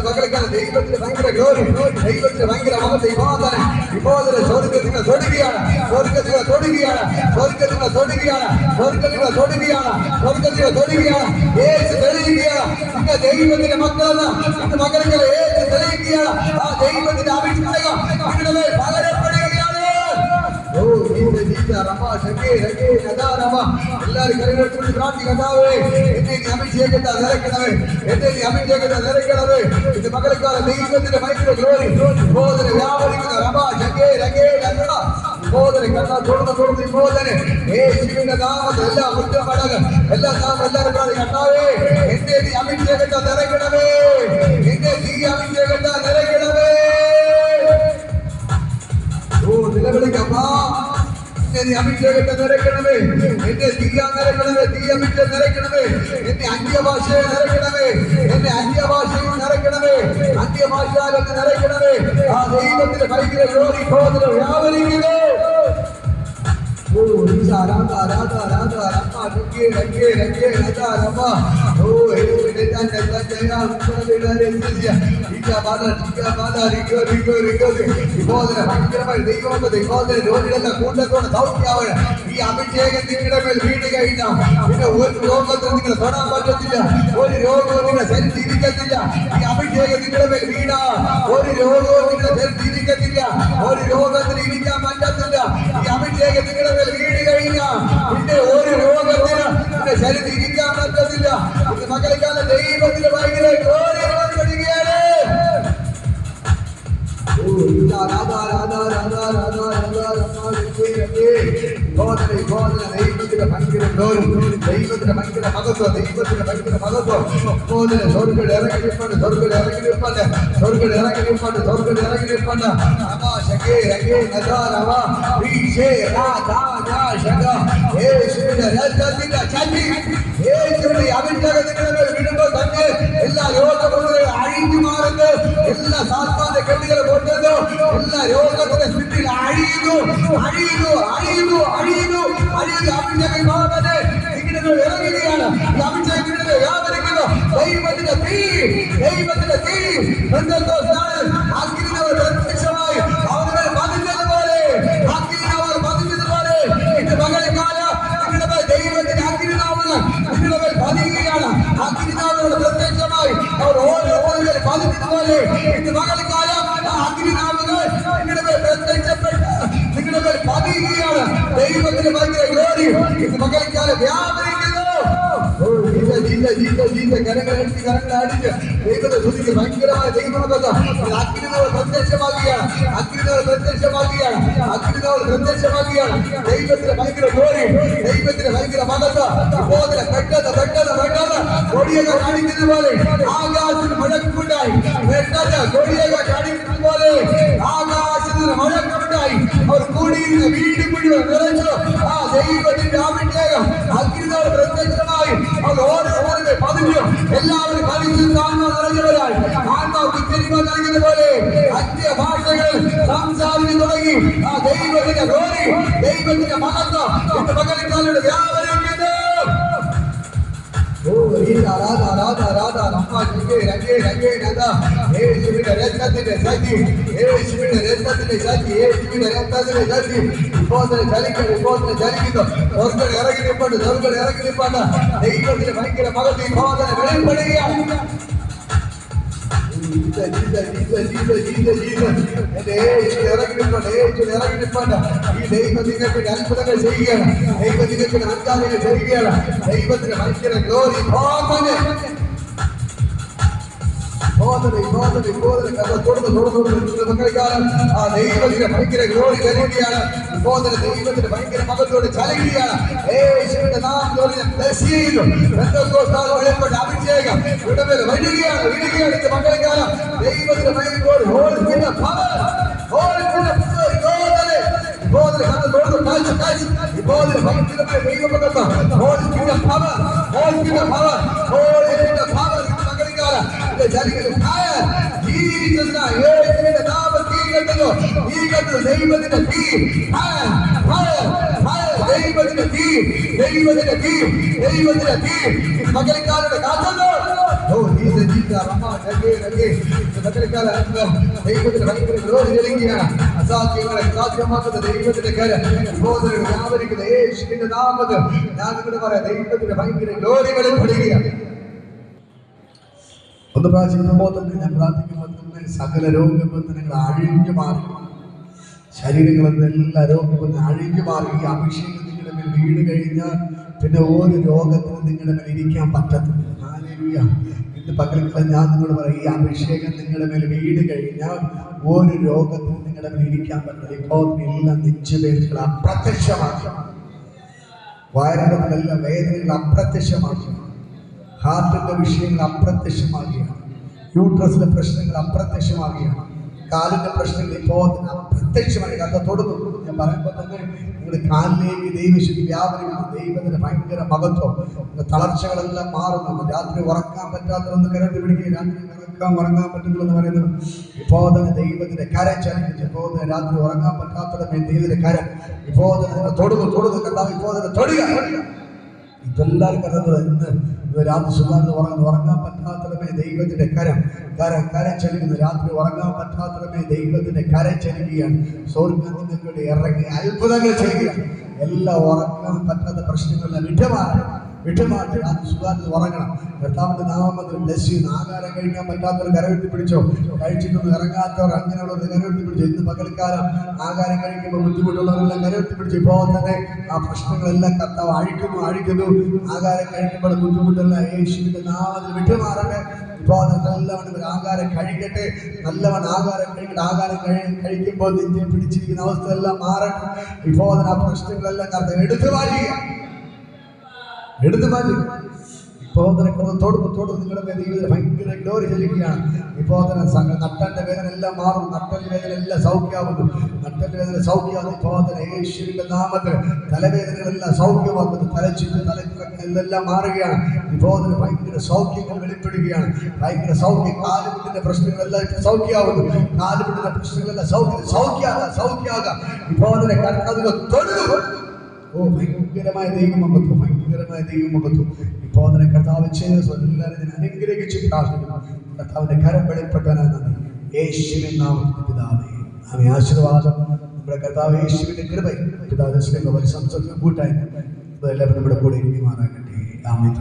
മകൾക്കാണ് ദൈവത്തിന് ഭയങ്കര glory. ദൈവത്തിന് ഭയങ്കര മകത്തെ ഇപ്പോൾ സ്വർഗ്ഗത്തിനെ തൊടുകയാണ്. യേശു തെളിയിക്കുകയാണ്. നിങ്ങൾ ദൈവത്തിന്റെ മക്കളെന്ന് ഇന്ന് മകൾക്ക് യേശു തെളിയിക്കുകയാണ്. ആ ദൈവത്തിന്റെ അഭിഷേകം നിങ്ങളുടെ മേൽ പകരപ്പെടുകയാണ്. എല്ലാവരും കരങ്ങളെടുത്ത് പ്രാർത്ഥിക്കണ്ടാവേ. എന്നെ നീ അഭിഷേകത്തെ നിറയ്ക്കണമേ. ഇത് മകൾക്കാല ദൈവത്തിന്റെ ഭയങ്കര glory ബോധന വ്യാപരിക്കുന്ന തുടർന്ന് ബോധന യേശുവിന്റെ നാമത്തിൽ എല്ലാ കുറ്റമടങ്ങ് എല്ലാ നാമം എല്ലാവരും കണ്ടാവേ. എന്നെ നീ അഭിഷേകത്തെ നിറയ്ക്കണമേ. നിലവിളിക്കപ്പാ എന്നെ നീ അഭിഷേകത്തെ നിറയ്ക്കണമേ, എന്നെ തീയാ നിറയ്ക്കണമേ, തീയമിട്ട് നിറയ്ക്കണമേ, എന്നെ അന്യഭാഷയെ നിറയ്ക്കണമേ, എന്നെ അന്യഭാഷയിൽ നിറയ്ക്കണമേ, അന്യഭാഷാലൊക്കെ നിറയ്ക്കണമേ. ആ ദൈവത്തിന്റെ ഭയങ്കര ജോലി ബോധനം വ്യാപരിക്കുന്നു. Oh, Risa, Rada, Rada, Rada, Rama, Rake, Rake, Rake, Rada, Rama. Oh, Hello, Neta, Neta, Jaya, Rita, Rita, Rita, Bala, Rita, Bala, Rico, Rico, Rico. Because the Hankama, they go to the Father, don't let the Kunda go to South Tower. He Abhishek and the Middle Reading Aina. In a word, Roga, the Sona Patilla, Holy Rogo, the Saint Tirikatilla, the Abhishek and the Middle Reader, Holy Rogo, the Saint Tirikatilla, Holy Roga, the Rika Mandatilla, the Abhishek and the Middle വീട് കഴിഞ്ഞ പിന്നെ ഒരു രോഗത്തിന് ശരീരം ഇരിക്കാൻ പറ്റത്തില്ല. മക്കളെക്കാലം ദൈവത്തിന് ഭയങ്കര ഘോരപ്പെടുകയാണ്. ദൈവത്തിന്റെ ഭയങ്കര ഗൗരവം, ദൈവത്തിന്റെ ഭയങ്കര മഹത്വം, ദൈവത്തിന്റെ ഭയങ്കര മഹത്വം. സ്വർഗ്ഗം ഇറങ്ങിപ്പണ്ട്, സ്വർഗ്ഗം ഇറങ്ങിപ്പണ്ട്, സ്വർഗ്ഗം ഇറങ്ങിപ്പണ്ട്, സ്വർഗ്ഗം ഇറങ്ങിപ്പണ്ട്. അഭിഷേകത്തിന്റെ വിടുമ്പോൾ തന്നെ എല്ലാ രോഗങ്ങളും അഴിഞ്ഞു മാറുന്നു, എല്ലാ സാത്താന്റെ കെട്ടുകൾ കൊണ്ടുവന്നു, എല്ലാ രോഗത്തിന്റെ സ്ഥിതിയിൽ അഴിയുന്നു, അഴിയുന്നു, അഴിയുന്നു, അഴിയുന്നു, അഴിയുന്നു. അഭിഷേകം മാറട്ടെ, ഇങ്ങനെ ഇറങ്ങുകയാണ്. അഭിഷേകത്തിന്റെ വ്യാപരിക്കുന്നു. ദൈവത്തിന്റെ തീ, ദൈവത്തിന്റെ തീ അഗ്നിനവർ പ്രത്യക്ഷമായി അവരുടെ പതിഞ്ഞതുപോലെ, അഗ്നിനവർ പതിഞ്ഞതുപോലെ എന്റെ മകളെ കാല നിങ്ങളുടെ ദൈവത്തിന്റെ അഗ്നിനാവുകൾ നിങ്ങളുടെ പതിയുകയാണ്. അഗ്നിനാവുകൾ പ്രത്യക്ഷമായി അവർ ഓരോ പതിഞ്ഞതുപോലെ എന്റെ മകളെ കാല അഗ്നിനാവുകൾ നിങ്ങളുടെ പ്രത്യക്ഷപ്പെട്ട് നിങ്ങളുടെ പതിയുകയാണ്. ദൈവത്തിന്റെ ഭയങ്കര ഗ്ലോറി എന്റെ മകളെ കാല വ്യാപരിക്കുന്നു. കരങ്ങളടിച്ച് കരങ്ങളടിച്ച് ദൈവത്തെ സ്തുതിക്ക് ഭയങ്കരമായ ദൈവമകത്വം അഗ്നിനവർ പ്രത്യക്ഷമാകുകയാണ്, അഗ്നിനവർ പ്രത്യക്ഷമാകുകയാണ്, അഗ്നിനവർ പ്രത്യക്ഷമാകുകയാണ്. ദൈവത്തിന്റെ ഭയങ്കര ഗ്ലോറി, ദൈവത്തിന്റെ ഭയങ്കര മകത്വം ബോധന പെട്ടെന്ന് പെട്ടെന്ന് പെട്ടെന്ന് കൊടിയൊക്കെ കാണിക്കുന്ന പോലെ ആകാശത്തിന് മുഴക്കമുണ്ടായി, പെട്ടെന്ന് കൊടിയൊക്കെ കാണിക്കുന്ന പോലെ ആകാശത്തിന് മുഴക്കമുണ്ടായി. അവർ കൂടിയിരുന്ന വീട് മുഴുവൻ നിറച്ചു. ആ ദൈവത്തിന്റെ അഭിഷേകം അഗ്നിനവർ പ്രത്യക്ഷമായി അവർ ഓരോ പതിഞ്ഞു. എല്ലാവരും പതിച്ചു താഴ്ന്ന നിറഞ്ഞവരായി ആത്മാവ് തിരിമ നൽകുന്ന പോലെ അന്യഭാഷകൾ സംസാരിച്ചു തുടങ്ങി. ആ ദൈവത്തിന്റെ ഗ്ലോറി, ദൈവത്തിന്റെ മഹത്വം എന്റെ മകളിക്കാരുടെ വ്യാപരിക്കുന്നു. യേശുവിന്റെ രക്തത്തിന്റെ ശക്തി, യേശുവിന്റെ രക്തത്തിന്റെ ശക്തി, യേശുവിന്റെ രക്തത്തിന്റെ ശക്തി ഇപ്പോൾ ചലിക്കുന്നു, ഇപ്പോൾ ചലിക്കുന്നു. സ്വർഗ്ഗം ഇറങ്ങി നിൽപ്പണ്ട്, സ്വർഗ്ഗം ഇറങ്ങി നിൽപ്പണ്ട്. ദൈവത്തിന്റെ ഭയങ്കര മകത്തി ഇപ്പോൾ വെളിപ്പെടുകയാണ്. ഈ ദൈവം നിങ്ങൾക്ക് അത്ഭുതങ്ങൾ ചെയ്യുകയാണ്, ദൈവം നിങ്ങൾക്ക് അത്ഭുതങ്ങൾ ചെയ്യുകയാണ്. ദൈവത്തിന് ഭയങ്കര ഗ്ലോറി ആ ദൈവത്തിന്റെ ഭയങ്കര ഗ്ലോറി തരികയാണ്. ദൈവത്തിന്റെ ഭയങ്കര മകത്തോട് ചലിക്കുകയാണ്. യേശുവിന്റെ നാമത്തോട് വെളിപ്പെട്ട അഭിഷേകം ഇവിടെ വരികയാണ്, വരികയാണ്. മക്കളെക്കാലം ദൈവത്തിന്റെ ഭയങ്കര ദൈവത്തിന്റെ തീ, ദൈവത്തിന്റെ തീ, ദൈവത്തിന്റെ തീ, ദൈവത്തിന്റെ തീ മകളിക്കാരുടെ കാറ്റുന്നു. ദൈവത്തിന്റെ ഭയങ്കര ഗ്ലോറി നൽകുകയാണ്. അസാധ്യങ്ങളെ സാധ്യമാക്കുന്ന ദൈവത്തിന്റെ കരം വ്യാപരിക്കുന്ന യേശുവിന്റെ നാമത്തിൽ ഞാൻ നിങ്ങളുടെ പറയാം. ദൈവത്തിന്റെ ഭയങ്കര ഗ്ലോറി വെളിപ്പെടുകയാണ്. ഒന്ന് പ്രാർത്ഥിക്കുമ്പോൾ തന്നെ ഞാൻ പ്രാർത്ഥിക്കുമ്പോൾ തന്നെ സകല രോഗബന്ധനങ്ങൾ അഴിഞ്ഞു മാറി, ശരീരങ്ങളിൽ എല്ലാ രോഗബന്ധം അഴിഞ്ഞു മാറി. ഈ അഭിഷേകം നിങ്ങളുടെ മേൽ വീട് കഴിഞ്ഞാൽ പിന്നെ ഒരു രോഗത്തിന് നിങ്ങളുടെ മേൽ ഇരിക്കാൻ പറ്റത്തില്ല. ഹല്ലേലൂയ. ഇന്ന് പകൽക്കാലം ഞാൻ നിങ്ങളോട് പറയും, ഈ അഭിഷേകം നിങ്ങളുടെ മേൽ വീട് കഴിഞ്ഞാൽ ഒരു രോഗത്തിന് നിങ്ങളുടെ മേൽ ഇരിക്കാൻ പറ്റില്ല. ഇപ്പോൾ എല്ലാ നെഞ്ചുവേദനകൾ അപ്രത്യക്ഷമാക്കി, വയറിനുള്ള വേദനകൾ അപ്രത്യക്ഷമാക്കി, ഹാർട്ടിന്റെ വിഷയങ്ങൾ അപ്രത്യക്ഷമാകുകയാണ്, യൂട്രസിലെ പ്രശ്നങ്ങൾ അപ്രത്യക്ഷമാകുകയാണ്. കാലിന്റെ പ്രശ്നങ്ങൾ ഇപ്പോൾ പ്രത്യക്ഷമായി കഥ തൊടുന്നു. ഞാൻ പറയുമ്പോൾ തന്നെ നിങ്ങളുടെ കാലിലേക്ക് ദൈവശക്തി വ്യാപരിക്കുന്നു. ദൈവത്തിന്റെ ഭയങ്കര മഹത്വം. തളർച്ചകളെല്ലാം മാറുന്നു. രാത്രി ഉറക്കാൻ പറ്റാത്തതെന്ന് കരുതി പിടിക്കുക. രാത്രി ഉറങ്ങാൻ പറ്റുന്നില്ലെന്ന് പറയുന്നത് ഇപ്പോൾ തന്നെ ദൈവത്തിന്റെ കരം ചലിക്കുന്നു. ഇപ്പോൾ തന്നെ രാത്രി ഉറങ്ങാൻ പറ്റാത്തതമേ ദൈവത്തിന്റെ കരം ഇപ്പോൾ തന്നെ തൊടുന്നു കണ്ടാൽ ഇപ്പോൾ തന്നെ തൊടുക. ഇതെല്ലാവരും കരുതുന്നത് ഇന്ന് രാത്രി സുഖാന്ന് ഉറങ്ങാൻ പറ്റാത്തതമേ ദൈവത്തിന്റെ കരം ചലിക്കുന്നു. രാത്രി ഉറങ്ങാൻ പറ്റാത്തതമേ ദൈവത്തിന്റെ കരം ചലിക്കുകയാണ്. സ്വർഗ്ഗം നിങ്ങൾക്ക് വേണ്ടി ഇറങ്ങി അത്ഭുതങ്ങൾ ചെയ്യുകയാണ്. എല്ലാം ഉറങ്ങാൻ പറ്റാത്ത പ്രശ്നങ്ങളെല്ലാം വിട്ടുമാറ്റി രാത്രി സുഖാന്ന് ഉറങ്ങണം. കർത്താവിന്റെ നാമത്തിൽ ബ്ലെസ് ചെയ്യുന്നു. ആഹാരം കഴിക്കാൻ പറ്റാത്തവർ കരവെത്തി പിടിച്ചോ. കഴിച്ചിട്ടൊന്നും ഇറങ്ങാത്തവർ അങ്ങനെയുള്ളവർ കരവെത്തി പിടിച്ചോ. ഇന്ന് പകൽക്കാലം ആഹാരം കഴിക്കുമ്പോൾ ബുദ്ധിമുട്ടുള്ളവരെല്ലാം കരവെത്തി പിടിച്ചു. ഇപ്പോൾ തന്നെ ആ പ്രശ്നങ്ങളെല്ലാം കർത്താവ് അഴിക്കുന്നു. ആഹാരം കഴിക്കുമ്പോൾ ബുദ്ധിമുട്ടെല്ലാം യേശുവിന്റെ നാമത്തിൽ വിട്ടുമാറട്ടെ. ഇപ്പോൾ നല്ലവണ്ണം ആഹാരം കഴിക്കട്ടെ. നല്ലവണ്ണം ആഹാരം കഴിക്കട്ടെ. ആഹാരം കഴിക്കുമ്പോൾ നെഞ്ചിൽ പിടിച്ചിരിക്കുന്ന അവസ്ഥയെല്ലാം മാറട്ടെ. ഇപ്പോൾ ആ പ്രശ്നങ്ങളെല്ലാം കർത്താവ് എടുത്തു മാറ്റി ഇപ്പോൾ തന്നെ തൊടുന്നു. നിങ്ങളുടെ ജീവിതത്തിൽ ഭയങ്കര ഗ്ലോറി ചലിക്കുകയാണ്. ഇപ്പോൾ തന്നെ നട്ടന്റെ വേദന എല്ലാം മാറും. നട്ടന്റെ വേദന എല്ലാം സൗഖ്യമാകുന്നു. ഇപ്പോൾ തന്നെ യേശുവിന്റെ നാമത്തിൽ തലവേദനകളെല്ലാം സൗഖ്യമാകുന്നു. തലച്ചിട്ട് തലക്കിറക്കലെല്ലാം മാറുകയാണ്. ഇപ്പോൾ തന്നെ ഭയങ്കര സൗഖ്യങ്ങൾ വെളിപ്പെടുകയാണ്. ഭയങ്കര സൗഖ്യം. കാലുമുട്ടിന്റെ പ്രശ്നങ്ങളെല്ലാം ഇപ്പോൾ സൗഖ്യമാകുന്നു. കാലുമുട്ടിന്റെ പ്രശ്നങ്ങളെല്ലാം സൗഖ്യമാകാം. ഇപ്പോൾ തന്നെ കർത്താവിനെ തൊടുന്നു. ഭയങ്കരമായ ദൈവമഹത്വം. ഇപ്പോൾ തന്നെ കർത്താവ് ചെയ്ത എല്ലാവരും അനുഗ്രഹിച്ച് പ്രാർത്ഥിക്കുന്നു. കർത്താവിന്റെ കരം വെളിപ്പെട്ടവനാണ്. യേശുവിൻ നാമത്തിൽ പിതാവേ, ആമേൻ. ആശീർവാദം നമ്മുടെ കർത്താവ് യേശുവിന്റെ കൃപയും പിതാവിന്റെ സ്നേഹവും സംസർഗം കൂട്ടായി എല്ലാവരും നമ്മുടെ കൂടെ ഇരിക്കുമാറാകട്ടെ. ആമേൻ.